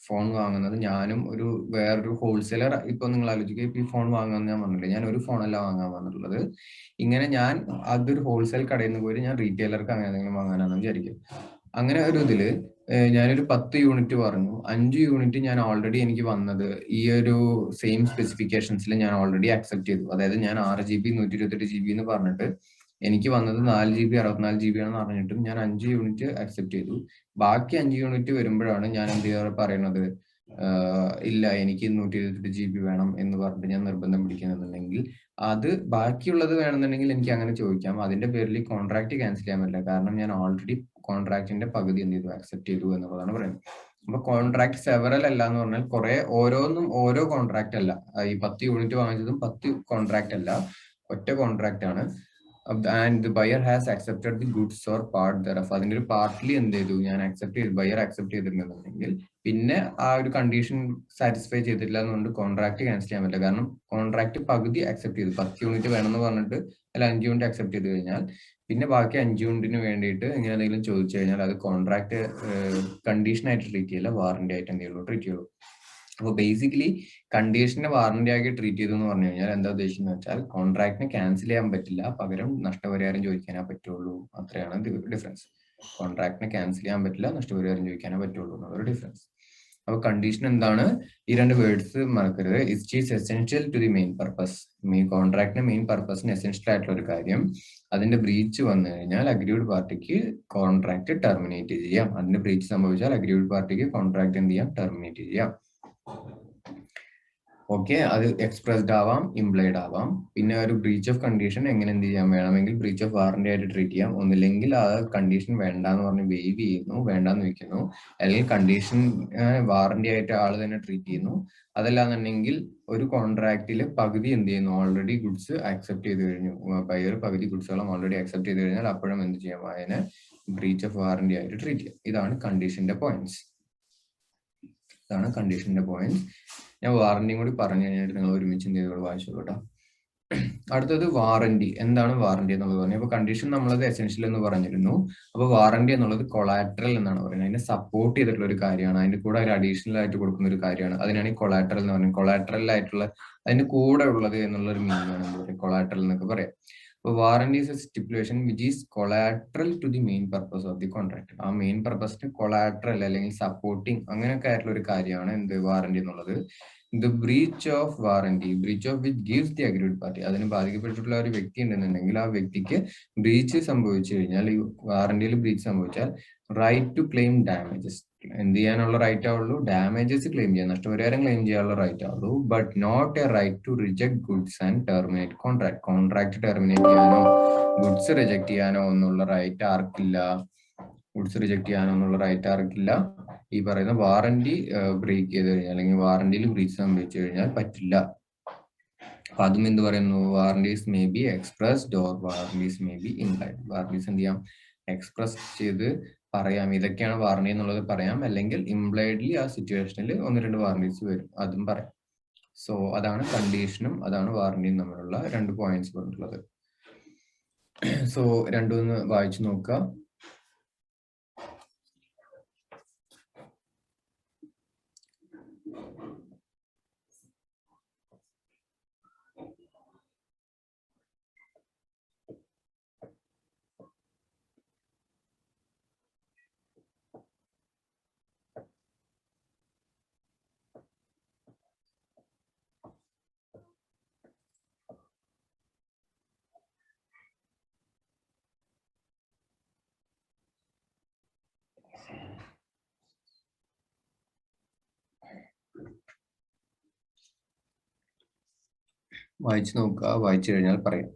ഫോൺ വാങ്ങുന്നത്, ഞാനും ഒരു വേറൊരു ഹോൾസെയിലർ, ഇപ്പൊ നിങ്ങൾ ആലോചിക്കുക, ഇപ്പൊ ഈ ഫോൺ വാങ്ങാൻ ഞാൻ പറഞ്ഞില്ലേ, ഞാൻ ഒരു ഫോണല്ല വാങ്ങാൻ വന്നിട്ടുള്ളത്, ഇങ്ങനെ ഞാൻ അതൊരു ഹോൾസെയിൽ കടയിൽ നിന്ന് പോയി ഞാൻ റീറ്റെയിലർക്ക് അങ്ങനെ എന്തെങ്കിലും വാങ്ങാനാണെന്ന് വിചാരിക്കും. അങ്ങനെ ഒരു ഇതില് ഞാനൊരു 10 യൂണിറ്റ് പറഞ്ഞു, 5 യൂണിറ്റ് ഞാൻ ഓൾറെഡി എനിക്ക് വന്നത് ഈ ഒരു സെയിം സ്പെസിഫിക്കേഷൻസിൽ ഞാൻ ഓൾറെഡി അക്സെപ്റ്റ് ചെയ്തു. അതായത് ഞാൻ 6 GB 128 GB എന്ന് പറഞ്ഞിട്ട് എനിക്ക് വന്നത് 4 GB 64 GB ആണെന്ന് പറഞ്ഞിട്ടും ഞാൻ 5 യൂണിറ്റ് അക്സെപ്റ്റ് ചെയ്തു. ബാക്കി 5 യൂണിറ്റ് വരുമ്പോഴാണ് ഞാൻ എന്ത് പറയുന്നത്, ഇല്ല എനിക്ക് 128 GB വേണം എന്ന് പറഞ്ഞിട്ട് ഞാൻ നിർബന്ധം പിടിക്കുന്നുണ്ടെങ്കിൽ, അത് ബാക്കിയുള്ളത് വേണമെന്നുണ്ടെങ്കിൽ എനിക്ക് അങ്ങനെ ചോദിക്കാം. അതിന്റെ പേരിൽ കോൺട്രാക്ട് ക്യാൻസൽ ചെയ്യാൻ പറ്റില്ല, കാരണം ഞാൻ ഓൾറെഡി കോൺട്രാക്ടിന്റെ പകുതി എന്ത് ചെയ്തു? അക്സെപ്റ്റ് ചെയ്തു എന്നുള്ളതാണ് പറയുന്നത്. അപ്പൊ കോൺട്രാക്ട് സെവറൽ അല്ല എന്ന് പറഞ്ഞാൽ ഓരോന്നും ഓരോ കോൺട്രാക്ട് അല്ല. ഈ 10 യൂണിറ്റ് വാങ്ങിച്ചതും 10 കോൺട്രാക്ട് അല്ല, ഒറ്റ കോൺട്രാക്ട് ആണ്. And the buyer has accepted the goods or part thereof. അതിന്റെ ഒരു പാർട്ട്ലി എന്ത് ചെയ്തു? ഞാൻ അക്സെപ്റ്റ് ചെയ്തു, ബയർ അക്സെപ്റ്റ് ചെയ്തിട്ടുണ്ടെന്നുണ്ടെങ്കിൽ പിന്നെ ആ ഒരു കണ്ടീഷൻ സാറ്റിസ്ഫൈ ചെയ്തിട്ടില്ല എന്നുകൊണ്ട് കോൺട്രാക്ട് ക്യാൻസൽ ചെയ്യാൻ പറ്റില്ല. കാരണം കോൺട്രാക്ട് പകുതി അക്സെപ്റ്റ് ചെയ്തു, 10 യൂണിറ്റ് വേണമെന്ന് പറഞ്ഞിട്ട് അല്ല 5 യൂണിറ്റ് അക്സെപ്റ്റ് ചെയ്ത് കഴിഞ്ഞാൽ പിന്നെ ബാക്കി 5 യൂണിറ്റിന് വേണ്ടിയിട്ട് ഇങ്ങനെ എന്തെങ്കിലും ചോദിച്ചു കഴിഞ്ഞാൽ അത് കോൺട്രാക്ട് കണ്ടീഷൻ ആയിട്ട് ട്രീറ്റ് ചെയ്യില്ല, വാറന്റി ആയിട്ട് എന്ത് ചെയ്യുള്ളൂ? ട്രീറ്റ് ചെയ്യുള്ളൂ. അപ്പൊ ബേസിക്കലി കണ്ടീഷനെ വാറന്റി ആക്കി ട്രീറ്റ് ചെയ്തു എന്ന് പറഞ്ഞു കഴിഞ്ഞാൽ എന്താ ഉദ്ദേശിക്കുന്നത് വെച്ചാൽ, കോൺട്രാക്ടിനെ ക്യാൻസൽ ചെയ്യാൻ പറ്റില്ല, പകരം നഷ്ടപരിഹാരം ചോദിക്കാനേ പറ്റുള്ളൂ. അത്രയാണ് ഡിഫറൻസ്. കോൺട്രാക്ടിനെ ക്യാൻസൽ ചെയ്യാൻ പറ്റില്ല, നഷ്ടപരിഹാരം ചോദിക്കാനേ പറ്റുള്ളൂ എന്നൊരു ഡിഫറൻസ്. അപ്പൊ കണ്ടീഷൻ എന്താണ്? ഈ 2 വേർഡ്സ് മറക്കരുത്. It is essential to the main purpose. കോൺട്രാക്ടിന്റെ മെയിൻ പർപ്പസിന് എസെൻഷ്യൽ ആയിട്ടുള്ള ഒരു കാര്യം. അതിന്റെ ബ്രീച്ച് വന്നു കഴിഞ്ഞാൽ അഗ്രീഡ് പാർട്ടിക്ക് കോൺട്രാക്ട് ടെർമിനേറ്റ് ചെയ്യാം. അതിന്റെ ബ്രീച്ച് സംഭവിച്ചാൽ അഗ്രീഡ് പാർട്ടിക്ക് കോൺട്രാക്ട് എന്ത് ചെയ്യാം? ടെർമിനേറ്റ് ചെയ്യാം. ഓക്കെ, അത് എക്സ്പ്രസ്ഡ് ആവാം, ഇംപ്ലൈഡ് ആവാം. പിന്നെ ഒരു ബ്രീച്ച് ഓഫ് കണ്ടീഷൻ എങ്ങനെ എന്ത് ചെയ്യാം? വേണമെങ്കിൽ ബ്രീച്ച് ഓഫ് വാറന്റി ആയിട്ട് ട്രീറ്റ് ചെയ്യാം. ഒന്നില്ലെങ്കിൽ ആ കണ്ടീഷൻ വേണ്ടാന്ന് പറഞ്ഞ് വേവ് ചെയ്യുന്നു, വേണ്ടാന്ന് വെക്കുന്നു, അല്ലെങ്കിൽ കണ്ടീഷൻ വാറന്റി ആയിട്ട് ആള് തന്നെ ട്രീറ്റ് ചെയ്യുന്നു. അതല്ലാന്നുണ്ടെങ്കിൽ ഒരു കോൺട്രാക്റ്റിൽ പകുതി എന്ത് ചെയ്യുന്നു? ഓൾറെഡി ഗുഡ്സ് അക്സെപ്റ്റ് ചെയ്ത് കഴിഞ്ഞു, ബയർ പകുതി ഗുഡ്സുകളും ഓൾറെഡി അക്സെപ്റ്റ് ചെയ്ത് കഴിഞ്ഞാൽ അപ്പോഴും എന്ത് ചെയ്യാം? അതിനെ ബ്രീച്ച് ഓഫ് വാറന്റി ആയിട്ട് ട്രീറ്റ് ചെയ്യാം. ഇതാണ് കണ്ടീഷന്റെ പോയിന്റ്സ്. ഇതാണ് കണ്ടീഷന്റെ പോയിന്റ്സ്. ഞാൻ വാറന്റിയും കൂടി പറഞ്ഞു കഴിഞ്ഞിട്ട് നിങ്ങൾ ഒരുമിച്ച് എന്ത് ചെയ്തോളൂ? വായിച്ചോളൂ കേട്ടോ. അടുത്തത് വാറന്റി. എന്താണ് വാറന്റി എന്നുള്ളത് പറഞ്ഞു. അപ്പൊ കണ്ടീഷൻ നമ്മളത് എസെൻഷ്യൽ എന്ന് പറഞ്ഞിരുന്നു. അപ്പൊ വാറന്റി എന്നുള്ളത് കൊളാറ്ററൽ എന്നാണ് പറയുന്നത്. അതിനെ സപ്പോർട്ട് ചെയ്തിട്ടുള്ള ഒരു കാര്യമാണ്, അതിന്റെ കൂടെ ഒരു അഡീഷണൽ ആയിട്ട് കൊടുക്കുന്ന ഒരു കാര്യമാണ്. അതിനാണ് ഈ കൊളാറ്ററൽ എന്ന് പറയുന്നത്. കൊളാറ്ററൽ ആയിട്ടുള്ള അതിന്റെ കൂടെ ഉള്ളത് എന്നുള്ള ഒരു മീനിങ് ആണ് എന്ത് പറയുക? കൊളാറ്ററൽ എന്നൊക്കെ പറയാം. അപ്പോൾ warranty is a stipulation which is collateral to the main purpose of the contract. ആ മെയിൻ പർപ്പസിന് കൊളാട്രൽ അല്ലെങ്കിൽ സപ്പോർട്ടിങ് അങ്ങനെയൊക്കെ ആയിട്ടുള്ള ഒരു കാര്യമാണ് എന്ത്? വാറന്റി എന്നുള്ളത്. The breach of warranty, breach of which gives the aggrieved party. അതിന് ബാധിക്കപ്പെട്ടിട്ടുള്ള ഒരു വ്യക്തി ഉണ്ടെന്നുണ്ടെങ്കിൽ ആ വ്യക്തിക്ക് ബ്രീച്ച് സംഭവിച്ചു കഴിഞ്ഞാൽ, ഈ വാറന്റിയിൽ ബ്രീച്ച് സംഭവിച്ചാൽ, റൈറ്റ് ടു ക്ലെയിം ഡാമേജസ്. എന്ത് ചെയ്യാനുള്ള റൈറ്റ് ആവുള്ളൂ? ഡാമേജസ് ക്ലെയിം ചെയ്യാൻ, നഷ്ടപരിഹാരം ക്ലെയിം ചെയ്യാനുള്ള റൈറ്റ് ആവുള്ളൂ. But not a right to reject goods and terminate contract. Contract terminate ചെയ്യാനോ ഗുഡ്സ് റിജക്ട് ചെയ്യാനോ ഒന്നുള്ള റൈറ്റ് ആർക്കില്ല? ഗുഡ്സ് റിജക്ട് ചെയ്യാനോ എന്നുള്ള റൈറ്റ് ആർക്കില്ല? ഈ പറയുന്ന വാറന്റി ബ്രേക്ക് ചെയ്ത് കഴിഞ്ഞാൽ, അല്ലെങ്കിൽ വാറന്റിയിൽ ബ്രീച്ച് സംഭവിച്ചു കഴിഞ്ഞാൽ പറ്റില്ല. അപ്പൊ അതും എന്ത് പറയുന്നു? Warranties may be expressed or warranties may be implied. Warranties എന്ത് ചെയ്യാം? എക്സ്പ്രസ് ചെയ്ത് പറയാം, ഇതൊക്കെയാണ് വാറന്റി എന്നുള്ളത് പറയാം, അല്ലെങ്കിൽ ഇംപ്ലൈഡ്ലി ആ സിറ്റുവേഷനിൽ 1-2 വാറന്റീസ് വരും, അതും പറയാം. സോ അതാണ് കണ്ടീഷനും അതാണ് വാറന്റിയും തമ്മിലുള്ള 2 പോയിന്റ്സ് പറഞ്ഞിട്ടുള്ളത്. സോ രണ്ടും ഒന്ന് വായിച്ചു നോക്കുക. വായിച്ചു നോക്കുക, വായിച്ചു കഴിഞ്ഞാൽ പറയാം.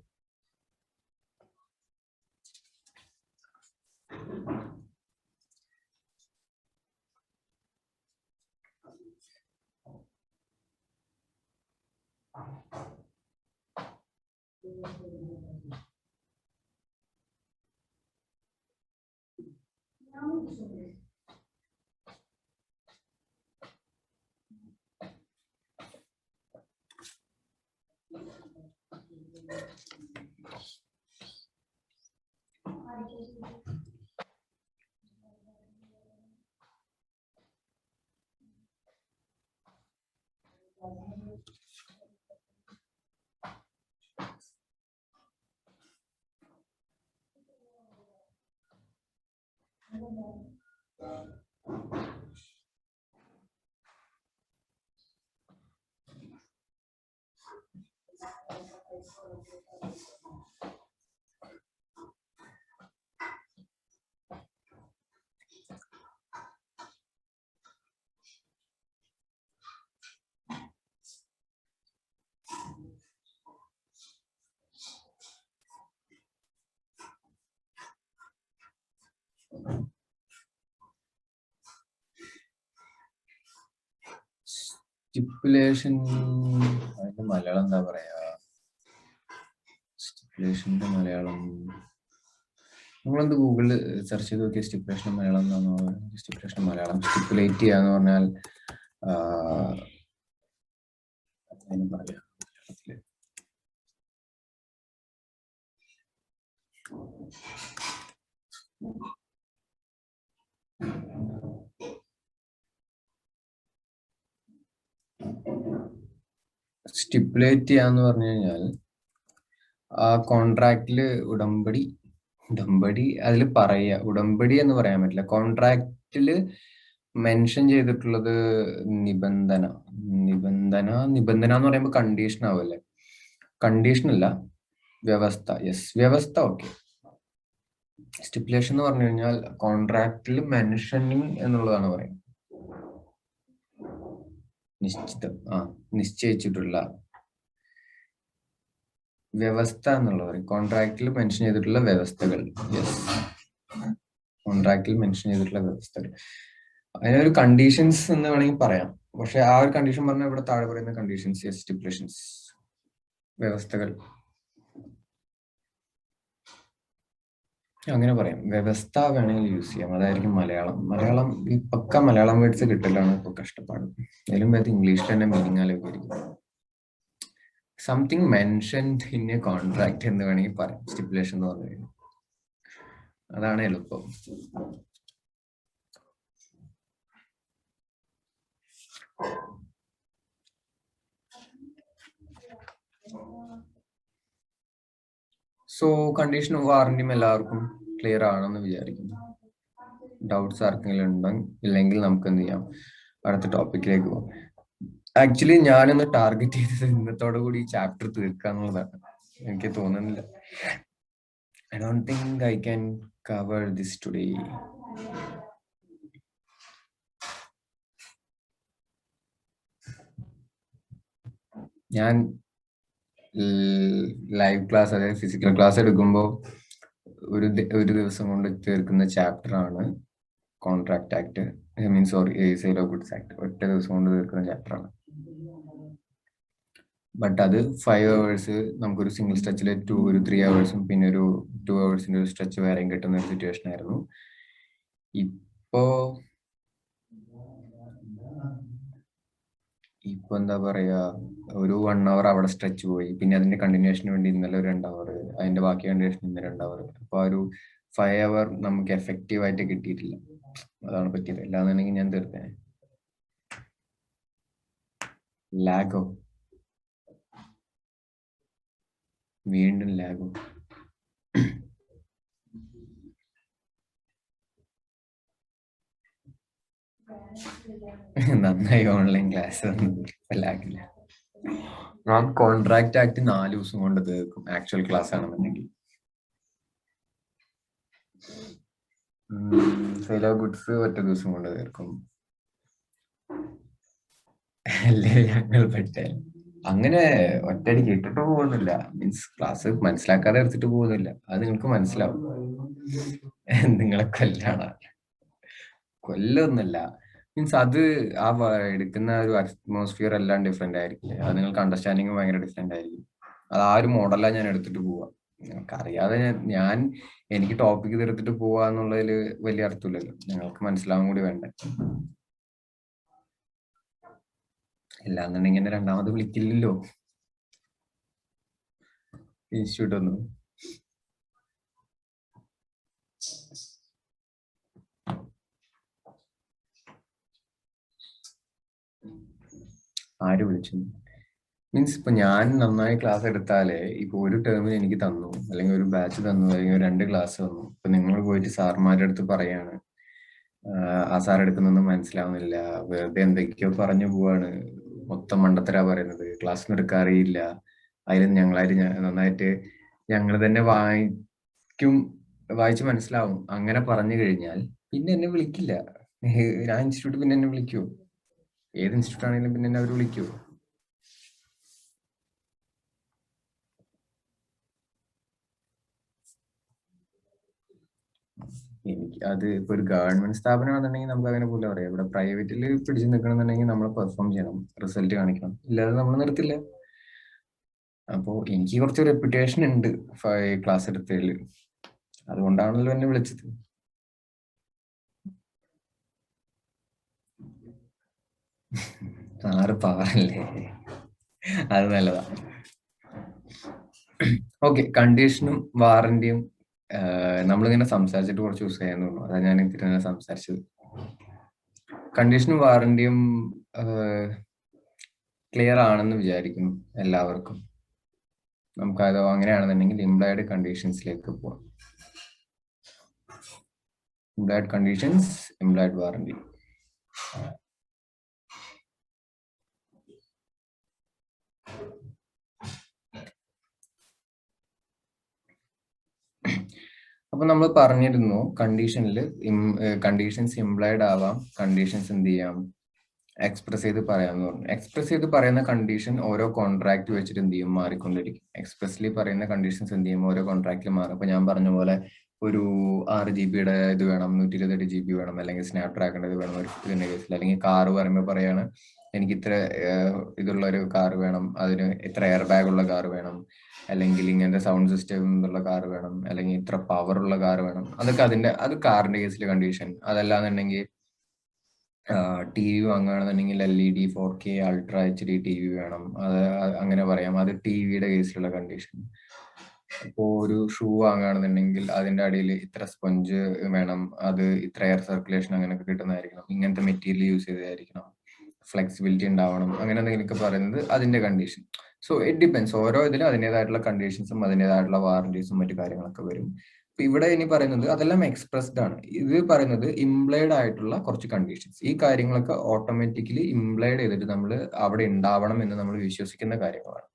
സ്റ്റിപ്പുലേഷൻ, അതിന്റെ മലയാളം എന്താ പറയാ? സ്റ്റിപ്പുലേഷന്റെ മലയാളം നിങ്ങളെന്ത് ഗൂഗിളിൽ സെർച്ച് ചെയ്ത് നോക്കിയ സ്റ്റിപ്പുലേഷൻ മലയാളം എന്താണോ? സ്റ്റിപ്പുലേഷൻ മലയാളം സ്റ്റിപ്പുലേറ്റ് ചെയ്യാന്ന് പറഞ്ഞാൽ പറയാ സ്റ്റിപ്പുലേറ്റ് ചെയ്യാന്ന് പറഞ്ഞു കഴിഞ്ഞാൽ ആ കോൺട്രാക്റ്റില് ഉടമ്പടി അതിൽ പറയുക, ഉടമ്പടി എന്ന് പറയാൻ പറ്റില്ല. കോൺട്രാക്റ്റില് മെൻഷൻ ചെയ്തിട്ടുള്ളത് നിബന്ധന എന്ന് പറയുമ്പോൾ കണ്ടീഷൻ ആവല്ലേ? കണ്ടീഷൻ അല്ല, വ്യവസ്ഥ. യെസ്, വ്യവസ്ഥ. ഓക്കെ. സ്റ്റിപ്പുലേഷൻ എന്ന് പറഞ്ഞു കഴിഞ്ഞാൽ കോൺട്രാക്റ്റിൽ മെൻഷനിങ് എന്നുള്ളതാണ് പറയുന്നത്. നിശ്ചയിച്ചിട്ടുള്ള വ്യവസ്ഥ എന്നുള്ളത് പറയും. കോൺട്രാക്റ്റിൽ മെൻഷൻ ചെയ്തിട്ടുള്ള വ്യവസ്ഥകൾ. യെസ്, കോൺട്രാക്റ്റിൽ മെൻഷൻ ചെയ്തിട്ടുള്ള വ്യവസ്ഥകൾ. അതിനൊരു കണ്ടീഷൻസ് എന്ന് വേണമെങ്കിൽ പറയാം. പക്ഷെ ആ ഒരു കണ്ടീഷൻ പറഞ്ഞാൽ ഇവിടെ താഴെ പറയുന്ന കണ്ടീഷൻസ്. യെസ്, സ്റ്റിപ്പുലേഷൻസ്, വ്യവസ്ഥകൾ, അങ്ങനെ പറയാം. വ്യവസ്ഥ വേണമെങ്കിൽ യൂസ് ചെയ്യാം, അതായിരിക്കും മലയാളം ഈ പക്ക മലയാളം വേർഡ്സ് കിട്ടലാണ് ഇപ്പൊ കഷ്ടപ്പാട്. അതിലും വേറെ ഇംഗ്ലീഷിൽ തന്നെ മീനിങ് ആലോചിക്കും. Something mentioned in a contract എന്ന് വേണമെങ്കിൽ പറയാം സ്റ്റിപ്പുലേഷൻ എന്ന് പറഞ്ഞു കഴിഞ്ഞാൽ. അതാണ് എളുപ്പം. സോ കണ്ടീഷനും വാറന്റിയും എല്ലാവർക്കും ക്ലിയർ ആണെന്ന് വിചാരിക്കുന്നു. ഡൗട്ട്സ് ആർക്കെങ്കിലും ഇല്ലെങ്കിൽ നമുക്ക് എന്ത് ചെയ്യാം, അടുത്ത ടോപ്പിക്കിലേക്ക് പോകാം. ആക്ച്വലി ഞാനൊന്ന് ടാർഗറ്റ് ചെയ്തത് ഇന്നത്തോടു കൂടി ഈ ചാപ്റ്റർ തീർക്കാന്നുള്ളതാണ്. എനിക്ക് തോന്നുന്നില്ല, I don't think I can cover this today. ഞാൻ ലൈവ് ക്ലാസ്, അതായത് ഫിസിക്കൽ ക്ലാസ് എടുക്കുമ്പോൾ ഒരു ദിവസം കൊണ്ട് തീർക്കുന്ന ചാപ്റ്റർ ആണ് contract act, means sorry, sale of goods act. ഒറ്റ ദിവസം കൊണ്ട് തീർക്കുന്ന ചാപ്റ്റർ ആണ്. ബട്ട് അത് 5 hours നമുക്കൊരു സിംഗിൾ സ്ട്രെച്ചിൽ ഒരു 3 hours പിന്നെ ഒരു 2 hours ഒരു സ്ട്രെച്ച് വേറെയും കിട്ടുന്ന ഒരു സിറ്റുവേഷൻ ആയിരുന്നു. ഇപ്പൊ എന്താ പറയാ, ഒരു 1 hour അവിടെ സ്ട്രെച്ച് പോയി, പിന്നെ അതിന്റെ കണ്ടിന്യൂഷന് വേണ്ടി ഇന്നലെ ഒരു 2 hour, അതിന്റെ ബാക്കി കണ്ടിന്യൂഷൻ ഇന്ന് 2 hour. അപ്പൊ ഒരു 5 hour നമുക്ക് എഫക്റ്റീവ് ആയിട്ട് കിട്ടിയിട്ടില്ല. അതാണ് പറ്റിയത്. അല്ലാന്നുണ്ടെങ്കിൽ ഞാൻ തീർത്തേനെ. ലാഗോ, വീണ്ടും ലാഗോ. നന്നായി ഓൺലൈൻ ക്ലാസ് ലാഗില്ല. ആ കോൺട്രാക്ട് ആക്ട് 4 ദിവസം കൊണ്ട് തീർക്കും ആക്ച്വൽ ക്ലാസ് ആണെന്നുണ്ടെങ്കിൽ. സെയിൽ ഓഫ് ഗുഡ്സ് ഒറ്റ ദിവസം കൊണ്ട് തീർക്കും. അല്ലേ ഞങ്ങൾ പെട്ടേ അങ്ങനെ ഒറ്റയടിക്ക് ഇട്ടിട്ട് പോകുന്നില്ല. മീൻസ് ക്ലാസ് മനസ്സിലാക്കാതെ എടുത്തിട്ട് പോകുന്നില്ല. അത് നിങ്ങൾക്ക് മനസ്സിലാവും. നിങ്ങളെ കൊല്ലൊന്നുമില്ല. മീൻസ് അത് ആ എടുക്കുന്ന ഒരു അറ്റ്മോസ്ഫിയർ എല്ലാം ഡിഫറെന്റ് ആയിരിക്കില്ലേ. അത് നിങ്ങൾക്ക് അണ്ടർസ്റ്റാൻഡിങ് ഭയങ്കര ഡിഫറെന്റ് ആയിരിക്കും. അത് ആ ഒരു മോഡലാണ് ഞാൻ എടുത്തിട്ട് പോവാ. നിങ്ങൾക്ക് അറിയാതെ ഞാൻ എനിക്ക് ടോപ്പിക് തീർത്തിട്ട് പോവാന്നുള്ളതിൽ വലിയ അർത്ഥമില്ലല്ലോ. നിങ്ങൾക്ക് മനസ്സിലാവാൻ കൂടി വേണ്ടേ. ഇല്ലാന്നുണ്ടെങ്കിൽ എന്നെ രണ്ടാമത് വിളിക്കില്ലല്ലോ ഇൻസ്റ്റിറ്റ്യൂട്ട് ഒന്നും. ആര് വിളിച്ചു? മീൻസ് ഇപ്പൊ ഞാൻ നന്നായി ക്ലാസ് എടുത്താലേ, ഇപ്പൊ ഒരു ടേമിന് എനിക്ക് തന്നു, അല്ലെങ്കിൽ ഒരു ബാച്ച് തന്നു, അല്ലെങ്കിൽ 2 ക്ലാസ് തന്നു, ഇപ്പൊ നിങ്ങൾ പോയിട്ട് സാർമാരുടെ അടുത്ത് പറയാണ് ആ സാർ എടുക്കുന്നൊന്നും മനസ്സിലാവുന്നില്ല, വെറുതെ എന്തൊക്കെയോ പറഞ്ഞു പോവാണ്, മൊത്തം മണ്ടത്തരാ പറയുന്നത്, ക്ലാസ് ഒന്നും എടുക്കാൻ അറിയില്ല, അതിൽ ഞങ്ങളായിട്ട് നന്നായിട്ട് ഞങ്ങൾ തന്നെ വായിച്ച് മനസ്സിലാവും, അങ്ങനെ പറഞ്ഞു കഴിഞ്ഞാൽ പിന്നെ എന്നെ വിളിക്കില്ല. ഞാൻ ഇൻസ്റ്റിറ്റ്യൂട്ട് പിന്നെ എന്നെ വിളിക്കൂ? ഏത് ഇൻസ്റ്റിറ്റ്യൂട്ട് ആണെങ്കിലും പിന്നെ എന്നെ അവർ വിളിക്കൂ? എനിക്ക് അത് ഇപ്പൊ ഒരു ഗവൺമെന്റ് സ്ഥാപനമാണെന്നുണ്ടെങ്കിൽ നമുക്ക് അങ്ങനെ പോലും പറയാം. ഇവിടെ പ്രൈവറ്റിൽ പിടിച്ചു നിൽക്കണമെന്നുണ്ടെങ്കിൽ നമ്മൾ പെർഫോം ചെയ്യണം, റിസൾട്ട് കാണിക്കണം, ഇല്ലാതെ നമ്മൾ നിർത്തില്ല. അപ്പോ എനിക്ക് കുറച്ച് റെപ്യൂട്ടേഷൻ ഉണ്ട് ക്ലാസ് എടുത്തതിൽ, അതുകൊണ്ടാണല്ലോ എന്നെ വിളിച്ചത്. സാറ് പവറല്ലേ, അത് നല്ലതാ. ഓക്കെ, കണ്ടീഷനും വാറന്റിയും നമ്മളിങ്ങനെ സംസാരിച്ചിട്ട് കുറച്ച് യൂസ് ചെയ്യാന്ന് തോന്നുന്നു. അതാണ് ഞാൻ ഇതിനെ സംസാരിച്ചത്. കണ്ടീഷനും വാറന്റിയും ക്ലിയർ ആണെന്ന് വിചാരിക്കുന്നു എല്ലാവർക്കും. നമുക്കത് അങ്ങനെയാണെന്നുണ്ടെങ്കിൽ ഇംപ്ലോയിഡ് കണ്ടീഷൻസിലേക്ക് പോവാം. Employed conditions, employed warranty. അപ്പൊ നമ്മൾ പറഞ്ഞിരുന്നു കണ്ടീഷൻസ് ഇംപ്ലോയിഡ് ആവാം, കണ്ടീഷൻസ് എന്ത് ചെയ്യാം, എക്സ്പ്രസ് ചെയ്ത് പറയാന്ന് പറഞ്ഞു. എക്സ്പ്രസ് ചെയ്ത് പറയുന്ന കണ്ടീഷൻ ഓരോ കോൺട്രാക്ട് വെച്ചിട്ട് എന്ത് ചെയ്യും, മാറിക്കൊണ്ടിരിക്കും. എക്സ്പ്രസ്ലി പറയുന്ന കണ്ടീഷൻസ് എന്ത് ചെയ്യും, ഓരോ കോൺട്രാക്റ്റിൽ മാറും. അപ്പൊ ഞാൻ പറഞ്ഞ പോലെ ഒരു 6 GB ഇത് വേണം, 128 GB വേണം, അല്ലെങ്കിൽ സ്നാപ് ഡ്രാഗണിന്റെ ഇത് വേണം ഒരു ഇതിന്റെ കേസിൽ. അല്ലെങ്കിൽ കാറ് പറയുമ്പോൾ പറയാണ് എനിക്ക് ഇത്ര ഇതുള്ള ഒരു കാർ വേണം, അതിന് ഇത്ര എയർ ബാഗ് ഉള്ള കാർ വേണം, അല്ലെങ്കിൽ ഇങ്ങനത്തെ സൗണ്ട് സിസ്റ്റം ഉള്ള കാർ വേണം, അല്ലെങ്കിൽ ഇത്ര പവർ ഉള്ള കാർ വേണം. അതൊക്കെ അത് കാറിന്റെ കേസിലെ കണ്ടീഷൻ. അതല്ലാന്നുണ്ടെങ്കിൽ TV വാങ്ങുകയാണെന്നുണ്ടെങ്കിൽ LED 4K ultra HD TV വേണം, അത് അങ്ങനെ പറയാം. അത് ടിവിയുടെ കേസിലുള്ള കണ്ടീഷൻ. അപ്പോ ഒരു ഷൂ വാങ്ങുകയാണെന്നുണ്ടെങ്കിൽ അതിന്റെ അടിയിൽ ഇത്ര സ്പഞ്ച് വേണം, അത് ഇത്ര എയർ സർക്കുലേഷൻ അങ്ങനെയൊക്കെ കിട്ടുന്നതായിരിക്കണം, ഇങ്ങനത്തെ മെറ്റീരിയൽ യൂസ് ചെയ്തതായിരിക്കണം, ഫ്ലെക്സിബിലിറ്റി ഉണ്ടാവണം, അങ്ങനെ എന്തെങ്കിലുമൊക്കെ പറയുന്നത് അതിന്റെ കണ്ടീഷൻ. So it depends. ഓരോ ഇതിലും അതിൻ്റെതായിട്ടുള്ള കണ്ടീഷൻസും അതിൻ്റെതായിട്ടുള്ള വാറന്റീസും മറ്റു കാര്യങ്ങളൊക്കെ വരും. ഇവിടെ ഇനി പറയുന്നത് അതെല്ലാം എക്സ്പ്രസ്ഡ് ആണ്. ഇത് പറയുന്നത് ഇംപ്ലൈഡ് ആയിട്ടുള്ള കുറച്ച് കണ്ടീഷൻസ്. ഈ കാര്യങ്ങളൊക്കെ ഓട്ടോമാറ്റിക്കലി ഇംപ്ലൈഡ് ചെയ്തിട്ട് നമ്മൾ അവിടെ ഉണ്ടാവണം എന്ന് നമ്മൾ വിശ്വസിക്കുന്ന കാര്യങ്ങളാണ്.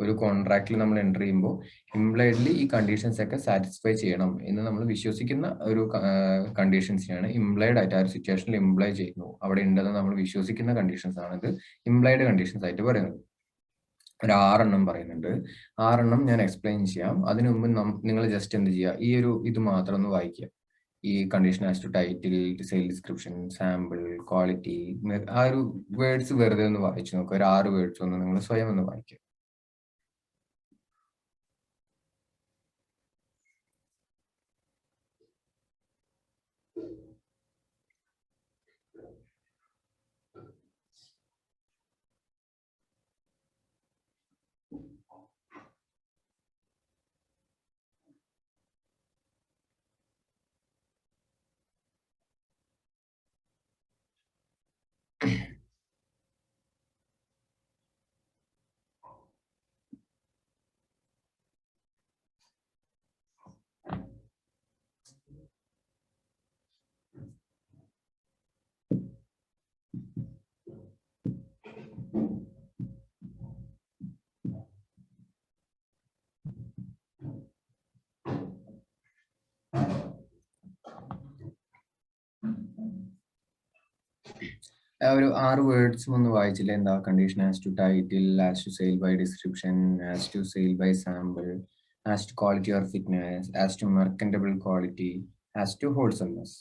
ഒരു കോൺട്രാക്റ്റിൽ നമ്മൾ എൻ്റർ ചെയ്യുമ്പോൾ ഇംപ്ലൈഡ്ലി ഈ കണ്ടീഷൻസ് ഒക്കെ സാറ്റിസ്ഫൈ ചെയ്യണം എന്ന് നമ്മൾ വിശ്വസിക്കുന്ന ഒരു കണ്ടീഷൻസിനാണ് ഇംപ്ലൈഡ് ആയിട്ട് ആ ഒരു സിറ്റുവേഷനിൽ ഇംപ്ലൈ ചെയ്യുന്നു അവിടെ ഉണ്ടെന്ന് നമ്മൾ വിശ്വസിക്കുന്ന കണ്ടീഷൻസ് ആണ് ഇത് ഇംപ്ലൈഡ് കണ്ടീഷൻസ് ആയിട്ട് പറയുന്നത്. ഒരു 6 പറയുന്നുണ്ട്. 6 ഞാൻ എക്സ്പ്ലെയിൻ ചെയ്യാം. അതിനു മുമ്പ് നിങ്ങൾ ജസ്റ്റ് എന്ത് ചെയ്യുക, ഈ ഒരു ഇത് മാത്രം ഒന്ന് വായിക്കുക. ഈ condition as to title, sale description, sample, quality, ആ ഒരു വേർഡ്സ് വെറുതെ ഒന്ന് വായിച്ചു നോക്കുക. ഒരു 6 വേർഡ്സ് ഒന്ന് നിങ്ങൾ സ്വയം ഒന്ന് വായിക്കുക. ഒരു 6 വേർഡ്സും ഒന്ന് വായിച്ചില്ലേ? എന്താ? Condition as to title, as to sale by description, as to sale by sample, as to quality or fitness, as to merchantable quality, as to wholesomeness.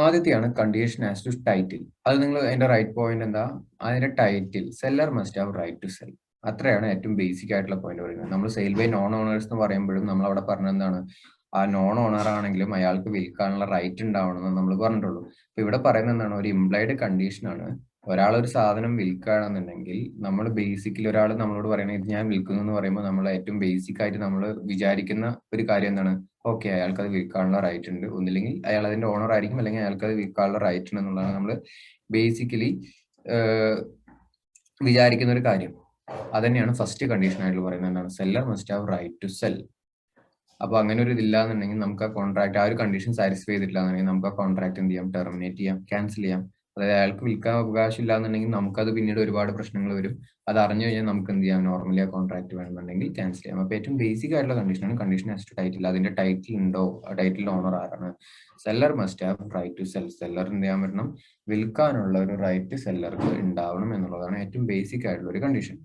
ആദ്യത്തെയാണ് കണ്ടീഷൻ ആസ് ടു ടൈറ്റിൽ. അത് നിങ്ങൾ അതിന്റെ റൈറ്റ് പോയിന്റ് എന്താ? അതിന്റെ title seller must have right to sell. അത്രയാണ് ഏറ്റവും basic ആയിട്ടുള്ള point പറയുന്നത്. നമ്മൾ സെയിൽ ബൈ നോൺ ഓണേഴ്സ് എന്ന് പറയുമ്പോഴും നമ്മൾ അവിടെ പറഞ്ഞത് എന്താണ്? ആ നോൺ ഓണർ ആണെങ്കിലും അയാൾക്ക് വിൽക്കാനുള്ള റൈറ്റ് ഉണ്ടാവണമെന്ന് നമ്മൾ പറഞ്ഞിട്ടുള്ളൂ. അപ്പൊ ഇവിടെ പറയുന്നത് എന്താണ്? ഒരു ഇംപ്ലൈഡ് കണ്ടീഷൻ ആണ്. ഒരാൾ ഒരു സാധനം വിൽക്കുകയാണെന്നുണ്ടെങ്കിൽ നമ്മൾ ബേസിക്കലി ഒരാൾ നമ്മളോട് പറയണത് ഇത് ഞാൻ വിൽക്കുന്നു എന്ന് പറയുമ്പോൾ നമ്മൾ ഏറ്റവും ബേസിക് ആയിട്ട് നമ്മൾ വിചാരിക്കുന്ന ഒരു കാര്യം എന്താണ്? ഓക്കെ, അയാൾക്ക് അത് വിൽക്കാനുള്ള റൈറ്റ് ഉണ്ട്. ഒന്നില്ലെങ്കിൽ അയാൾ അതിന്റെ ഓണർ ആയിരിക്കും, അല്ലെങ്കിൽ അയാൾക്ക് അത് വിൽക്കാനുള്ള റൈറ്റ് ഉണ്ട് എന്നുള്ളതാണ് നമ്മൾ ബേസിക്കലി വിചാരിക്കുന്ന ഒരു കാര്യം. അതന്നെയാണ് ഫസ്റ്റ് കണ്ടീഷൻ ആയിട്ട് പറയുന്നത്. എന്താണ്? Seller must have right to sell. അപ്പൊ അങ്ങനെ ഒരു ഇതില്ല എന്നുണ്ടെങ്കിൽ നമുക്ക് ആ കോൺട്രാക്ട്, ആ ഒരു കണ്ടീഷൻ സാറ്റിസ്ഫൈ ചെയ്തിട്ടില്ല എന്നുണ്ടെങ്കിൽ നമുക്ക് ആ കോൺട്രാക്ട് എന്ത് ചെയ്യാം? ടെർമിനേറ്റ് ചെയ്യാം, ക്യാൻസൽ ചെയ്യാം. അതായത് അയാൾക്ക് വിൽക്കാൻ അവകാശം ഇല്ല എന്നുണ്ടെങ്കിൽ നമുക്കത് പിന്നീട് ഒരുപാട് പ്രശ്നങ്ങൾ വരും. അത് അറിഞ്ഞു കഴിഞ്ഞാൽ നമുക്ക് എന്ത് ചെയ്യാം? നോർമലി ആ കോൺട്രാക്ട് വേണമെന്നുണ്ടെങ്കിൽ ക്യാൻസൽ ചെയ്യാം. അപ്പൊ ഏറ്റവും ബേസിക് ആയിട്ടുള്ള കണ്ടീഷനാണ് കണ്ടീഷൻ ആസ് ടു ടൈറ്റിൽ. അതിന്റെ ടൈറ്റിൽ ഉണ്ടോ? ടൈറ്റിൽ ഓണർ ആരാണ്? Seller must have right to sell. Seller എന്ത് ചെയ്യാൻ പറ്റണം? വിൽക്കാനുള്ള ഒരു റൈറ്റ് സെല്ലർക്ക് ഉണ്ടാവണം എന്നുള്ളതാണ് ഏറ്റവും ബേസിക് ആയിട്ടുള്ള ഒരു condition.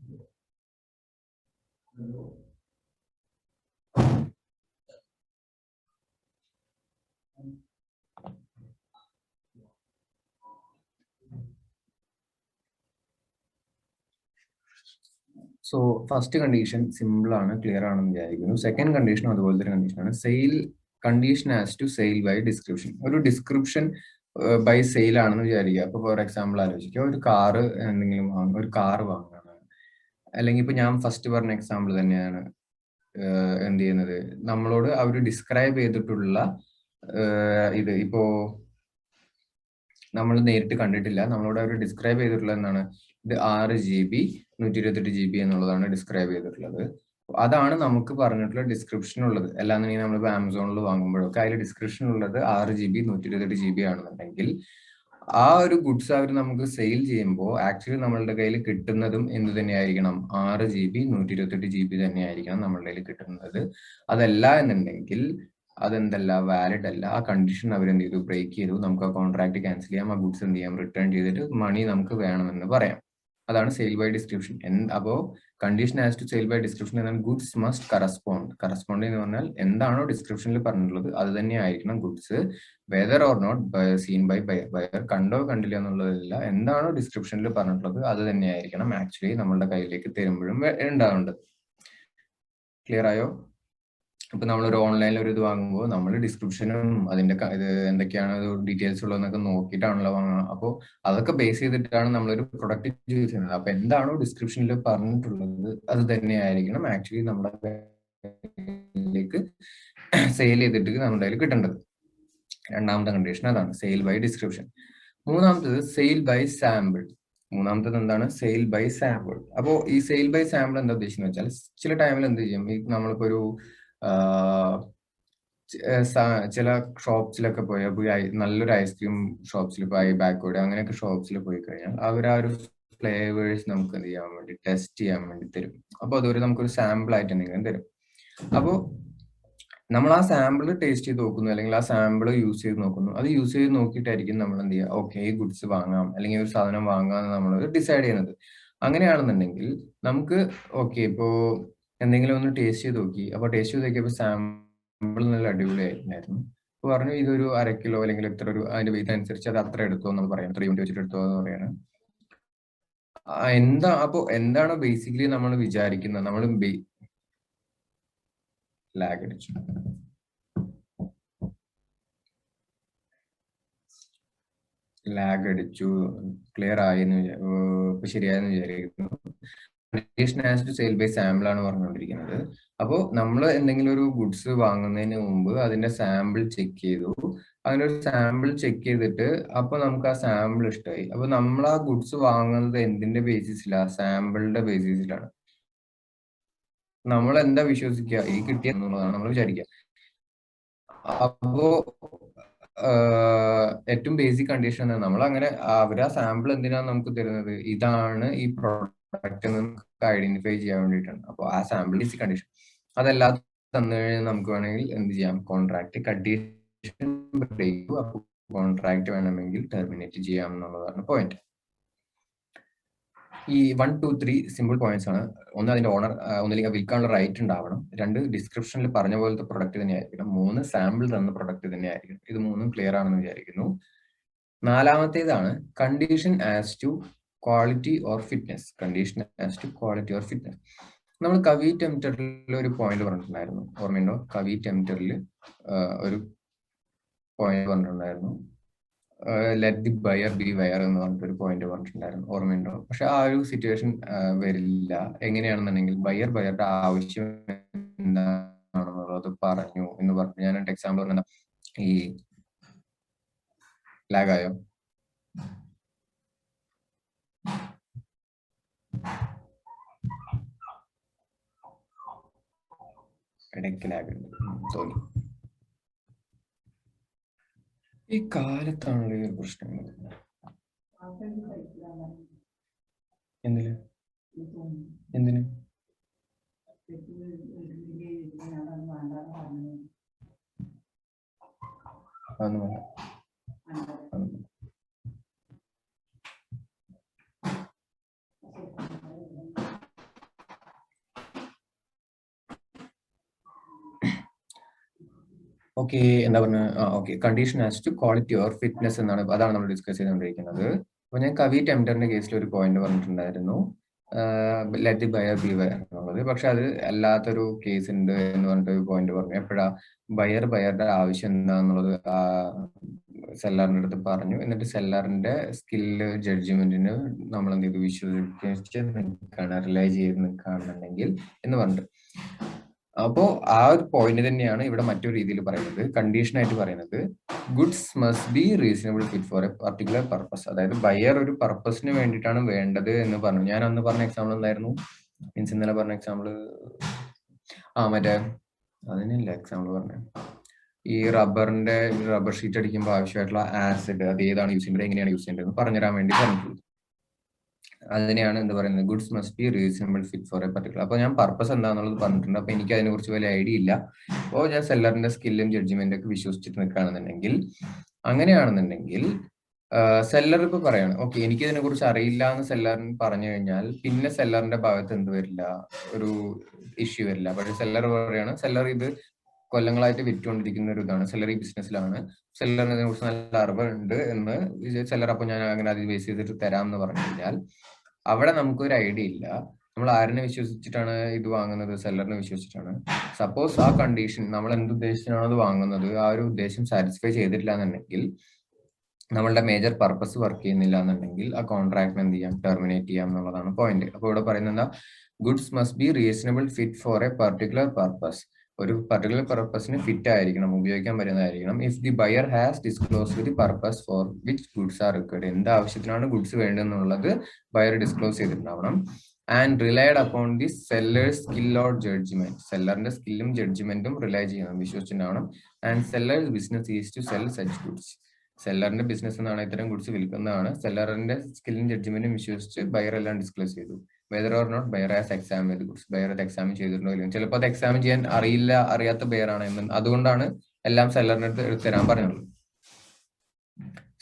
So first condition simple ആണ്, ക്ലിയർ ആണെന്ന് വിചാരിക്കുന്നു. സെക്കൻഡ് കണ്ടീഷൻ അതുപോലത്തെ ഒരു കണ്ടീഷനാണ്. Sale condition as to sale by description. ഒരു ഡിസ്ക്രിപ്ഷൻ ബൈ സെയിൽ ആണെന്ന് വിചാരിക്കുക. അപ്പൊ ഫോർ എക്സാമ്പിൾ ആലോചിക്കുക, ഒരു കാറ് എന്തെങ്കിലും വാങ്ങുക, ഒരു കാറ് വാങ്ങുകയാണ്. അല്ലെങ്കിൽ ഇപ്പൊ ഞാൻ ഫസ്റ്റ് പറഞ്ഞ എക്സാമ്പിൾ തന്നെയാണ് എന്ത് ചെയ്യുന്നത്? നമ്മളോട് അവർ ഡിസ്ക്രൈബ് ചെയ്തിട്ടുള്ള ഇത് ഇപ്പോ നമ്മൾ നേരിട്ട് കണ്ടിട്ടില്ല, നമ്മളോട് അവർ ഡിസ്ക്രൈബ് ചെയ്തിട്ടുള്ള എന്താണ്? ഇത് 6 GB 128 GB എന്നുള്ളതാണ് ഡിസ്ക്രൈബ് ചെയ്തിട്ടുള്ളത്. അതാണ് നമുക്ക് പറഞ്ഞിട്ടുള്ള ഡിസ്ക്രിപ്ഷൻ ഉള്ളത്. അല്ലാന്നുണ്ടെങ്കിൽ നമ്മളിപ്പോൾ ആമസോണിൽ വാങ്ങുമ്പോഴൊക്കെ അതിൽ ഡിസ്ക്രിപ്ഷൻ ഉള്ളത് 6 GB 128 GB ആണെന്നുണ്ടെങ്കിൽ ആ ഒരു ഗുഡ്സ് അവർ നമുക്ക് സെയിൽ ചെയ്യുമ്പോൾ ആക്ച്വലി നമ്മളുടെ കയ്യിൽ കിട്ടുന്നതും എന്ത് തന്നെയായിരിക്കണം? 6 GB 128 GB തന്നെയായിരിക്കണം നമ്മളുടെ കയ്യിൽ കിട്ടുന്നത്. അതല്ല എന്നുണ്ടെങ്കിൽ അതെന്തല്ല? വാലിഡ് അല്ല. ആ കണ്ടീഷൻ അവരെന്ത് ചെയ്തു? ബ്രേക്ക് ചെയ്തു. നമുക്ക് ആ കോൺട്രാക്ട് ക്യാൻസൽ ചെയ്യാം, ആ ഗുഡ്സ് എന്ത് ചെയ്യാം? റിട്ടേൺ ചെയ്തിട്ട് മണി നമുക്ക് വേണമെന്ന് പറയാം. അതാണ് സെയിൽ ബൈ ഡിസ്ക്രിപ്ഷൻ. അപ്പോ condition as to sale by description എന്നാൽ ഗുഡ്സ് മസ്റ്റ് കറസ്പോണ്ട്. കറസ്പോണ്ട് എന്ന് പറഞ്ഞാൽ എന്താണോ ഡിസ്ക്രിപ്ഷനിൽ പറഞ്ഞിട്ടുള്ളത് അത് തന്നെ ആയിരിക്കണം goods. Whether or not seen by buyer. കണ്ടോ കണ്ടില്ല എന്നുള്ളതല്ല, എന്താണോ ഡിസ്ക്രിപ്ഷനിൽ പറഞ്ഞിട്ടുള്ളത് അത് തന്നെ ആയിരിക്കണം ആക്ച്വലി നമ്മളുടെ കയ്യിലേക്ക് തരുമ്പോഴും ഉണ്ടാവേണ്ടത്. ക്ലിയർ ആയോ? ഇപ്പൊ നമ്മളൊരു ഓൺലൈനിൽ ഒരു ഇത് വാങ്ങുമ്പോൾ നമ്മൾ ഡിസ്ക്രിപ്ഷനും അതിന്റെ ഇത് എന്തൊക്കെയാണ് ഡീറ്റെയിൽസ് ഉള്ളതെന്നൊക്കെ നോക്കിയിട്ടാണല്ലോ വാങ്ങുക. അപ്പോൾ അതൊക്കെ ബേസ് ചെയ്തിട്ടാണ് നമ്മളൊരു പ്രൊഡക്റ്റ് ചൂസ് ചെയ്യുന്നത്. അപ്പൊ എന്താണോ ഡിസ്ക്രിപ്ഷനിൽ പറഞ്ഞിട്ടുള്ളത് അത് തന്നെയായിരിക്കണം ആക്ച്വലി നമ്മുടെ കയ്യിലേക്ക് സെയിൽ ചെയ്തിട്ട് നമ്മുടെ കയ്യിൽ കിട്ടേണ്ടത്. രണ്ടാമത്തെ കണ്ടീഷൻ അതാണ്, സെയിൽ ബൈ ഡിസ്ക്രിപ്ഷൻ. മൂന്നാമത്തത് സെയിൽ ബൈ സാമ്പിൾ. മൂന്നാമത്തത് എന്താണ്? Sale by sample. അപ്പോ ഈ സെയിൽ ബൈ സാമ്പിൾ എന്താ ഉദ്ദേശിക്കുന്നത് വെച്ചാൽ, ചില ടൈമിൽ എന്ത് ചെയ്യും? ഈ നമ്മളിപ്പോ ഒരു ചില ഷോപ്സിലൊക്കെ പോയി നല്ലൊരു ഐസ്ക്രീം ഷോപ്സിൽ പോയി, ബാക്കോട് അങ്ങനെയൊക്കെ ഷോപ്സിൽ പോയി കഴിഞ്ഞാൽ അവർ ആ ഒരു ഫ്ലേവേഴ്സ് നമുക്ക് എന്ത് ചെയ്യാൻ വേണ്ടി ടെസ്റ്റ് ചെയ്യാൻ വേണ്ടി തരും. അപ്പൊ അതൊരു നമുക്കൊരു സാമ്പിൾ ആയിട്ട് എന്തെങ്കിലും തരും. അപ്പോ നമ്മൾ ആ സാമ്പിൾ ടേസ്റ്റ് ചെയ്ത് നോക്കുന്നു, അല്ലെങ്കിൽ ആ സാമ്പിൾ യൂസ് ചെയ്ത് നോക്കുന്നു. അത് യൂസ് ചെയ്ത് നോക്കിയിട്ടായിരിക്കും നമ്മൾ എന്ത് ചെയ്യുക, ഓക്കെ ഈ ഗുഡ്സ് വാങ്ങാം അല്ലെങ്കിൽ ഒരു സാധനം വാങ്ങാമെന്ന് നമ്മൾ ഡിസൈഡ് ചെയ്യുന്നത്. അങ്ങനെയാണെന്നുണ്ടെങ്കിൽ നമുക്ക് ഓക്കെ ഇപ്പോ എന്തെങ്കിലും ഒന്ന് ടേസ്റ്റ് ചെയ്ത് നോക്കി. അപ്പോൾ ടേസ്റ്റ് ചെയ്ത് നോക്കിയപ്പോൾ സാമ്പിൾ നല്ല അടിപൊളിയായിട്ടുണ്ടായിരുന്നു. അപ്പോൾ പറഞ്ഞു ഇതൊരു 1/2 കിലോ അല്ലെങ്കിൽ ഇത്ര ഒരു അതിന്റെ വെയിറ്റ് അനുസരിച്ച് അത് അത്ര എടുത്തോ എന്ന് പറയാം, 3 യൂണിറ്റ് വെച്ചിട്ട് എടുത്തോ എന്ന് പറയാണ്. എന്താ അപ്പോ എന്താണ് ബേസിക്കലി നമ്മൾ വിചാരിക്കുന്നത്? നമ്മൾ ലാഗ് അടിച്ചു ക്ലിയർ ആയെന്ന് ഇപ്പൊ ശരിയായെന്ന് വിചാരിക്കുന്നു. Condition as to sale by sample ആണ് പറഞ്ഞുകൊണ്ടിരിക്കുന്നത്. അപ്പോൾ നമ്മൾ എന്തെങ്കിലും ഒരു ഗുഡ്സ് വാങ്ങുന്നതിന് മുമ്പ് അതിന്റെ സാമ്പിൾ ചെക്ക് ചെയ്തു. അങ്ങനെ ഒരു സാമ്പിൾ ചെക്ക് ചെയ്തിട്ട് അപ്പൊ നമുക്ക് ആ സാമ്പിൾ ഇഷ്ടമായി. അപ്പൊ നമ്മൾ ആ ഗുഡ്സ് വാങ്ങുന്നത് എന്തിന്റെ ബേസിസിലാണ്? സാമ്പിളിന്റെ ബേസിസിലാണ്. നമ്മൾ എന്താ വിശ്വസിക്കുക, ഈ കിട്ടിയ എന്നുള്ളതാണ് നമ്മൾ വിചാരിക്കുക. അപ്പോ ഏറ്റവും ബേസിക് കണ്ടീഷൻ എന്താണ്? നമ്മൾ അങ്ങനെ അവർ ആ സാമ്പിൾ എന്തിനാണ് നമുക്ക് തരുന്നത്? ഇതാണ് ഈ പ്രോഡക്റ്റ് നമുക്ക് ഐഡന്റിഫൈ ചെയ്യാൻ വേണ്ടിയിട്ടാണ്. അപ്പോൾ ആ സാമ്പിൾ ബേസിക് കണ്ടീഷൻ അതല്ലാതെ തന്നു കഴിഞ്ഞാൽ നമുക്ക് വേണമെങ്കിൽ എന്ത് ചെയ്യാം, കോൺട്രാക്ട് കണ്ടീഷൻ ബ്രേക്ക്, അപ്പോൾ കോൺട്രാക്ട് വേണമെങ്കിൽ ടെർമിനേറ്റ് ചെയ്യാം എന്നുള്ളതാണ് പോയിന്റ്. ഈ 1, 2, 3 സിമ്പിൾ പോയിന്റ്സ് ആണ്. ഒന്ന്, അതിന്റെ ഓണർ ഒന്നില്ലെങ്കിൽ വിൽക്കാനുള്ള റൈറ്റ് ഉണ്ടാവണം. 2, ഡിസ്ക്രിപ്ഷനിൽ പറഞ്ഞ പോലത്തെ പ്രൊഡക്റ്റ് തന്നെ ആയിരിക്കണം. 3, സാമ്പിൾ തന്ന പ്രൊഡക്റ്റ് തന്നെ ആയിരിക്കണം. ഇത് 3ഉം ക്ലിയർ ആണെന്ന് വിചാരിക്കുന്നു. 4മത്തേതാണ് condition as to quality or fitness. Condition as to quality or fitness. നമ്മൾ കവി ടെംപ്റ്ററിൽ ഒരു പോയിന്റ് പറഞ്ഞിട്ടുണ്ടായിരുന്നു, ഓർമ്മയുണ്ടോ? കവി ടെംപ്റ്ററിൽ ഒരു പോയിന്റ് പറഞ്ഞിട്ടുണ്ടായിരുന്നു, let the buyer B wire എന്ന് പറഞ്ഞിട്ടൊരു പോയിന്റ് പറഞ്ഞിട്ടുണ്ടായിരുന്നു, ഓർമ്മയുണ്ടോ? പക്ഷെ ആ ഒരു സിറ്റുവേഷൻ വരില്ല. എങ്ങനെയാണെന്നുണ്ടെങ്കിൽ ബയറുടെ ആവശ്യം എന്താണെന്നുള്ളത് പറഞ്ഞു എന്ന് പറഞ്ഞു. ഞാൻ എക്സാമ്പിൾ പറഞ്ഞ ഈ ലാഗായോ? ഇടയ്ക്ക് ലാഗ് ഉണ്ട് തോന്നി. ഈ കാലത്താണല്ലോ ഈ ഒരു പ്രശ്നങ്ങൾ. എന്തിന് എന്തിന് അതൊന്നും വേണ്ട. ഓക്കെ, എന്താ പറഞ്ഞ okay, condition as to quality or fitness എന്നാണ്, അതാണ് നമ്മൾ ഡിസ്കസ് ചെയ്തുകൊണ്ടിരിക്കുന്നത്. അപ്പൊ ഞാൻ കവി ടെംപ്റ്ററിന്റെ കേസിൽ ഒരു പോയിന്റ് പറഞ്ഞിട്ടുണ്ടായിരുന്നു, let the buyer B wire എന്നുള്ളത്. പക്ഷെ അത് അല്ലാത്തൊരു കേസ് ഉണ്ട് എന്ന് പറഞ്ഞിട്ട് ഒരു പോയിന്റ് പറഞ്ഞു. എപ്പോഴാ ബയറുടെ ആവശ്യം എന്താന്നുള്ളത് സെല്ലറിന്റെ അടുത്ത് പറഞ്ഞു. എന്നിട്ട് സെല്ലറിന്റെ സ്കില്ല് ജഡ്ജ്മെന്റിന് നമ്മൾ എന്ത് ചെയ്തു, വിശ്വസിച്ച് നിൽക്കുകയാണ്, റിലൈ ചെയ്ത് നിൽക്കുകയാണെന്നുണ്ടെങ്കിൽ എന്ന് പറഞ്ഞിട്ട്. അപ്പോ ആ ഒരു പോയിന്റ് തന്നെയാണ് ഇവിടെ മറ്റൊരു രീതിയിൽ പറയുന്നത്, കണ്ടീഷൻ ആയിട്ട് പറയുന്നത്, goods must be reasonable fit for a particular purpose. അതായത് ബയർ ഒരു പർപ്പസിന് വേണ്ടിയിട്ടാണ് വേണ്ടത് എന്ന് പറഞ്ഞു. ഞാൻ അന്ന് പറഞ്ഞ എക്സാമ്പിൾ എന്തായിരുന്നു? മീൻസ് ഇന്നലെ പറഞ്ഞ എക്സാമ്പിൾ മറ്റേ അതിനല്ല എക്സാമ്പിൾ പറഞ്ഞത്, ഈ റബ്ബർ ഷീറ്റ് അടിക്കുമ്പോൾ ആവശ്യമായിട്ടുള്ള ആസിഡ് അത് ഏതാണ് യൂസ് ചെയ്യേണ്ടത്, എങ്ങനെയാണ് യൂസ് ചെയ്യേണ്ടത് പറഞ്ഞുതരാൻ വേണ്ടി പറഞ്ഞിട്ടുള്ളത്. അതിനെയാണ് എന്ത് പറയുന്നത്, goods must be reasonable fit for a particular. അപ്പൊ ഞാൻ പർപ്പസ് എന്താണെന്നുള്ളത് പറഞ്ഞിട്ടുണ്ട്. അപ്പൊ എനിക്ക് അതിനെ കുറിച്ച് വലിയ ഐഡിയ ഇല്ല. അപ്പോൾ ഞാൻ സെല്ലറിന്റെ സ്കില്ലും ജഡ്ജ്മെന്റും ഒക്കെ വിശ്വസിച്ചിട്ട് നിൽക്കുകയാണെന്നുണ്ടെങ്കിൽ, അങ്ങനെയാണെന്നുണ്ടെങ്കിൽ സെല്ലർ ഇപ്പൊ പറയാണ് ഓക്കെ എനിക്ക് ഇതിനെ കുറിച്ച് അറിയില്ല എന്ന് സെല്ലറിന് പറഞ്ഞു കഴിഞ്ഞാൽ പിന്നെ സെല്ലറിന്റെ ഭാഗത്ത് എന്ത് വരില്ല, ഒരു ഇഷ്യൂ വരില്ല. പക്ഷെ സെല്ലർ പറയാണ്, സെല്ലർ ഇത് കൊല്ലങ്ങളായിട്ട് വിറ്റുകൊണ്ടിരിക്കുന്ന ഒരു ഇതാണ്, സെല്ലർ ഈ ബിസിനസ്സിലാണ്, സെല്ലറിന് ഇതിനെ കുറിച്ച് നല്ല അറിവുണ്ട് എന്ന് സെല്ലർ, അപ്പൊ ഞാൻ അങ്ങനെ അത് ബേസ് ചെയ്തിട്ട് തരാം എന്ന് പറഞ്ഞു കഴിഞ്ഞാൽ അവിടെ നമുക്കൊരു ഐഡിയ ഇല്ല. നമ്മൾ ആരിനെ വിശ്വസിച്ചിട്ടാണ് ഇത് വാങ്ങുന്നത്? സെല്ലറിനെ വിശ്വസിച്ചിട്ടാണ്. സപ്പോസ് ആ കണ്ടീഷൻ നമ്മൾ എന്തുദ്ദേശിച്ചാണോ അത് വാങ്ങുന്നത്, ആ ഒരു ഉദ്ദേശം സാറ്റിസ്ഫൈ ചെയ്തിട്ടില്ല എന്നുണ്ടെങ്കിൽ, നമ്മളുടെ മേജർ പർപ്പസ് വർക്ക് ചെയ്യുന്നില്ല എന്നുണ്ടെങ്കിൽ ആ കോൺട്രാക്ട് എന്ത് ചെയ്യാം, ടെർമിനേറ്റ് ചെയ്യാം എന്നുള്ളതാണ് പോയിന്റ്. അപ്പോൾ ഇവിടെ പറയുന്നത് goods must be reasonable fit for a particular purpose. ഒരു പർട്ടിക്കുലർ പർപ്പസിന് ഫിറ്റ് ആയിരിക്കണം, ഉപയോഗിക്കാൻ പറ്റുന്നതായിരിക്കണം. If the buyer has disclose the purpose for which goods are required. എന്ത് ആവശ്യത്തിനാണ് ഗുഡ്സ് വേണ്ടതെന്നുള്ളത് ബയർ ഡിസ്ക്ലോസ് ചെയ്തിട്ടുണ്ടാവണം. And relied upon the seller's skill or judgment. സെല്ലറിന്റെ സ്കില്ലും ജഡ്ജ്മെന്റും റിലൈ ചെയ്യണം, വിശ്വസിച്ചിട്ടുണ്ടാവണം. And seller's business is to sell such goods. സെല്ലറിന്റെ ബിസിനസ് എന്നാണ് ഇത്തരം ഗുഡ്സ് വിൽക്കുന്നതാണ്. സെല്ലറിന്റെ സ്കില്ലും ജഡ്ജ്മെന്റും വിശ്വസിച്ച് ബയർ എല്ലാം ഡിസ്ക്ലോസ് ചെയ്തു. Whether or not buyer has examine goods. Buyer അത് എക്സാമിൻ ചെയ്തിട്ടുണ്ടോ ഇല്ലെങ്കിൽ, ചിലപ്പോൾ അത് എക്സാമിൻ ചെയ്യാൻ അറിയാത്ത ബയർ ആണ് എന്ന്, അതുകൊണ്ടാണ് എല്ലാം സെല്ലറിന്റെ അടുത്ത് എടുത്തു തരാൻ പറഞ്ഞുള്ളത്.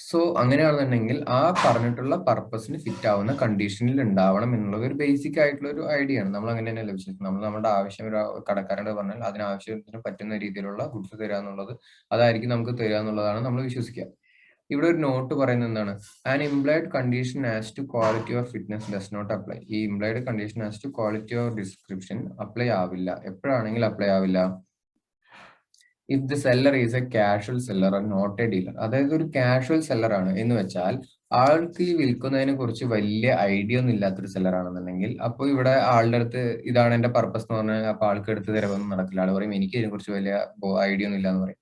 സോ അങ്ങനെയാണെന്നുണ്ടെങ്കിൽ ആ പറഞ്ഞിട്ടുള്ള പർപ്പസിന് ഫിറ്റ് ആവുന്ന കണ്ടീഷനിൽ ഉണ്ടാവണം എന്നുള്ളത് ഒരു ബേസിക് ആയിട്ടുള്ള ഒരു ഐഡിയ ആണ്. നമ്മൾ അങ്ങനെ തന്നെയല്ല വിശ്വസിക്കുന്നത്. നമ്മൾ നമ്മുടെ ആവശ്യം ഒരു കടക്കാരോട് പറഞ്ഞാൽ അതിനാവശ്യത്തിന് പറ്റുന്ന രീതിയിലുള്ള ഗുഡ്സ് തരിക എന്നുള്ളത്, അതായിരിക്കും നമുക്ക് തരിക എന്നുള്ളതാണ് നമ്മൾ വിശ്വസിക്കുക. ഇവിടെ ഒരു നോട്ട് പറയുന്നത് എന്താണ്? An implied condition as to quality or fitness does not apply. ഈ implied condition as to quality or description apply ആവില്ല. എപ്പോഴാണെങ്കിൽ അപ്ലൈ ആവില്ല? If the seller is a casual seller or not a dealer. അതായത് ഒരു casual seller ആണ് എന്ന് വെച്ചാൽ ആൾക്ക് ഈ വിൽക്കുന്നതിനെ കുറിച്ച് വലിയ ഐഡിയ ഒന്നും ഇല്ലാത്തൊരു സെല്ലർ ആണെന്നുണ്ടെങ്കിൽ, അപ്പോൾ ഇവിടെ ആളുടെ അടുത്ത് ഇതാണ് എന്റെ പർപ്പസ് എന്ന് പറഞ്ഞാൽ അപ്പൊ ആൾക്ക് എടുത്ത് തരവൊന്നും നടക്കില്ല. ആൾ പറയും എനിക്ക് ഇതിനെ കുറിച്ച് വലിയ ഐഡിയ ഒന്നും ഇല്ല എന്ന് പറയും.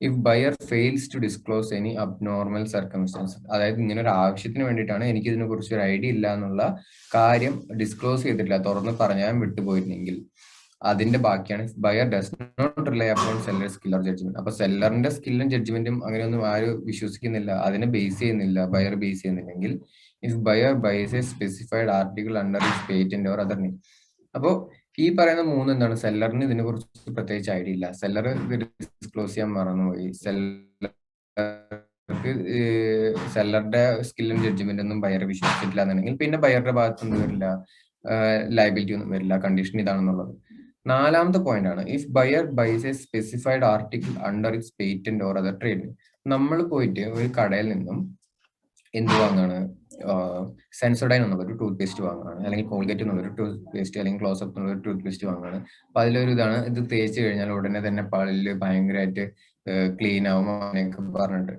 If buyer fails to disclose any abnormal circumstances, അതായത് ഇങ്ങനെ ഒരു ആവശ്യത്തിന് വേണ്ടിയിട്ടാണ്, എനിക്ക് ഇതിനെ കുറിച്ച് ഒരു ഐഡിയ ഇല്ല എന്നുള്ള കാര്യം ഡിസ്ക്ലോസ് ചെയ്തിട്ടില്ല, തുറന്ന് പറഞ്ഞാൽ വിട്ടുപോയിരുന്നെങ്കിൽ, അതിന്റെ ബാക്കിയാണ് buyer does not rely upon seller skill or judgement. അപ്പൊ സെല്ലറിന്റെ സ്കില്ലും ജഡ്ജ്മെന്റും അങ്ങനെയൊന്നും ആരും വിശ്വസിക്കുന്നില്ല, അതിനെ ബേസ് ചെയ്യുന്നില്ല, ബയർ ബേസ് ചെയ്യുന്നില്ലെങ്കിൽ, if buyer bias A specified article under his patent or other name. അപ്പോ ഈ പറയുന്ന മൂന്ന് എന്താണ്? സെല്ലറിന് ഇതിനെ കുറിച്ച് പ്രത്യേകിച്ച് ഐഡിയ ഇല്ല, സെല്ലർ ഡിസ്ക്ലോസ് ചെയ്യാൻ മറന്നുപോയി, സെല്ലറുടെ സ്കില്ലും ജഡ്ജ്മെന്റ് ഒന്നും ബയർ വിശ്വസിച്ചിട്ടില്ല എന്നുണ്ടെങ്കിൽ പിന്നെ ബയറുടെ ഭാഗത്തൊന്നും വരില്ല, ലയബിലിറ്റി ഒന്നും വരില്ല. കണ്ടീഷൻ ഇതാണെന്നുള്ളത്. നാലാമത്തെ പോയിന്റ് ആണ് if buyer bias A specified article under it's patent or other trade. നമ്മൾ പോയിട്ട് ഒരു കടയിൽ നിന്നും എന്ത് വാങ്ങാണ്? സെൻസോഡൈൻ എന്നുള്ള ഒരു ടൂത്ത് പേസ്റ്റ് വാങ്ങുകയാണ്, അല്ലെങ്കിൽ കോൾഗേറ്റ് എന്നുള്ളൊരു ടൂത്ത് പേസ്റ്റ്, അല്ലെങ്കിൽ ക്ലോസപ്പ് എന്നുള്ള ഒരു ടൂത്ത് പേസ്റ്റ് വാങ്ങുകയാണ്. അപ്പൊ അതിലൊരു ഇതാണ്, ഇത് തേച്ച് കഴിഞ്ഞാൽ ഉടനെ തന്നെ പല്ല് ഭയങ്കരമായിട്ട് ക്ലീൻ ആവും അങ്ങനെയൊക്കെ പറഞ്ഞിട്ട്.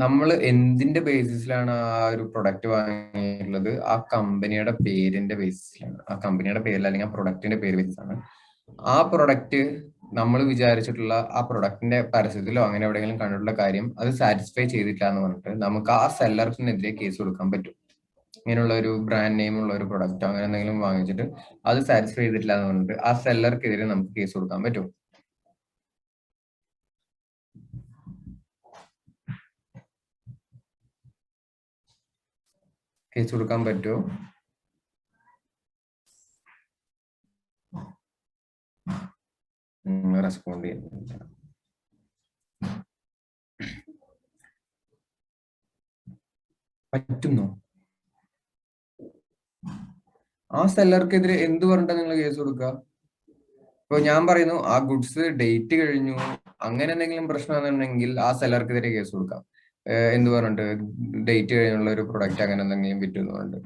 നമ്മൾ എന്തിന്റെ ബേസിസിലാണ് ആ ഒരു പ്രൊഡക്റ്റ് വാങ്ങിയിട്ടുള്ളത്? ആ കമ്പനിയുടെ പേരിന്റെ ബേസിസിലാണ്. ആ കമ്പനിയുടെ പേരിൽ അല്ലെങ്കിൽ ആ പ്രൊഡക്റ്റിന്റെ പേര് ബേസിസാണ്. ആ പ്രൊഡക്റ്റ് നമ്മൾ വിചാരിച്ചിട്ടുള്ള ആ പ്രൊഡക്റ്റിന്റെ പരസ്യത്തിലോ അങ്ങനെ എവിടെയെങ്കിലും കണ്ടിട്ടുള്ള കാര്യം അത് സാറ്റിസ്ഫൈ ചെയ്തിട്ടില്ല എന്ന് പറഞ്ഞിട്ട് നമുക്ക് ആ സെല്ലർസിനെതിരെ കേസ് കൊടുക്കാൻ പറ്റും. ഇങ്ങനെയുള്ള ഒരു ബ്രാൻഡ് നെയിം ഉള്ള ഒരു പ്രൊഡക്റ്റ് അങ്ങനെ എന്തെങ്കിലും വാങ്ങിച്ചിട്ട് അത് സാറ്റിസ്ഫൈ ചെയ്തിട്ടില്ല എന്ന് പറഞ്ഞിട്ട് ആ സെല്ലർക്കെതിരെ നമുക്ക് കേസ് കൊടുക്കാൻ പറ്റും. കേസ് കൊടുക്കാൻ പറ്റുമോ? റെസ്പോണ്ട് ചെയ്യുന്നില്ല. പറ്റുന്നോ? ആ സെല്ലർക്കെതിരെ എന്ത് പറഞ്ഞിട്ടാ നിങ്ങൾ കേസ് കൊടുക്കുക? ഇപ്പൊ ഞാൻ പറയുന്നു ആ ഗുഡ്സ് ഡേറ്റ് കഴിഞ്ഞു, അങ്ങനെ എന്തെങ്കിലും പ്രശ്നമാണെന്നുണ്ടെങ്കിൽ ആ സെല്ലർക്കെതിരെ കേസ് കൊടുക്കാം. എന്ത് പറഞ്ഞിട്ട്? ഡേറ്റ് കഴിഞ്ഞുള്ള ഒരു പ്രൊഡക്റ്റ് അങ്ങനെ എന്തെങ്കിലും വിറ്റു എന്ന് പറഞ്ഞിട്ട്.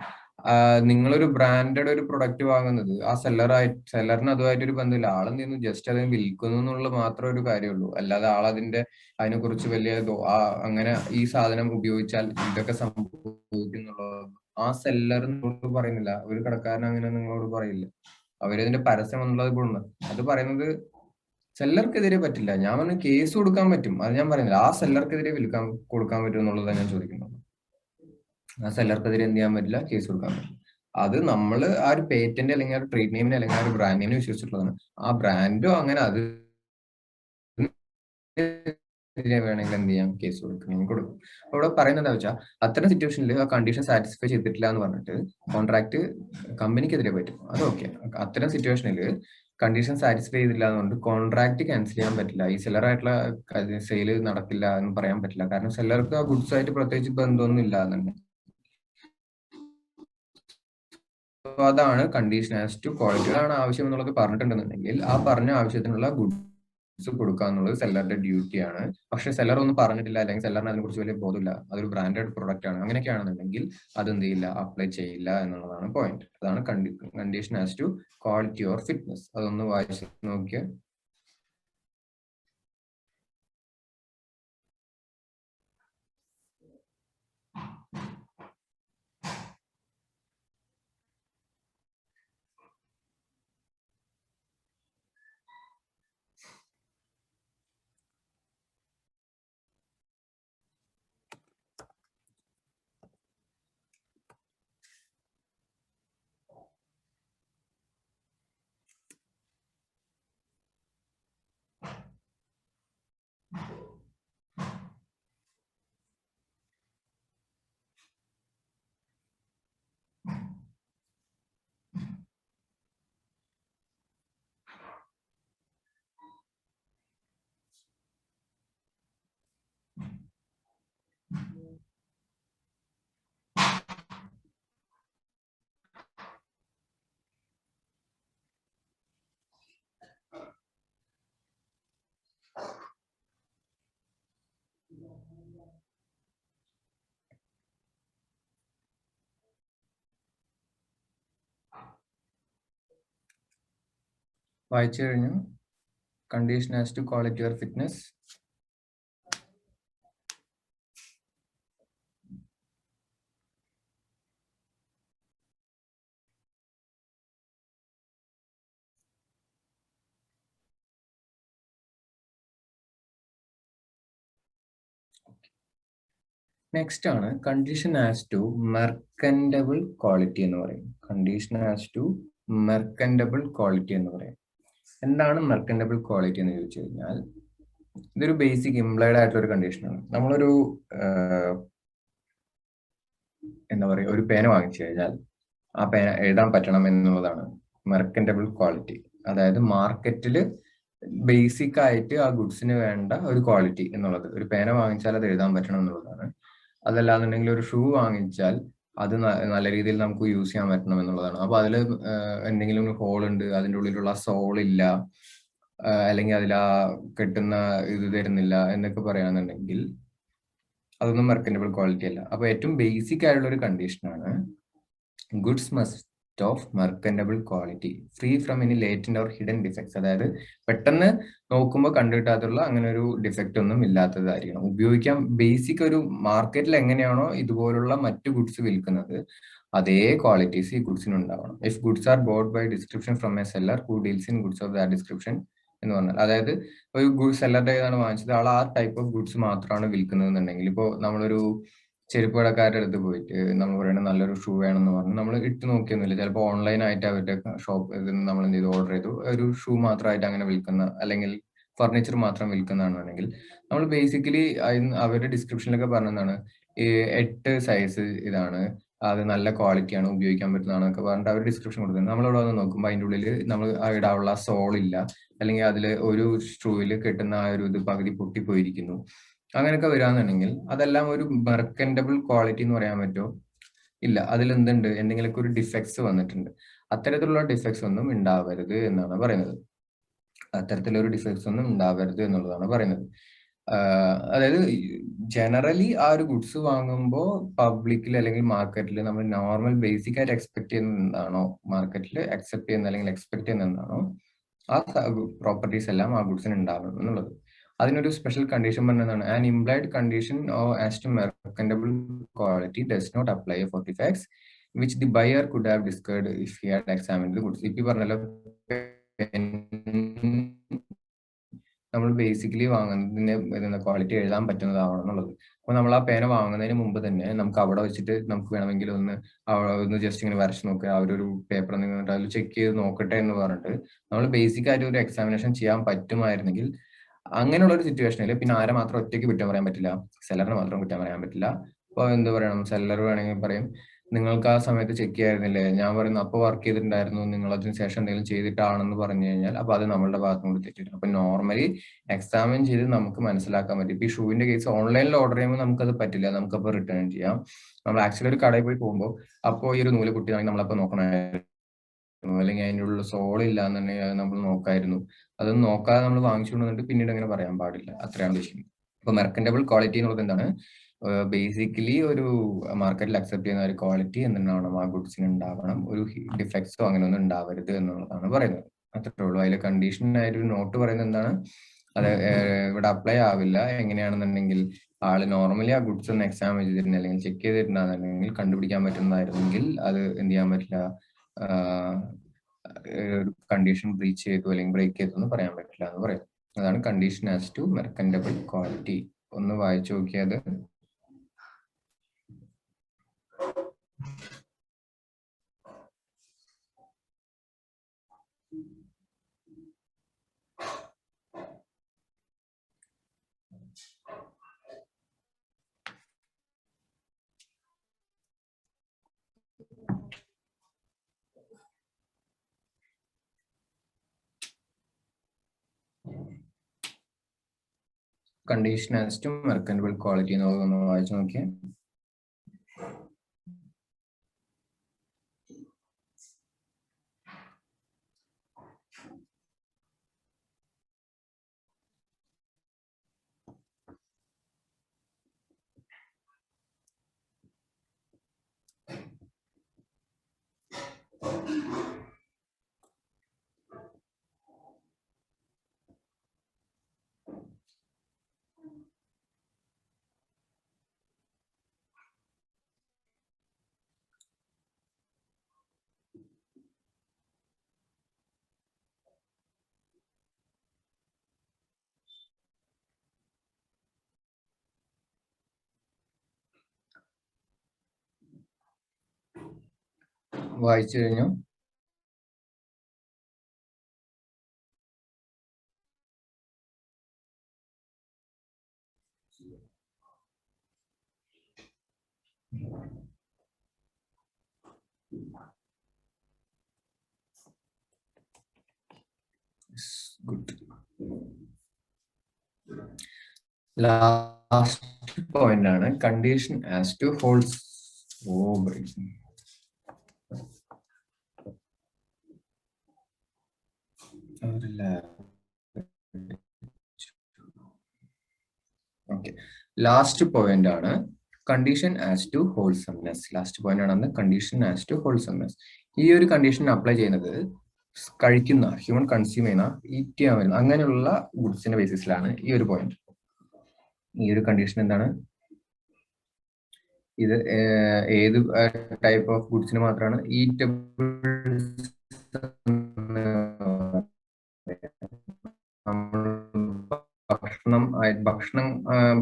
നിങ്ങളൊരു ബ്രാൻഡഡ് ഒരു പ്രൊഡക്റ്റ് വാങ്ങുന്നത് ആ സെല്ലറിന് അതുമായിട്ട് ഒരു ബന്ധമില്ല. ആളെന്ത് ചെയ്യുന്നു? ജസ്റ്റ് അതിന് വിൽക്കുന്നു എന്നുള്ള മാത്രം ഒരു കാര്യമുള്ളൂ. അല്ലാതെ അതിനെ കുറിച്ച് വലിയ അങ്ങനെ ഈ സാധനം ഉപയോഗിച്ചാൽ ഇതൊക്കെ സംഭവിക്കുന്നുള്ളത് ആ സെല്ലർ നിങ്ങളോട് പറയുന്നില്ല. ഒരു കടക്കാരൻ അങ്ങനെ നിങ്ങളോട് പറയില്ല. അവരതിന്റെ പരസ്യം എന്നുള്ളത് ഇപ്പോൾ ഉണ്ട്. അത് പറയുന്നത് സെല്ലർക്കെതിരെ പറ്റില്ല. ഞാൻ പറഞ്ഞു കേസ് കൊടുക്കാൻ പറ്റും, അത് ഞാൻ പറയുന്നില്ല. ആ സെല്ലർക്കെതിരെ കൊടുക്കാൻ പറ്റും എന്നുള്ളതാണ് ഞാൻ ചോദിക്കുന്നത്. ആ സെല്ലർക്കെതിരെ എന്ത് ചെയ്യാൻ പറ്റില്ല? കേസ് കൊടുക്കാൻ പറ്റില്ല. അത് നമ്മൾ ആ ഒരു പേറ്റന്റ് അല്ലെങ്കിൽ ആ ഒരു ട്രേഡ് നെയിമിനെ അല്ലെങ്കിൽ ആ ഒരു ബ്രാൻഡ് നെയിമിനെ വിശ്വസിച്ചിട്ടുള്ളതാണ്. ആ ബ്രാൻഡോ അങ്ങനെ അത് വേണമെങ്കിൽ എന്ത് ചെയ്യാം? കേസ് കൊടുക്കും. അവിടെ പറയുന്നത് എന്താ വെച്ചാൽ, അത്തരം സിറ്റുവേഷനിൽ ആ കണ്ടീഷൻ സാറ്റിസ്ഫൈ ചെയ്തിട്ടില്ല എന്ന് പറഞ്ഞിട്ട് കോൺട്രാക്ട് കമ്പനിക്കെതിരെ പറ്റും. അത് ഓക്കെ. അത്തരം സിറ്റുവേഷനിൽ കണ്ടീഷൻ സാറ്റിസ്ഫൈ ചെയ്തില്ല എന്നുകൊണ്ട് കോൺട്രാക്ട് ക്യാൻസൽ ചെയ്യാൻ പറ്റില്ല. ഈ സെല്ലറായിട്ടുള്ള സെയിൽ നടക്കില്ല എന്ന് പറയാൻ പറ്റില്ല. കാരണം സെല്ലർക്ക് ആ ഗുഡ്സ് ആയിട്ട് പ്രത്യേകിച്ച് ബന്ധമൊന്നും ഇല്ല എന്നുണ്ട്. അതാണ് കണ്ടീഷൻ ആസ് ടു ക്വാളിറ്റി. ആണ് ആവശ്യം എന്നുള്ളത് പറഞ്ഞിട്ടുണ്ടെന്നുണ്ടെങ്കിൽ ആ പറഞ്ഞ ആവശ്യത്തിനുള്ള ഗുഡ്സ് കൊടുക്കുക എന്നുള്ളത് സെല്ലറുടെ ഡ്യൂട്ടിയാണ്. പക്ഷെ സെല്ലർ ഒന്നും പറഞ്ഞിട്ടില്ല, അല്ലെങ്കിൽ സെല്ലറിന് അതിനെ കുറിച്ച് വലിയ ബോധമില്ല, അതൊരു ബ്രാൻഡഡ് പ്രൊഡക്റ്റ് ആണ്, അങ്ങനെയൊക്കെയാണെന്നുണ്ടെങ്കിൽ അതെന്ത് ചെയ്യില്ല? അപ്ലൈ ചെയ്യില്ല എന്നുള്ളതാണ് പോയിന്റ്. അതാണ് condition as to quality or fitness. അതൊന്ന് വായിച്ച് നോക്കിയാൽ വായിച്ചു കഴിഞ്ഞു. Condition as to quality or fitness. Next ആണ് condition as to merchantable quality എന്ന് പറയും. Condition as to merchantable quality എന്ന് പറയും. എന്താണ് മെർക്കൻഡബിൾ ക്വാളിറ്റി എന്ന് ചോദിച്ചു കഴിഞ്ഞാൽ ഇതൊരു ബേസിക് ഇംപ്ലൈഡ് ആയിട്ടുള്ള ഒരു കണ്ടീഷനാണ്. നമ്മളൊരു എന്താ പറയുക, ഒരു പേന വാങ്ങിച്ചു കഴിഞ്ഞാൽ ആ പേന എഴുതാൻ പറ്റണം എന്നുള്ളതാണ് മെർക്കൻഡബിൾ ക്വാളിറ്റി. അതായത് മാർക്കറ്റിൽ ബേസിക് ആയിട്ട് ആ ഗുഡ്സിന് വേണ്ട ഒരു ക്വാളിറ്റി എന്നുള്ളത്. ഒരു പേന വാങ്ങിച്ചാൽ അത് എഴുതാൻ പറ്റണം എന്നുള്ളതാണ്. അതല്ലാന്നുണ്ടെങ്കിൽ ഒരു ഷൂ വാങ്ങിച്ചാൽ അത് നല്ല രീതിയിൽ നമുക്ക് യൂസ് ചെയ്യാൻ പറ്റണം എന്നുള്ളതാണ്. അപ്പൊ അതിൽ എന്തെങ്കിലും ഹോൾ ഉണ്ട്, അതിൻ്റെ ഉള്ളിലുള്ള സോൾ ഇല്ല, അല്ലെങ്കിൽ അതിൽ ആ കെട്ടുന്ന ഇത് തരുന്നില്ല എന്നൊക്കെ പറയാന്നുണ്ടെങ്കിൽ അതൊന്നും മെർക്കൻഡബിൾ ക്വാളിറ്റി അല്ല. അപ്പൊ ഏറ്റവും ബേസിക് ആയിട്ടുള്ള ഒരു കണ്ടീഷനാണ് goods must of merchantable quality free from any latent or hidden defects. അതായത് പെട്ടെന്ന് നോക്കുമ്പോൾ കണ്ടുകിട്ടാത്തുള്ള അങ്ങനെ ഒരു ഡിഫക്റ്റ് ഒന്നും ഇല്ലാത്തതായിരിക്കണം. ഉപയോഗിക്കാൻ ബേസിക് ഒരു മാർക്കറ്റിൽ എങ്ങനെയാണോ ഇതുപോലുള്ള മറ്റു ഗുഡ്സ് വിൽക്കുന്നത് അതേ ക്വാളിറ്റീസ് ഈ ഗുഡ്സിന് ഉണ്ടാവണം. If goods are bought by description from a seller who deals in goods of that description എന്ന് പറഞ്ഞാൽ, അതായത് ഒരു ഗുഡ് സെല്ലറുടെ ഏതാണ് വാങ്ങിച്ചത് ആൾ ആ ടൈപ്പ് ഓഫ് ഗുഡ്സ് മാത്രമാണ് വിൽക്കുന്നത് എന്നുണ്ടെങ്കിൽ, ഇപ്പോൾ നമ്മളൊരു ചെരുപ്പ് കടക്കാരുടെ അടുത്ത് പോയിട്ട് നമ്മൾ പറയുന്നത് നല്ലൊരു ഷൂ വേണമെന്ന് പറഞ്ഞ് നമ്മൾ ഇട്ട് നോക്കിയൊന്നുമില്ല. ചിലപ്പോൾ ഓൺലൈൻ ആയിട്ട് അവരുടെ ഷോപ്പ് നമ്മൾ എന്ത് ചെയ്തു, ഓർഡർ ചെയ്തു, ഒരു ഷൂ മാത്രമായിട്ട് അങ്ങനെ വിൽക്കുന്ന അല്ലെങ്കിൽ ഫർണിച്ചർ മാത്രം വിൽക്കുന്നതാണെങ്കിൽ നമ്മൾ ബേസിക്കലി അവരുടെ ഡിസ്ക്രിപ്ഷനിലൊക്കെ പറഞ്ഞതാണ് ഈ 8 സൈസ് ഇതാണ്, അത് നല്ല ക്വാളിറ്റിയാണ്, ഉപയോഗിക്കാൻ പറ്റുന്നതാണെന്നൊക്കെ പറഞ്ഞിട്ട് അവർ ഡിസ്ക്രിപ്ഷൻ കൊടുക്കുന്നത്. നമ്മളിവിടെ വന്ന് നോക്കുമ്പോൾ അതിൻ്റെ ഉള്ളിൽ നമ്മൾ ഇടാനുള്ള സോൾ ഇല്ല, അല്ലെങ്കിൽ അതിൽ ഒരു സ്ട്രൂവിൽ കെട്ടുന്ന ആ ഒരു ഇത് പകുതി പൊട്ടിപ്പോയിരിക്കുന്നു. അങ്ങനെയൊക്കെ വരാന്നുണ്ടെങ്കിൽ അതെല്ലാം ഒരു മെർക്കൻഡബിൾ ക്വാളിറ്റി എന്ന് പറയാൻ പറ്റുമോ? ഇല്ല. അതിൽ എന്തുണ്ട്, എന്തെങ്കിലുമൊക്കെ ഒരു ഡിഫക്ട്സ് വന്നിട്ടുണ്ട്. അത്തരത്തിലുള്ള ഡിഫക്ട്സ് ഒന്നും ഉണ്ടാവരുത് എന്നാണ് പറയുന്നത്. അത്തരത്തിലൊരു ഡിഫക്ട്സ് ഒന്നും ഉണ്ടാവരുത് എന്നുള്ളതാണ് പറയുന്നത്. അതായത് ജനറലി ആ ഒരു ഗുഡ്സ് വാങ്ങുമ്പോൾ പബ്ലിക്കിൽ അല്ലെങ്കിൽ മാർക്കറ്റിൽ നമ്മൾ നോർമൽ ബേസിക് ആയിട്ട് എക്സ്പെക്ട് ചെയ്യുന്നത് എന്താണോ, മാർക്കറ്റിൽ അക്സെപ്റ്റ് ചെയ്യുന്ന അല്ലെങ്കിൽ എക്സ്പെക്ട് ചെയ്യുന്ന എന്താണോ ആ പ്രോപ്പർട്ടീസ് എല്ലാം ആ ഗുഡ്സിന് ഉണ്ടാവണം എന്നുള്ളത്. അതിനൊരു സ്പെഷ്യൽ കണ്ടീഷൻ പറഞ്ഞതാണ് an implied condition as to merchantable quality does not apply for defects which the buyer could have discerned if he had examined the goods. ഇപ്പൊ പറഞ്ഞല്ലോ നമ്മൾ ബേസിക്കലി വാങ്ങുന്നതിന് ക്വാളിറ്റി എഴുതാൻ പറ്റുന്നതാവണം എന്നുള്ളത്. അപ്പൊ നമ്മൾ ആ പേന വാങ്ങുന്നതിന് മുമ്പ് തന്നെ നമുക്ക് അവിടെ വെച്ചിട്ട് നമുക്ക് വേണമെങ്കിൽ ഒന്ന് ജസ്റ്റ് ഇങ്ങനെ വരച്ച് നോക്കുക, ആ ഒരു പേപ്പർ അതിൽ ചെക്ക് ചെയ്ത് നോക്കട്ടെ എന്ന് പറഞ്ഞിട്ട് നമ്മൾ ബേസിക് ആയിട്ട് ഒരു എക്സാമിനേഷൻ ചെയ്യാൻ പറ്റുമായിരുന്നെങ്കിൽ, അങ്ങനെയുള്ള ഒരു സിറ്റുവേഷനിൽ പിന്നെ ആരെ മാത്രം ഒറ്റയ്ക്ക് കുറ്റം പറയാൻ പറ്റില്ല, സെല്ലറിന് മാത്രം കുറ്റം പറയാൻ പറ്റില്ല. അപ്പൊ എന്ത് പറയണം, സെല്ലർ വേണമെങ്കിൽ പറയും നിങ്ങൾക്ക് ആ സമയത്ത് ചെക്ക് ചെയ്യായിരുന്നില്ലേ, ഞാൻ പറയുന്നു അപ്പോൾ വർക്ക് ചെയ്തിട്ടുണ്ടായിരുന്നു, നിങ്ങൾ അതിന് ശേഷം എന്തെങ്കിലും ചെയ്തിട്ടാണെന്ന് പറഞ്ഞു കഴിഞ്ഞാൽ അപ്പൊ അത് നമ്മളുടെ ഭാഗത്തും കൂടി തെറ്റിട്ടുണ്ട്. അപ്പൊ നോർമലി എക്സാമിൻ ചെയ്ത് നമുക്ക് മനസ്സിലാക്കാൻ പറ്റും. ഇപ്പൊ ഈ ഷൂവിന്റെ കേസ് ഓൺലൈനിൽ ഓർഡർ ചെയ്യുമ്പോൾ നമുക്കത് പറ്റില്ല, നമുക്കപ്പോൾ റിട്ടേൺ ചെയ്യാം. നമ്മൾ ആക്ച്വലി ഒരു കടയിൽ പോയി പോകുമ്പോൾ അപ്പോൾ ഈ ഒരു നൂല് കുട്ടിയാണെങ്കിൽ നമ്മളപ്പോൾ നോക്കണമായിരുന്നു, അല്ലെങ്കിൽ അതിൻ്റെ ഉള്ളിൽ സോൾ ഇല്ല എന്നുണ്ടെങ്കിൽ അത് നമ്മൾ നോക്കായിരുന്നു. അതൊന്നും നോക്കാതെ നമ്മൾ വാങ്ങിച്ചുകൊണ്ടിട്ട് പിന്നീട് അങ്ങനെ പറയാൻ പാടില്ല. അത്രയാണ് ഉദ്ദേശിക്കുന്നത്. അപ്പൊ മെർക്കൻഡബിൾ ക്വാളിറ്റി എന്നുള്ളത് എന്താണ്, ബേസിക്കലി ഒരു മാർക്കറ്റിൽ അക്സെപ്റ്റ് ചെയ്യുന്ന ഒരു ക്വാളിറ്റി എന്താണ് ആ ഗുഡ്സിന് ഉണ്ടാവണം, ഒരു ഡിഫക്ട്സോ അങ്ങനെ ഒന്നും ഉണ്ടാവരുത് എന്നുള്ളതാണ് പറയുന്നത്. അത്രേ ഉള്ളൂ. അതിൽ കണ്ടീഷൻ ആയിട്ട് നോട്ട് പറയുന്നത് എന്താണ്, അത് ഇവിടെ അപ്ലൈ ആവില്ല. എങ്ങനെയാണെന്നുണ്ടെങ്കിൽ ആള് നോർമലി ആ ഗുഡ്സ് ഒന്ന് എക്സാമിൻ ചെയ്തിരുന്ന അല്ലെങ്കിൽ ചെക്ക് ചെയ്തിട്ടുണ്ടെന്നുണ്ടെങ്കിൽ കണ്ടുപിടിക്കാൻ പറ്റുന്നതായിരുന്നെങ്കിൽ അത് എന്ത് ചെയ്യാൻ പറ്റില്ല, കണ്ടീഷൻ ബ്രീച്ച് ചെയ്തു അല്ലെങ്കിൽ ബ്രേക്ക് ചെയ്തു എന്ന് പറയാൻ പറ്റില്ല എന്ന് പറയും. അതാണ് condition as to merchantable quality. ഒന്ന് വായിച്ചു നോക്കിയത്. Condition as to merchantable quality എന്ന് വായിച്ചു നോക്കിയേ. വായിച്ചു കഴിഞ്ഞു. ഗുഡ്. ലാസ്റ്റ് പോയിന്റ് ആണ് condition as to whole. Okay, last point ആണ് condition as to wholesomeness. Last point ആണ് കണ്ടീഷൻ ആസ് ടു ഹോൾസംനെസ്. ഈ ഒരു കണ്ടീഷൻ അപ്ലൈ ചെയ്യുന്നത് കഴിക്കുന്ന ഹ്യൂമൻ കൺസ്യൂം ചെയ്യുന്ന ഈറ്റ് ചെയ്യാൻ വരുന്ന അങ്ങനെയുള്ള ഗുഡ്സിന്റെ ബേസിസിലാണ് ഈ ഒരു പോയിന്റ്. ഈ ഒരു കണ്ടീഷൻ എന്താണ്? ഇത് ഏത് ടൈപ്പ് ഓഫ് ഗുഡ്സിന് മാത്രമാണ് ഈറ്റബിൾസ്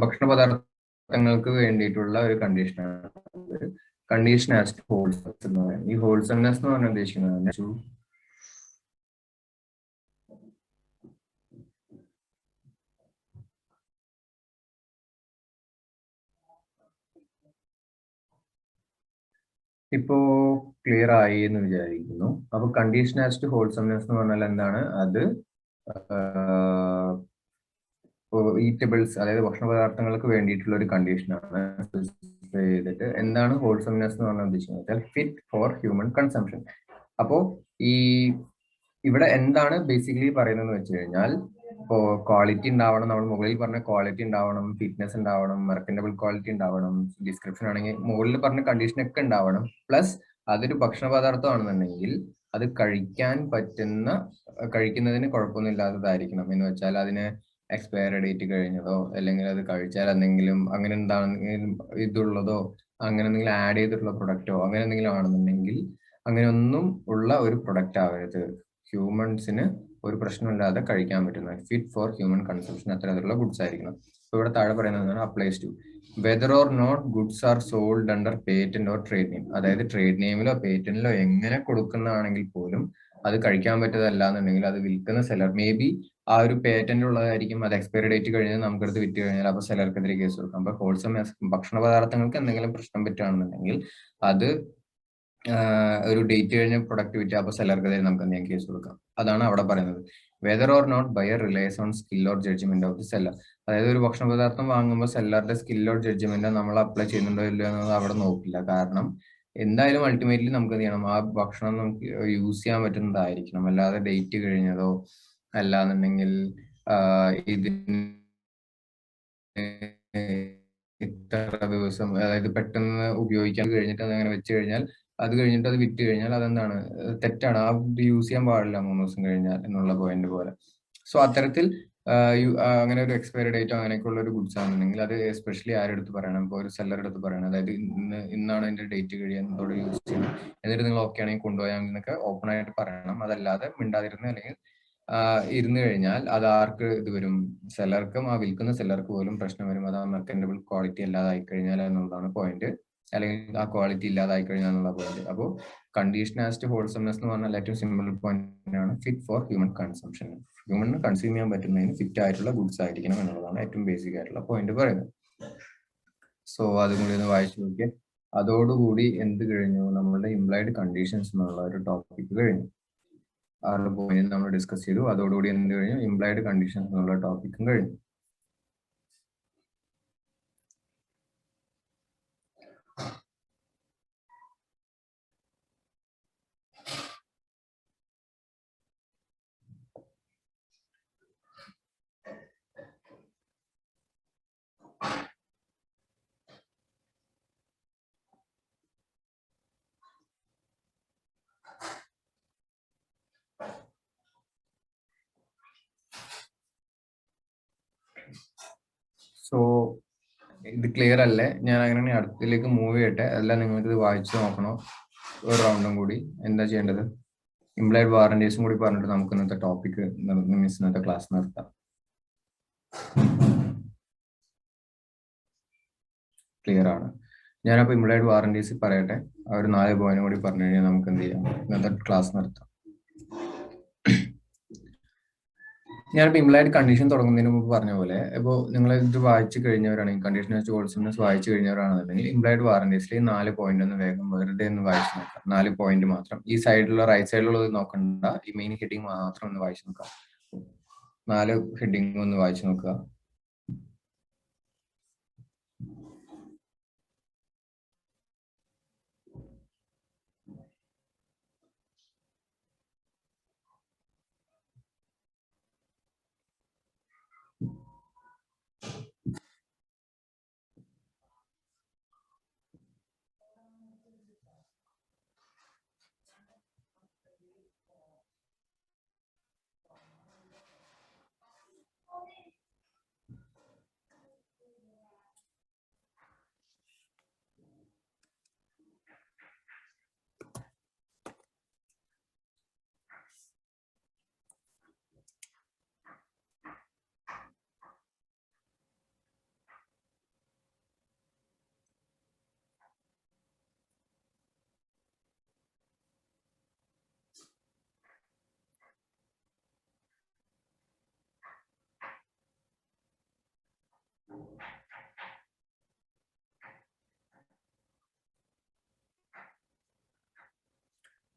ഭക്ഷണ പദാർത്ഥങ്ങൾക്ക് വേണ്ടിയിട്ടുള്ള ഒരു കണ്ടീഷനാണ് കണ്ടീഷൻ ആസ് ടു ഹോൾസംനെസ് എന്ന് പറയുന്നത്. ഈ ഹോൾസംനെസ് എന്ന് പറഞ്ഞാൽ ഉദ്ദേശിക്കുന്നത് ഇപ്പോ ക്ലിയർ ആയി എന്ന് വിചാരിക്കുന്നു. അപ്പൊ കണ്ടീഷൻ ആസ് ടു ഹോൾസംനെസ് എന്ന് പറഞ്ഞാൽ എന്താണ്? അത് ഈറ്റബിൾസ്, അതായത് ഭക്ഷണ പദാർത്ഥങ്ങൾക്ക് വേണ്ടിയിട്ടുള്ള ഒരു കണ്ടീഷനാണ്. ചെയ്തിട്ട് എന്താണ് ഹോൾസംനെസ് എന്ന് പറഞ്ഞാൽ ഉദ്ദേശിക്കുന്നത്? Fit for human consumption. അപ്പോ ഈ ഇവിടെ എന്താണ് ബേസിക്കലി പറയുന്നത് വെച്ച് കഴിഞ്ഞാൽ, ഇപ്പോ ക്വാളിറ്റി ഉണ്ടാവണം, നമ്മൾ മുകളിൽ പറഞ്ഞ ക്വാളിറ്റി ഉണ്ടാവണം, ഫിറ്റ്നസ് ഉണ്ടാവണം, മെർക്കൻറ്റബിൾ ക്വാളിറ്റി ഉണ്ടാവണം, ഡിസ്ക്രിപ്ഷൻ ആണെങ്കിൽ മുകളിൽ പറഞ്ഞ കണ്ടീഷൻ ഒക്കെ ഉണ്ടാവണം. പ്ലസ് അതൊരു ഭക്ഷണ പദാർത്ഥമാണെന്നുണ്ടെങ്കിൽ അത് കഴിക്കുന്നതിന് കുഴപ്പമൊന്നുമില്ലാത്തതായിരിക്കണം. എന്ന് വെച്ചാൽ അതിന് എക്സ്പയറി ഡേറ്റ് കഴിഞ്ഞതോ അല്ലെങ്കിൽ അത് കഴിച്ചാൽ എന്തെങ്കിലും അങ്ങനെ എന്താണെങ്കിലും ഇതുള്ളതോ അങ്ങനെ എന്തെങ്കിലും ആഡ് ചെയ്തിട്ടുള്ള പ്രൊഡക്റ്റോ അങ്ങനെ എന്തെങ്കിലും ആണെന്നുണ്ടെങ്കിൽ അങ്ങനെയൊന്നും ഉള്ള ഒരു പ്രൊഡക്റ്റ് ആവരുത്. ഹ്യൂമൻസിന് ഒരു പ്രശ്നമില്ലാതെ കഴിക്കാൻ പറ്റുന്ന ഫിറ്റ് ഫോർ ഹ്യൂമൻ കൺസംഷൻ അത്തരത്തിലുള്ള ഗുഡ്സ് ആയിരിക്കണം. ഇപ്പൊ ഇവിടെ താഴെ പറയുന്നത് applies to whether or not goods are sold under patent or trade name. അതായത് ട്രേഡ് നെയിമിലോ പേറ്റന്റിലോ എങ്ങനെ കൊടുക്കുന്നതാണെങ്കിൽ പോലും അത് കഴിക്കാൻ പറ്റതല്ല എന്നുണ്ടെങ്കിൽ അത് വിൽക്കുന്ന സെലർ മേ ബി ആ ഒരു പേറ്റന്റ് ഉള്ളതായിരിക്കും, അത് എക്സ്പയറി ഡേറ്റ് കഴിഞ്ഞാൽ നമുക്കെടുത്ത് വിറ്റ് കഴിഞ്ഞാൽ അപ്പൊ സെലർക്കെതിരെ കേസ് കൊടുക്കാം. അപ്പൊ ഹോൾസം ഭക്ഷണ പദാർത്ഥങ്ങൾക്ക് എന്തെങ്കിലും പ്രശ്നം പറ്റുകയാണെന്നുണ്ടെങ്കിൽ അത് ഒരു ഡേറ്റ് കഴിഞ്ഞ പ്രൊഡക്റ്റ് വിറ്റ് അപ്പൊ സെലർക്കെതിരെ നമുക്ക് എന്തെങ്കിലും കേസ് കൊടുക്കാം. അതാണ് അവിടെ പറയുന്നത്. Whether or not buyer relies on skill or judgement of the seller. അതായത് ഒരു ഭക്ഷണ പദാർത്ഥം വാങ്ങുമ്പോൾ സെല്ലറുടെ സ്കിൽ ഓർ ജഡ്ജ്മെന്റ് നമ്മൾ അപ്ലൈ ചെയ്യുന്നുണ്ടോ ഇല്ലയോ എന്നത് അവിടെ നോക്കില്ല. കാരണം എന്തായാലും അൾട്ടിമേറ്റ്ലി നമുക്ക് എന്ത് ചെയ്യണം, ആ ഭക്ഷണം നമുക്ക് യൂസ് ചെയ്യാൻ പറ്റുന്നതായിരിക്കണം. അല്ലാതെ ഡേറ്റ് കഴിഞ്ഞതോ അല്ലാന്നുണ്ടെങ്കിൽ ഇതിന് ഇത്ര ദിവസം, അതായത് പെട്ടെന്ന് ഉപയോഗിക്കാൻ കഴിഞ്ഞിട്ട് അത് അങ്ങനെ വെച്ച് കഴിഞ്ഞാൽ അത് കഴിഞ്ഞിട്ട് അത് വിറ്റ് കഴിഞ്ഞാൽ അതെന്താണ്, തെറ്റാണ്. ആ യൂസ് ചെയ്യാൻ പാടില്ല 3 ദിവസം കഴിഞ്ഞാൽ എന്നുള്ള പോയിന്റ് പോലെ. സോ അത്തരത്തിൽ അങ്ങനെ ഒരു എക്സ്പയറി ഡേറ്റോ അങ്ങനെയൊക്കെ ഉള്ള ഒരു ഗുഡ്സ് ആണെന്നുണ്ടെങ്കിൽ അത് എസ്പെഷ്യലി ആരെടുത്ത് പറയണം? ഇപ്പോൾ ഒരു സെല്ലറുടെ അടുത്ത് പറയണം. അതായത് ഇന്നാണ് അതിന്റെ ഡേറ്റ് കഴിയാൻ യൂസ് ചെയ്യണം, എന്നിട്ട് നിങ്ങൾ ഓക്കെ ആണെങ്കിൽ കൊണ്ടുപോയാൽ എന്നൊക്കെ ഓപ്പൺ ആയിട്ട് പറയണം. അതല്ലാതെ മിണ്ടാതിരുന്ന് അല്ലെങ്കിൽ ഇരുന്ന് കഴിഞ്ഞാൽ അത് ആർക്ക് ഇത് വരും? സെല്ലർക്കും ആ വിൽക്കുന്ന സെല്ലർക്ക് പോലും പ്രശ്നം വരും. അത് ആ മെർക്കൻറ്റബിൾ ക്വാളിറ്റി അല്ലാതായി കഴിഞ്ഞാൽ എന്നുള്ളതാണ് പോയിന്റ്, അല്ലെങ്കിൽ ആ ക്വാളിറ്റി ഇല്ലാതായി കഴിഞ്ഞാൽ എന്നുള്ള പോയിന്റ്. അപ്പോൾ കണ്ടീഷൻ ആസ് ടു ഹോൾസംനെസ് എന്ന് പറഞ്ഞാൽ ഏറ്റവും സിമ്പിൾ പോയിന്റ് ആണ് fit for human consumption. Human consume ചെയ്യാൻ പറ്റുന്നതിന് ഫിറ്റ് ആയിട്ടുള്ള ഗുഡ്സ് ആയിരിക്കണം എന്നുള്ളതാണ് ഏറ്റവും ബേസിക് ആയിട്ടുള്ള പോയിന്റ് പറയുന്നത്. സോ അതും കൂടി ഒന്ന് വായിച്ചു നോക്കിയാൽ അതോടുകൂടി എന്ത് കഴിഞ്ഞു? നമ്മളുടെ ഇംപ്ലൈഡ് കണ്ടീഷൻസ് എന്നുള്ള ഒരു ടോപ്പിക് കഴിഞ്ഞു. 6 പോയിന്റ് നമ്മൾ ഡിസ്കസ് ചെയ്തു. അതോടുകൂടി എന്ത് കഴിഞ്ഞു? ഇംപ്ലൈഡ് കണ്ടീഷൻസ് എന്നുള്ള ടോപ്പിക്കും കഴിഞ്ഞു. സോ ഇത് ക്ലിയർ അല്ലേ? ഞാൻ അങ്ങനെ അടുത്തിലേക്ക് മൂവ് ചെയ്യട്ടെ. അതെല്ലാം നിങ്ങൾക്ക് ഇത് വായിച്ചു നോക്കണോ ഒരു റൗണ്ടും കൂടി? എന്താ ചെയ്യേണ്ടത്? ഇംപ്ലൈഡ് വാറന്റീസും കൂടി പറഞ്ഞിട്ട് നമുക്ക് ഇന്നത്തെ ടോപ്പിക് ഇന്നത്തെ ക്ലാസ് നിർത്താം. ക്ലിയർ ആണ്? ഞാനപ്പോൾ ഇംപ്ലോയിഡ് വാറന്റീസ് പറയട്ടെ. ആ ഒരു 4 പോയിന്റ് കൂടി പറഞ്ഞു കഴിഞ്ഞാൽ നമുക്ക് എന്ത് ചെയ്യാം, ഇന്നത്തെ ക്ലാസ് നിർത്താം. ഞാനിപ്പോൾ ഇംപ്ലോയിഡ് കണ്ടീഷൻ തുടങ്ങുന്നതിന് മുമ്പ് പറഞ്ഞ പോലെ, ഇപ്പോൾ നിങ്ങൾ ഇത് വായിച്ചു കഴിഞ്ഞവരാണെങ്കിൽ, കണ്ടീഷൻ വെച്ച് ഹോൾസംനെസ് വായിച്ചു കഴിഞ്ഞവരാണെന്നുണ്ടെങ്കിൽ ഇംപ്ലോയിഡ് വാറന്റീസിൽ 4 പോയിന്റ് ഒന്ന് വേഗം വെറുതെ ഒന്ന് വായിച്ചു നോക്കാം. 4 പോയിന്റ് മാത്രം. ഈ സൈഡിലുള്ള റൈറ്റ് സൈഡിലുള്ളത് നോക്കണ്ട, ഈ മെയിൻ ഹെഡിങ് മാത്രം ഒന്ന് വായിച്ചു നോക്കാം. 4 ഹെഡിങ് ഒന്ന് വായിച്ചു നോക്കുക.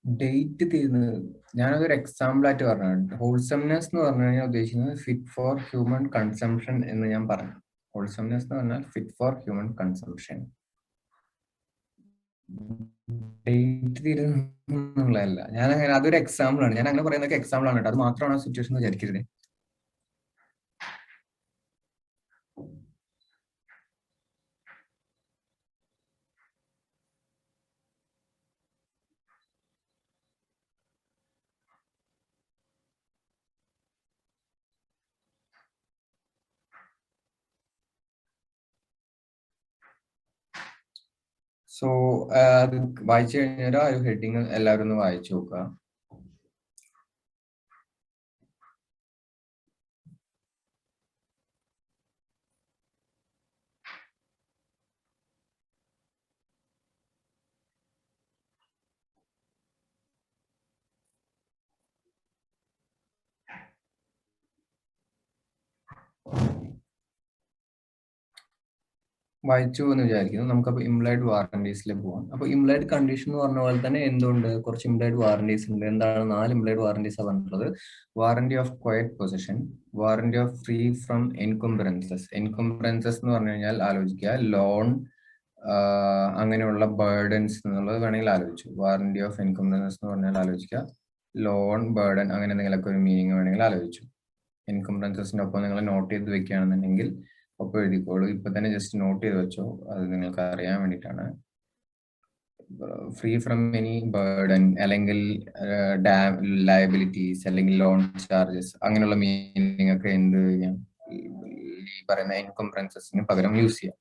ഡേറ്റ് തീരുന്നത് ഞാനതൊരു എക്സാമ്പിൾ ആയിട്ട് പറഞ്ഞു. ഹോൾസംനെസ് എന്ന് പറഞ്ഞു കഴിഞ്ഞാൽ ഉദ്ദേശിക്കുന്നത് ഫിറ്റ് ഫോർ ഹ്യൂമൻ കൺസംഷൻ എന്ന് ഞാൻ പറഞ്ഞു. ഹോൾസംനെസ് എന്ന് പറഞ്ഞാൽ fit for human consumption. Date തീരുന്നതല്ല. ഞാൻ അങ്ങനെ അതൊരു എക്സാമ്പിൾ ആണ്. ഞാൻ അങ്ങനെ പറയുന്നതൊക്കെ എക്സാമ്പിൾ ആണ് കേട്ടോ. അത് മാത്രമാണ് സിറ്റുവേഷൻ എന്ന് വിചാരിക്കരുത്. സോ അത് വായിച്ചു കഴിഞ്ഞാൽ ആ ഒരു ഹെഡിങ് എല്ലാവരും ഒന്ന് വായിച്ചു നോക്കുക. വായിച്ചു എന്ന് വിചാരിക്കുന്നു. നമുക്കപ്പോൾ ഇംപ്ലോയിഡ് വാറന്റീസിൽ പോവാം. അപ്പോൾ ഇംപ്ലോയിഡ് കണ്ടീഷൻ എന്ന് പറഞ്ഞ പോലെ തന്നെ എന്തുകൊണ്ട് കുറച്ച് ഇംപ്ലോയിഡ് വാറന്റീസ് ഉണ്ട്. എന്താണ് 4 ഇംപ്ലോയിഡ് വാറന്റീസ് പറഞ്ഞിട്ടുള്ളത്? Warranty of quiet possession, warranty of free from encumbrances. Encumbrances എന്ന് പറഞ്ഞു കഴിഞ്ഞാൽ ആലോചിക്കുക, ലോൺ അങ്ങനെയുള്ള ബേർഡൻസ് എന്നുള്ളത് വേണമെങ്കിൽ ആലോചിച്ചു. വാറന്റി ഓഫ് എൻകംബ്രൻസസ് എന്ന് പറഞ്ഞാൽ ആലോചിക്കുക, ലോൺ, ബേർഡൻ അങ്ങനെ എന്തെങ്കിലുമൊക്കെ ഒരു മീനിങ് വേണമെങ്കിൽ ആലോചിച്ചു. എൻകംബ്രൻസസിന്റെ ഒപ്പം നിങ്ങൾ നോട്ട് ചെയ്ത് വെക്കുകയാണെന്നുണ്ടെങ്കിൽ ഒപ്പം എഴുതിക്കോളൂ. ഇപ്പൊ തന്നെ ജസ്റ്റ് നോട്ട് ചെയ്ത് വെച്ചോ, അത് നിങ്ങൾക്ക് അറിയാൻ വേണ്ടിയിട്ടാണ്. ഫ്രീ ഫ്രം എനി ബേർഡൻ അല്ലെങ്കിൽ ലയബിലിറ്റീസ് അല്ലെങ്കിൽ ലോൺ ചാർജസ് അങ്ങനെയുള്ള മീനിങ് ഒക്കെ എന്ത് ചെയ്യാം, ഈ പറയുന്ന എൻകംബ്രൻസസിന് പകരം യൂസ് ചെയ്യാം.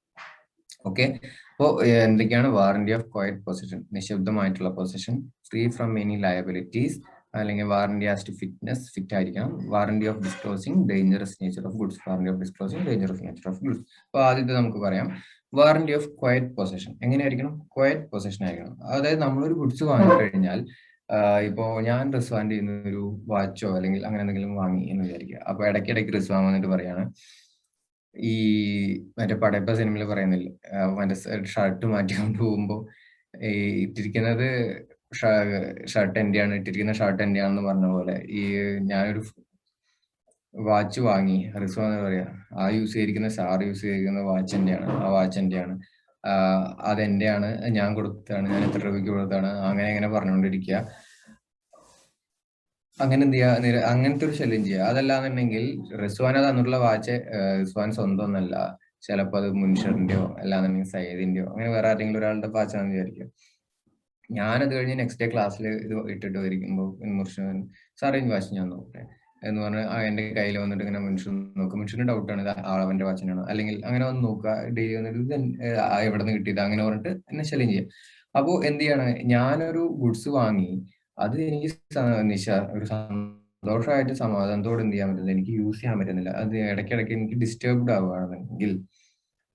ഓക്കെ, അപ്പോൾ എന്തൊക്കെയാണ്? വാറന്റി ഓഫ് ക്വയറ്റ് പൊസിഷൻ, നിശബ്ദമായിട്ടുള്ള position. Free from any liabilities അല്ലെങ്കിൽ warranty as to fitness, fit ആയിരിക്കണം. Warranty of disclosing dangerous nature of goods, warranty of disclosing dangerous nature of goods. അപ്പോൾ ആദ്യത്തെ നമുക്ക് പറയാം വാറന്റി ഓഫ് ക്വയറ്റ് പൊസിഷൻ. എങ്ങനെയായിരിക്കണം? Quiet position ആയിരിക്കണം. അതായത് നമ്മളൊരു ഗുഡ്സ് വാങ്ങിക്കഴിഞ്ഞാൽ, ഇപ്പോ ഞാൻ റിസ്വാൻഡ് ചെയ്യുന്ന ഒരു വാച്ചോ അല്ലെങ്കിൽ അങ്ങനെ എന്തെങ്കിലും വാങ്ങി എന്ന് വിചാരിക്കുക. അപ്പൊ ഇടയ്ക്കിടയ്ക്ക് റിസ്വാൻ വന്നിട്ട് പറയാണ്, ഈ മറ്റേ പടയപ്പ സിനിമയിൽ പറയുന്നില്ല, മറ്റേ ഷർട്ട് മാറ്റിക്കൊണ്ട് പോകുമ്പോ ഈ ഇട്ടിരിക്കുന്നത് ഷർട്ട് എന്റെയാണ്, ഇട്ടിരിക്കുന്ന ഷർട്ട് എന്റെയാണെന്ന് പറഞ്ഞ പോലെ ഈ ഞാനൊരു വാച്ച് വാങ്ങി, റിസ്വാൻ എന്ന് പറയാ, ആ യൂസ് ചെയ്തിരിക്കുന്ന സാർ യൂസ് ചെയ്തിരിക്കുന്ന വാച്ച് എന്റെയാണ്, ആ വാച്ച് എന്റെയാണ്, അതെന്റെയാണ്, ഞാൻ കൊടുത്താണ്, ഞാൻ എത്ര രൂപയ്ക്ക് കൊടുത്താണ്, അങ്ങനെ അങ്ങനെ പറഞ്ഞുകൊണ്ടിരിക്കുക. അങ്ങനെ എന്ത് ചെയ്യുക? അങ്ങനത്തെ ഒരു ശല്യം ചെയ്യുക. അതല്ലാന്നുണ്ടെങ്കിൽ റിസ്വാൻ തന്നിട്ടുള്ള വാച്ച് റിസ്വാൻ സ്വന്തം ഒന്നല്ല, ചിലപ്പോൾ അത് മുൻഷറിന്റെയോ അല്ലാന്നുണ്ടെങ്കിൽ സയ്യിദിന്റെയോ അങ്ങനെ വേറെ ആരെങ്കിലും ഒരാളുടെ വാച്ചാണെന്ന് വിചാരിക്കുക. ഞാനത് കഴിഞ്ഞ് നെക്സ്റ്റ് ഡേ ക്ലാസ്സിൽ ഇത് ഇട്ടിട്ട് വരിക്കുമ്പോൾ മുർഷിദൻ സാറേ ഈ വാച്ച് ഞാൻ നോക്കട്ടെ എന്ന് പറഞ്ഞ് എന്റെ കയ്യിൽ വന്നിട്ട് ഇങ്ങനെ മുൻഷിൻ നോക്കും. മുൻഷിന് ഡൗട്ടാണ് ഇത് അവന്റെ വാച്ചിനാണ്, അല്ലെങ്കിൽ അങ്ങനെ വന്ന് നോക്കുക, ഡെയിലി വന്നിട്ട് ഇത് എവിടെ നിന്ന് കിട്ടിയത് അങ്ങനെ പറഞ്ഞിട്ട് എന്നെ ശല്യം ചെയ്യാം. അപ്പോൾ എന്ത് ചെയ്യാണ്, ഞാനൊരു ഗുഡ്സ് വാങ്ങി, അത് എനിക്ക് ഒരു സന്തോഷമായിട്ട് സമാധാനത്തോടെ എന്ത് ചെയ്യാൻ പറ്റുന്നത്, എനിക്ക് യൂസ് ചെയ്യാൻ പറ്റുന്നില്ല, അത് ഇടയ്ക്കിടയ്ക്ക് എനിക്ക് ഡിസ്റ്റർബ്ഡ് ആവുകയാണെങ്കിൽ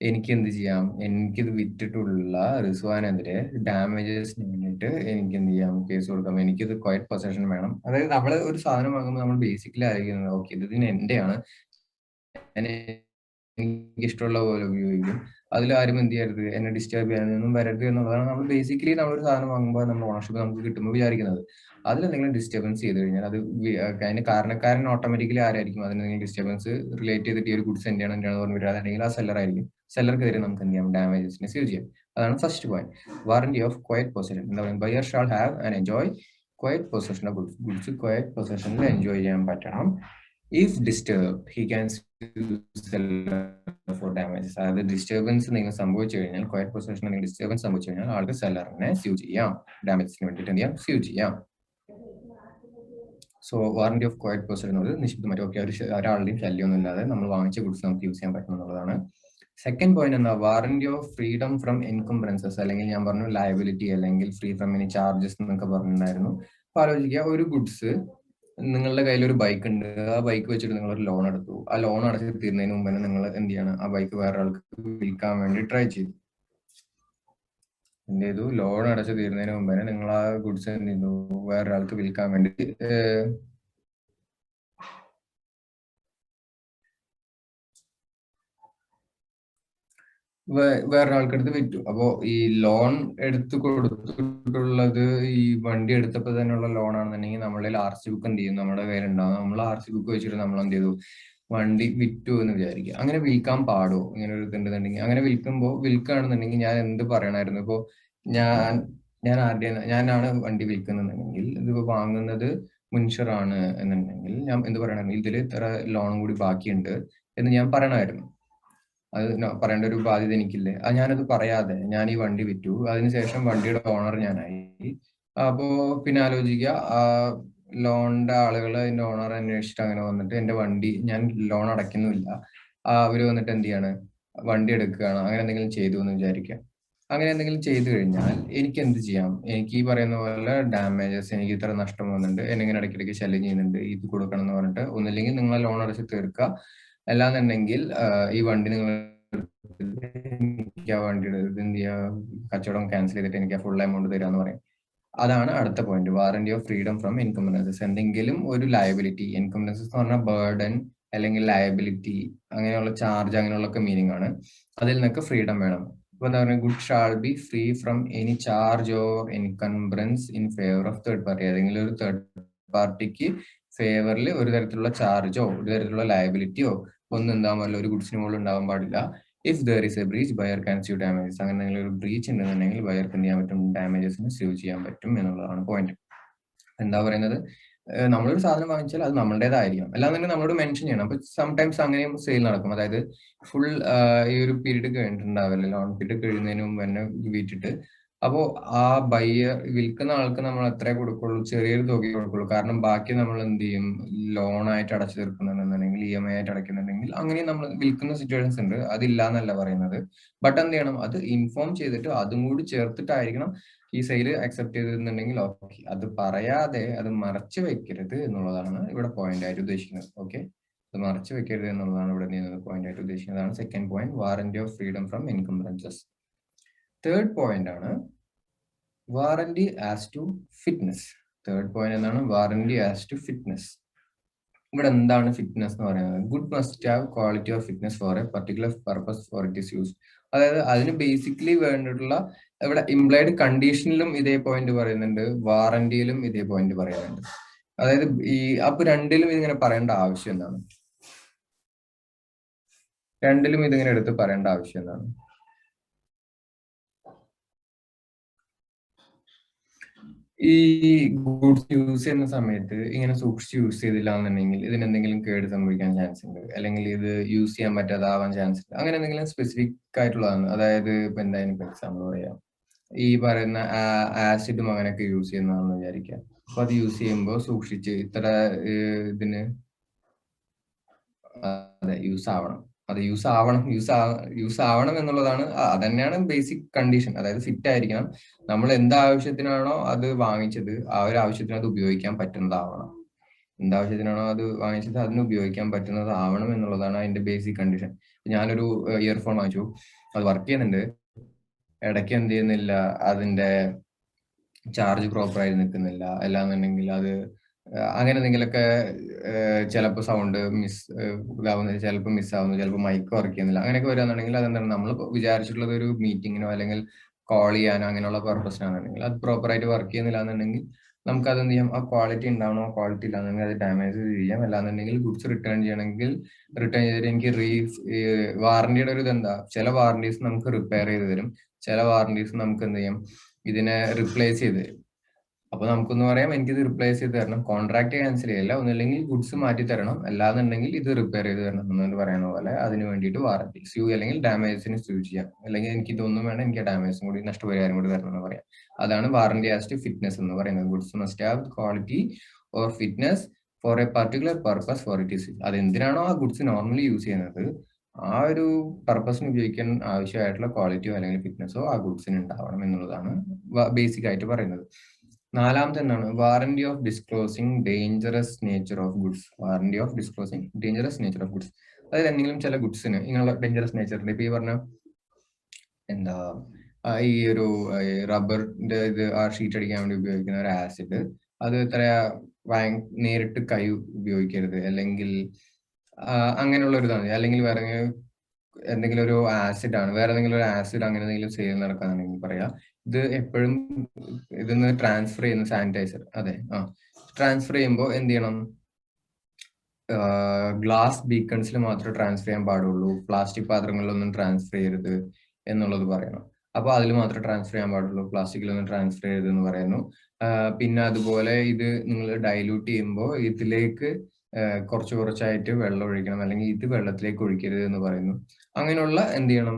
എനിക്ക് എന്ത് ചെയ്യാം, എനിക്കിത് വിറ്റിട്ടുള്ള റിസ്വാനെതിരെ ഡാമേജസിന് വേണ്ടിയിട്ട് എനിക്ക് എന്ത് ചെയ്യാം, കേസ് കൊടുക്കാം. എനിക്കിത് ക്വയറ്റ് പൊസഷൻ വേണം. അതായത് നമ്മൾ ഒരു സാധനം വാങ്ങുമ്പോൾ നമ്മൾ ബേസിക്കലി ആയിരിക്കുന്നത് ഓക്കെ ഇതിന് എന്റെയാണ്, ഞാൻ എനിക്ക് ഇഷ്ടമുള്ള പോലെ ഉപയോഗിക്കും, അതിലാരും എന്ത് ചെയ്യരുത്, എന്നെ ഡിസ്റ്റർബ് ചെയ്യാനൊന്നും വരരുത് എന്നുള്ളതാണ് നമ്മൾ ബേസിക്കലി നമ്മളൊരു സാധനം വാങ്ങുമ്പോൾ നമ്മൾ ഓണർഷിപ്പ് നമുക്ക് കിട്ടുമ്പോൾ വിചാരിക്കുന്നത്. അതിലെന്തെങ്കിലും ഡിസ്റ്റർബൻസ് ചെയ്ത് കഴിഞ്ഞാൽ അത് അതിന് കാരണക്കാരൻ ഓട്ടോമാറ്റിക്കലി ആരായിരിക്കും, അതിനെന്തെങ്കിലും ഡിസ്റ്റർബൻസ് റിലേറ്റ് ചെയ്തിട്ട് ഈ ഒരു ഗുഡ്സ് എന്റെയാണ് പറഞ്ഞു വരാതെങ്കിൽ ആ സെല്ലർ ആയിരിക്കും. സെല്ലർക്കെതിരെ നമുക്ക് എന്ത് ചെയ്യാം, ഡാമേജസിനെ സീവ് ചെയ്യാം. അതാണ് first point, warranty of quiet possession. എന്താ പറയുക, buyer shall have and enjoy quiet possession of goods. Goods quiet പൊസഷനിൽ എൻജോയ് ചെയ്യാൻ പറ്റണം. If disturb he can for damages. അതായത് ഡിസ്റ്റർബൻസ് നിങ്ങൾ സംഭവിച്ചു കഴിഞ്ഞാൽ, ക്വയറ്റ് പൊസഷൻ ഡിസ്റ്റർബൻസ് സംഭവിച്ചു കഴിഞ്ഞാൽ ആൾക്ക് സെല്ലറിനെ സ്യൂ ചെയ്യാം, ഡാമേജസിന് വേണ്ടിയിട്ട് എന്ത് ചെയ്യാം, സ്യൂ ചെയ്യാം. So warranty of quiet possession എന്നത് നിശ്ചിതമായിട്ട് ഒരാളുടെയും ശല്യമൊന്നും ഇല്ലാതെ നമ്മൾ വാങ്ങിച്ച ഗുഡ്സ് നമുക്ക് യൂസ് ചെയ്യാൻ പറ്റും എന്നുള്ളതാണ്. സെക്കൻഡ് പോയിന്റ് എന്താ, വാറന്റി ഓഫ് ഫ്രീഡം ഫ്രം എൻകംബ്രൻസസ്, അല്ലെങ്കിൽ ഞാൻ പറഞ്ഞു ലയബിലിറ്റി അല്ലെങ്കിൽ ഫ്രീ ഫ്രം എനി ചാർജസ് എന്നൊക്കെ പറഞ്ഞിട്ടുണ്ടായിരുന്നു. അപ്പൊ ആലോചിക്കുക, ഒരു ഗുഡ്സ് നിങ്ങളുടെ കയ്യിൽ ഒരു ബൈക്ക് ഉണ്ട്, ആ ബൈക്ക് വെച്ചിട്ട് നിങ്ങൾ ഒരു ലോൺ എടുത്തു, ആ ലോൺ അടച്ച് തീരുന്നതിന് മുമ്പ് തന്നെ നിങ്ങൾ എന്ത് ചെയ്യണം, ആ ബൈക്ക് വേറെ ആൾക്ക് വിൽക്കാൻ വേണ്ടി ട്രൈ ചെയ്തു. എന്ത് ചെയ്തു, ലോൺ അടച്ച് തീരുന്നതിന് മുമ്പ് തന്നെ നിങ്ങൾ ആ ഗുഡ്സ് എന്ത് ചെയ്തു, വേറൊരാൾക്ക് വിൽക്കാൻ വേണ്ടി വേറൊരാൾക്കടുത്ത് വിറ്റു. അപ്പോ ഈ ലോൺ എടുത്ത് കൊടുത്തിട്ടുള്ളത് ഈ വണ്ടി എടുത്തപ്പോൾ തന്നെയുള്ള ലോൺ ആണെന്നുണ്ടെങ്കിൽ നമ്മളുടെ RC ബുക്ക് എന്ത് ചെയ്യും, നമ്മുടെ കയ്യിലുണ്ടാവും. നമ്മൾ RC ബുക്ക് വെച്ചിട്ട് നമ്മൾ എന്ത് ചെയ്തു, വണ്ടി വിറ്റു എന്ന് വിചാരിക്കുക. അങ്ങനെ വിൽക്കാൻ പാടോ, ഇങ്ങനെ ഒരു ഇതുണ്ടെന്നുണ്ടെങ്കിൽ? അങ്ങനെ വിൽക്കുകയാണെന്നുണ്ടെങ്കിൽ ഞാൻ എന്ത് പറയണമായിരുന്നു? ഇപ്പോ ഞാനാണ് വണ്ടി വിൽക്കുന്നുണ്ടെങ്കിൽ, ഇതിപ്പോ വാങ്ങുന്നത് മുൻഷറാണ് എന്നുണ്ടെങ്കിൽ ഞാൻ എന്ത് പറയണമെങ്കിൽ, ഇതിൽ ഇത്ര ലോണും കൂടി ബാക്കിയുണ്ട് എന്ന് ഞാൻ പറയണമായിരുന്നു. അത് പറയേണ്ട ഒരു ബാധ്യത എനിക്കില്ലേ? ഞാനത് പറയാതെ ഞാൻ ഈ വണ്ടി വിറ്റു, അതിനുശേഷം വണ്ടിയുടെ ഓണർ ഞാനായി. അപ്പോ പിന്നെ ആലോചിക്കുക, ലോണിന്റെ ആളുകൾ അതിന്റെ ഓണർ അന്വേഷിച്ചിട്ട് അങ്ങനെ വന്നിട്ട് എന്റെ വണ്ടി, ഞാൻ ലോൺ അടയ്ക്കുന്നില്ല, അവര് വന്നിട്ട് എന്ത് ചെയ്യാണ്, വണ്ടി എടുക്കുകയാണ്, അങ്ങനെ എന്തെങ്കിലും ചെയ്തു എന്ന് വിചാരിക്കാം. അങ്ങനെ എന്തെങ്കിലും ചെയ്തു കഴിഞ്ഞാൽ എനിക്ക് എന്ത് ചെയ്യാം, എനിക്ക് ഈ പറയുന്ന പോലെ ഡാമേജസ്, എനിക്ക് ഇത്ര നഷ്ടം വന്നിട്ടുണ്ട്, എന്നെങ്കിലും ഇടയ്ക്കിടയ്ക്ക് ശല്യം ചെയ്യുന്നുണ്ട്, ഇത് കൊടുക്കണം എന്ന് പറഞ്ഞിട്ട് ഒന്നില്ലെങ്കിൽ നിങ്ങൾ ലോൺ അടച്ച് തീർക്കുക, അല്ലാന്നുണ്ടെങ്കിൽ ഈ വണ്ടി നിങ്ങൾ എനിക്ക് ആ വണ്ടിയുടെ ഇത് എന്ത് ചെയ്യുക, കച്ചവടം ക്യാൻസൽ ചെയ്തിട്ട് എനിക്ക് ഫുൾ എമൗണ്ട് തരാന്ന് പറയും. അതാണ് അടുത്ത point, warranty of freedom from encumbrances. എന്തെങ്കിലും ഒരു ലയബിലിറ്റി, ഇൻകംബൻസസ് എന്ന് പറഞ്ഞാൽ ബേർഡൻ അല്ലെങ്കിൽ ലയബിലിറ്റി, അങ്ങനെയുള്ള ചാർജ്, അങ്ങനെയുള്ളൊക്കെ മീനിങ് ആണ്. അതിൽ നിന്നൊക്കെ ഫ്രീഡം വേണം. ഇപ്പൊ എന്താ പറയുക, good shall be free from any charge or encumbrance in favour of third party. ഏതെങ്കിലും ഒരു തേർഡ് പാർട്ടിക്ക് ഫേവറിൽ ഒരു തരത്തിലുള്ള ചാർജോ ഒരു തരത്തിലുള്ള ലയബിലിറ്റിയോ ഒന്നും ഉണ്ടാവാൻ ഒരു ഗുഡ്സിന് മുകളിൽ ഉണ്ടാവാൻ പാടില്ല. If there is a breach, buyer can sue damages. അങ്ങനെ എന്തെങ്കിലും ഒരു ബ്രീച്ച് ഉണ്ടെന്നുണ്ടെങ്കിൽ ബയർക്ക് എന്ത് ചെയ്യാൻ പറ്റും, ഡാമേജസിന് സ്യൂ ചെയ്യാൻ പറ്റും എന്നുള്ളതാണ് പോയിന്റ്. എന്താ പറയുന്നത്, നമ്മളൊരു സാധനം വാങ്ങിച്ചാൽ അത് നമ്മളുടേതായിരിക്കണം, അല്ലാന്നുണ്ടെങ്കിൽ നമ്മളോട് മെൻഷൻ ചെയ്യണം. അപ്പൊ സംടൈംസ് അങ്ങനെയും സെയിൽ നടക്കും. അതായത് ഫുൾ ഈ ഒരു പീരീഡ് കഴിഞ്ഞിട്ടുണ്ടാവില്ല, ലോൺ പീരീഡ് കഴിയുന്നതിന് മുമ്പ് തന്നെ വിറ്റിട്ട്, അപ്പോ ആ ബയ്യർ, വിൽക്കുന്ന ആൾക്ക് നമ്മൾ എത്ര കൊടുക്കുള്ളൂ, ചെറിയൊരു തുക കൊടുക്കുള്ളൂ. കാരണം ബാക്കി നമ്മൾ എന്ത് ചെയ്യും, ലോണായിട്ട് അടച്ചു തീർക്കുന്നുണ്ടെന്നുണ്ടെങ്കിൽ, EMI ആയിട്ട് അടയ്ക്കുന്നുണ്ടെങ്കിൽ, അങ്ങനെ നമ്മൾ വിൽക്കുന്ന സിറ്റുവേഷൻസ് ഉണ്ട്. അതില്ല എന്നല്ല പറയുന്നത്. ബട്ട് എന്ത് ചെയ്യണം, അത് ഇൻഫോം ചെയ്തിട്ട് അതും കൂടി ചേർത്തിട്ടായിരിക്കണം ഈ സെയിൽ അക്സെപ്റ്റ് ചെയ്തിരുന്നുണ്ടെങ്കിൽ ഓക്കെ. അത് പറയാതെ അത് മറച്ചു വെക്കരുത് എന്നുള്ളതാണ് ഇവിടെ പോയിന്റ് ആയിട്ട് ഉദ്ദേശിക്കുന്നത്. ഓക്കെ, അത് മറച്ചു വെക്കരുത് എന്നുള്ളതാണ് ഇവിടെ പോയിന്റ് ആയിട്ട് ഉദ്ദേശിക്കുന്നത്. അതാണ് second point, warranty of freedom from encumbrances. Third point ആണ് warranty as to fitness. Third point എന്താണ്, വാറന്റി ആസ് ടു ഫിറ്റ്നസ്. ഇവിടെ എന്താണ് ഫിറ്റ്നസ് എന്ന് പറയുന്നത്? Good must have quality of fitness for a particular purpose for it is use. അതായത് അതിന് basically വേണ്ടിയിട്ടുള്ള, ഇവിടെ ഇംപ്ലൈഡ് കണ്ടീഷനിലും ഇതേ പോയിന്റ് പറയുന്നുണ്ട്, വാറന്റിയിലും ഇതേ പോയിന്റ് പറയുന്നുണ്ട്. അതായത് അപ്പൊ രണ്ടിലും ഇതിങ്ങനെ പറയേണ്ട ആവശ്യം എന്താണ്? രണ്ടിലും ഇതിങ്ങനെ എടുത്ത് പറയേണ്ട ആവശ്യം എന്താണ്? ഈ ഗുഡ്സ് യൂസ് ചെയ്യുന്ന സമയത്ത് ഇങ്ങനെ സൂക്ഷിച്ച് യൂസ് ചെയ്തില്ല എന്നുണ്ടെങ്കിൽ ഇതിന് എന്തെങ്കിലും കേട് സംഭവിക്കാൻ ചാൻസ് ഉണ്ട്, അല്ലെങ്കിൽ ഇത് യൂസ് ചെയ്യാൻ പറ്റാതാവാൻ ചാൻസ് ഉണ്ട്, അങ്ങനെ എന്തെങ്കിലും സ്പെസിഫിക് ആയിട്ടുള്ളതാണ്. അതായത് ഇപ്പൊ എന്തായാലും എക്സാമ്പിൾ പറയാം, ഈ പറയുന്ന ആസിഡും അങ്ങനെയൊക്കെ യൂസ് ചെയ്യുന്നതാണെന്ന് വിചാരിക്കാം. അപ്പൊ അത് യൂസ് ചെയ്യുമ്പോൾ സൂക്ഷിച്ച് ഇത്ര ഇതിന് അതെ യൂസ് ആവണം, അത് യൂസ് ആവണം എന്നുള്ളതാണ്. അതന്നെയാണ് ബേസിക് കണ്ടീഷൻ. അതായത് ഫിറ്റ് ആയിരിക്കണം, നമ്മൾ എന്ത് ആവശ്യത്തിനാണോ അത് വാങ്ങിച്ചത് ആ ഒരു ആവശ്യത്തിന് അത് ഉപയോഗിക്കാൻ പറ്റുന്നതാവണം. എന്താവശ്യത്തിനാണോ അത് വാങ്ങിച്ചത് അതിന് ഉപയോഗിക്കാൻ പറ്റുന്നതാവണം എന്നുള്ളതാണ് അതിന്റെ ബേസിക് കണ്ടീഷൻ. ഞാനൊരു ഇയർഫോൺ വാങ്ങിച്ചു, അത് വർക്ക് ചെയ്യുന്നുണ്ട്, ഇടയ്ക്ക് എന്ത് ചെയ്യുന്നില്ല, അതിന്റെ ചാർജ് പ്രോപ്പറായി നിൽക്കുന്നില്ല, അല്ലാന്നുണ്ടെങ്കിൽ അത് അങ്ങനെ എന്തെങ്കിലുമൊക്കെ ചിലപ്പോൾ സൗണ്ട് ഇതാവുന്നത്, ചിലപ്പോൾ മിസ്സാവുന്നു, ചിലപ്പോൾ മൈക്ക് വർക്ക് ചെയ്യുന്നില്ല, അങ്ങനെയൊക്കെ വരികയാണെന്നുണ്ടെങ്കിൽ അതെന്താണ്, നമ്മൾ വിചാരിച്ചിട്ടുള്ളത് ഒരു മീറ്റിങ്ങിനോ അല്ലെങ്കിൽ കോൾ ചെയ്യാനോ അങ്ങനെയുള്ള പർപ്പസിനാണെന്നുണ്ടെങ്കിൽ അത് പ്രോപ്പറായിട്ട് വർക്ക് ചെയ്യുന്നില്ല എന്നുണ്ടെങ്കിൽ നമുക്ക് അത് എന്ത് ചെയ്യാം, ആ ക്വാളിറ്റി ഉണ്ടാവണോ ക്വാളിറ്റി ഇല്ലാന്നുണ്ടെങ്കിൽ അത് ഡാമേജ് ചെയ്യാം. അല്ലാന്നുണ്ടെങ്കിൽ ഗുഡ്സ് റിട്ടേൺ ചെയ്യണമെങ്കിൽ റിട്ടേൺ ചെയ്തിട്ട് എനിക്ക് വാറണ്ടിയുടെ ഒരു ഇതെന്താ, ചില വാറണ്ടീസ് നമുക്ക് റിപ്പയർ ചെയ്ത് തരും, ചില വാറണ്ടീസ് നമുക്ക് എന്ത് ചെയ്യും, ഇതിനെ റിപ്ലേസ് ചെയ്ത് തരും. അപ്പൊ നമുക്കൊന്ന് പറയാം, എനിക്കിത് റിപ്ലേസ് ചെയ്ത് തരണം, കോൺട്രാക്ട് ക്യാൻസൽ ചെയ്യില്ല, ഒന്നില്ലെങ്കിൽ ഗുഡ്സ് മാറ്റി തരണം, അല്ലാന്നുണ്ടെങ്കിൽ ഇത് റിപ്പയർ ചെയ്ത് തരണം എന്നു പറയുന്ന പോലെ അതിന് വേണ്ടിയിട്ട് വാറണ്ടി സ്യൂ അല്ലെങ്കിൽ ഡാമേജിന് സ്യൂ ചെയ്യാം. അല്ലെങ്കിൽ എനിക്ക് ഇതൊന്നും വേണം, എനിക്ക് ഡാമേജും കൂടി നഷ്ടപരിഹാരം കൂടി തരണം എന്ന് പറയാം. അതാണ് വാറണ്ടി ആസ് ടു ഫിറ്റ്നസ് എന്ന് പറയുന്നത്. Goods must have quality or fitness for a particular purpose for it is. അത് എന്തിനാണോ ആ ഗുഡ്സ് നോർമലി യൂസ് ചെയ്യുന്നത്, ആ ഒരു പർപ്പസിന് ഉപയോഗിക്കാൻ ആവശ്യമായിട്ടുള്ള ക്വാളിറ്റിയോ അല്ലെങ്കിൽ ഫിറ്റ്നസോ ആ ഗുഡ്സിന് ഉണ്ടാവണം എന്നുള്ളതാണ് ബേസിക് ആയിട്ട് പറയുന്നത്. നാലാമത്തെ എന്താണ്, warranty of disclosing dangerous nature of goods. Warranty of disclosing dangerous nature of goods, അതായത് എന്തെങ്കിലും ചില ഗുഡ്സിന് ഇങ്ങനെയുള്ള ഡേഞ്ചറസ് നേച്ചറിന്റെ, ഇപ്പൊ ഈ പറഞ്ഞ എന്താ ഈ ഒരു റബ്ബറിന്റെ ഇത് ആ ഷീറ്റ് അടിക്കാൻ വേണ്ടി ഉപയോഗിക്കുന്ന ഒരു ആസിഡ്, അത് നേരിട്ട് കൈ ഉപയോഗിക്കരുത്, അല്ലെങ്കിൽ അങ്ങനെയുള്ള ഒരു ഇതാണ്. അല്ലെങ്കിൽ വേറെ എന്തെങ്കിലും ഒരു ആസിഡ് ആണ്, വേറെ ഏതെങ്കിലും ഒരു ആസിഡ് അങ്ങനെ എന്തെങ്കിലും സെയിൽ നടക്കാന്നാണെങ്കിൽ പറയാം, ഇത് എപ്പോഴും ഇതൊന്ന് ട്രാൻസ്ഫർ ചെയ്യുന്ന സാനിറ്റൈസർ, അതെ ട്രാൻസ്ഫർ ചെയ്യുമ്പോൾ എന്ത് ചെയ്യണം, ഗ്ലാസ് ബീക്കൺസിൽ മാത്രമേ ട്രാൻസ്ഫർ ചെയ്യാൻ പാടുള്ളൂ, പ്ലാസ്റ്റിക് പാത്രങ്ങളിലൊന്നും ട്രാൻസ്ഫർ ചെയ്യരുത് എന്നുള്ളത് പറയണം. അപ്പൊ അതിൽ മാത്രമേ ട്രാൻസ്ഫർ ചെയ്യാൻ പാടുള്ളൂ, പ്ലാസ്റ്റിക്കിലൊന്നും ട്രാൻസ്ഫർ ചെയ്യരുത് എന്ന് പറയുന്നു. പിന്നെ അതുപോലെ ഇത് നിങ്ങൾ ഡൈല്യൂട്ട് ചെയ്യുമ്പോൾ ഇതിലേക്ക് കുറച്ച് കുറച്ചായിട്ട് വെള്ളം ഒഴിക്കണം, അല്ലെങ്കിൽ ഇത് വെള്ളത്തിലേക്ക് ഒഴിക്കരുത് എന്ന് പറയുന്നു. അങ്ങനെയുള്ള എന്ത് ചെയ്യണം,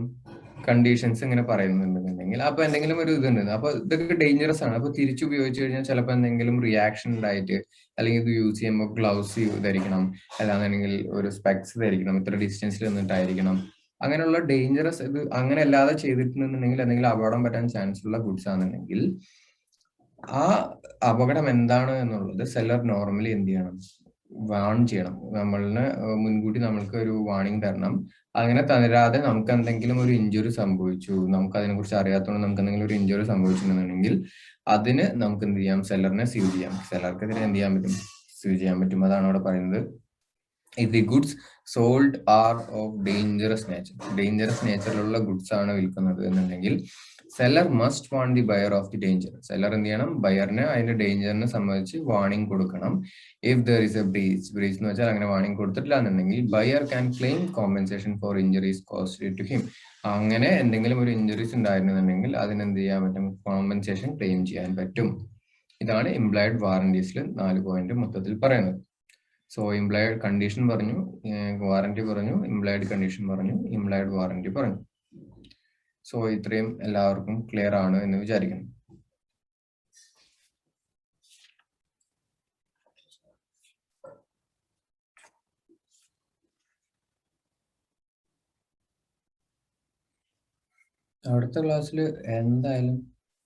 കണ്ടീഷൻസ് ഇങ്ങനെ പറയുന്നുണ്ടെന്നുണ്ടെങ്കിൽ അപ്പൊ എന്തെങ്കിലും ഒരു ഇതുണ്ട്, അപ്പൊ ഇതൊക്കെ ഡേഞ്ചറസ് ആണ്. അപ്പൊ തിരിച്ചു ഉപയോഗിച്ചു കഴിഞ്ഞാൽ ചിലപ്പോൾ എന്തെങ്കിലും റിയാക്ഷൻ ഉണ്ടായിട്ട്, അല്ലെങ്കിൽ ഇത് യൂസ് ചെയ്യുമ്പോൾ ഗ്ലൗസ് ധരിക്കണം, അല്ലാന്നുണ്ടെങ്കിൽ ഒരു സ്പെക്സ് ധരിക്കണം, ഇത്ര ഡിസ്റ്റൻസിൽ നിന്നിട്ടായിരിക്കണം, അങ്ങനെയുള്ള ഡേഞ്ചറസ് ഇത് അങ്ങനെ അല്ലാതെ ചെയ്തിട്ടുണ്ടെന്നുണ്ടെങ്കിൽ എന്തെങ്കിലും അപകടം പറ്റാൻ ചാൻസ് ഉള്ള ഗുഡ്സ് ആണെന്നുണ്ടെങ്കിൽ ആ അപകടം എന്താണ് എന്നുള്ളത് സെല്ലർ നോർമലി എന്ത് ചെയ്യണം, വാൺ ചെയ്യണം, നമ്മളിന് മുൻകൂട്ടി നമ്മൾക്ക് ഒരു വാണിംഗ് തരണം. അങ്ങനെ തരാതെ നമുക്ക് എന്തെങ്കിലും ഒരു ഇഞ്ചുറി സംഭവിച്ചു, നമുക്ക് അതിനെ കുറിച്ച് അറിയാത്തതുകൊണ്ട് നമുക്ക് എന്തെങ്കിലും ഒരു ഇഞ്ചുറി സംഭവിച്ചിട്ടുണ്ടെന്നുണ്ടെങ്കിൽ അതിന് നമുക്ക് എന്ത് ചെയ്യാം, സെല്ലറിനെ സ്യൂ ചെയ്യാം, സെല്ലർക്കെതിരെ എന്ത് ചെയ്യാൻ പറ്റും, സ്യൂ ചെയ്യാൻ പറ്റും. അതാണ് അവിടെ പറയുന്നത്, if the goods sold are of dangerous nature, dangerous നേച്ചറിലുള്ള ഗുഡ്സ് ആണ് വിൽക്കുന്നത് എന്നുണ്ടെങ്കിൽ seller must warn the buyer of the danger. Seller എന്ത് ചെയ്യണം, ബയറിന് അതിന്റെ ഡേഞ്ചറിനെ സംബന്ധിച്ച് വാണിംഗ് കൊടുക്കണം. If there is a breach എന്ന് വെച്ചാൽ അങ്ങനെ വാണിംഗ് കൊടുത്തിട്ടില്ല എന്നുണ്ടെങ്കിൽ buyer can claim compensation for injuries caused to him. അങ്ങനെ എന്തെങ്കിലും ഒരു ഇഞ്ചുറീസ് ഉണ്ടായിരുന്നുണ്ടെങ്കിൽ അതിനെന്ത് ചെയ്യാൻ പറ്റും, കോമ്പൻസേഷൻ ക്ലെയിം ചെയ്യാൻ പറ്റും. ഇതാണ് ഇംപ്ലൈഡ് വാറന്റീസിൽ 4 പോയിന്റ് മൊത്തത്തിൽ പറയുന്നത്. സോ ഇംപ്ലൈഡ് കണ്ടീഷൻ പറഞ്ഞു, വാറന്റി പറഞ്ഞു, ഇംപ്ലൈഡ് കണ്ടീഷൻ പറഞ്ഞു, ഇംപ്ലൈഡ് വാറന്റി പറഞ്ഞു. സോ ഇത്രയും എല്ലാവർക്കും ക്ലിയർ ആണ് എന്ന് വിചാരിക്കുന്നു. അടുത്ത ക്ലാസ്സിൽ എന്തായാലും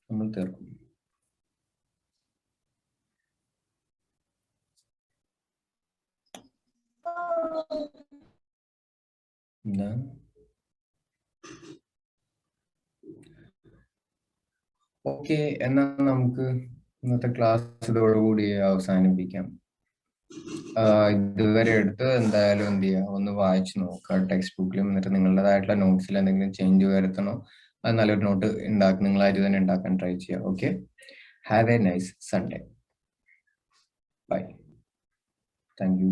നമ്മൾ തീർക്കും. എന്താ ഓക്കെ, എന്നാൽ നമുക്ക് ഇന്നത്തെ ക്ലാസ് ഇതോടുകൂടി അവസാനിപ്പിക്കാം. ഇതുവരെ എടുത്ത് എന്തായാലും എന്ത് ചെയ്യുക, ഒന്ന് വായിച്ചു നോക്കുക ടെക്സ്റ്റ് ബുക്കിലും, എന്നിട്ട് നിങ്ങളുടേതായിട്ടുള്ള നോട്ട്സിൽ എന്തെങ്കിലും ചേഞ്ച് വരുത്തണോ, അത് നല്ലൊരു നോട്ട് നിങ്ങളായിട്ട് തന്നെ ഉണ്ടാക്കാൻ ട്രൈ ചെയ്യുക. Okay, have a nice Sunday. Bye. Thank U.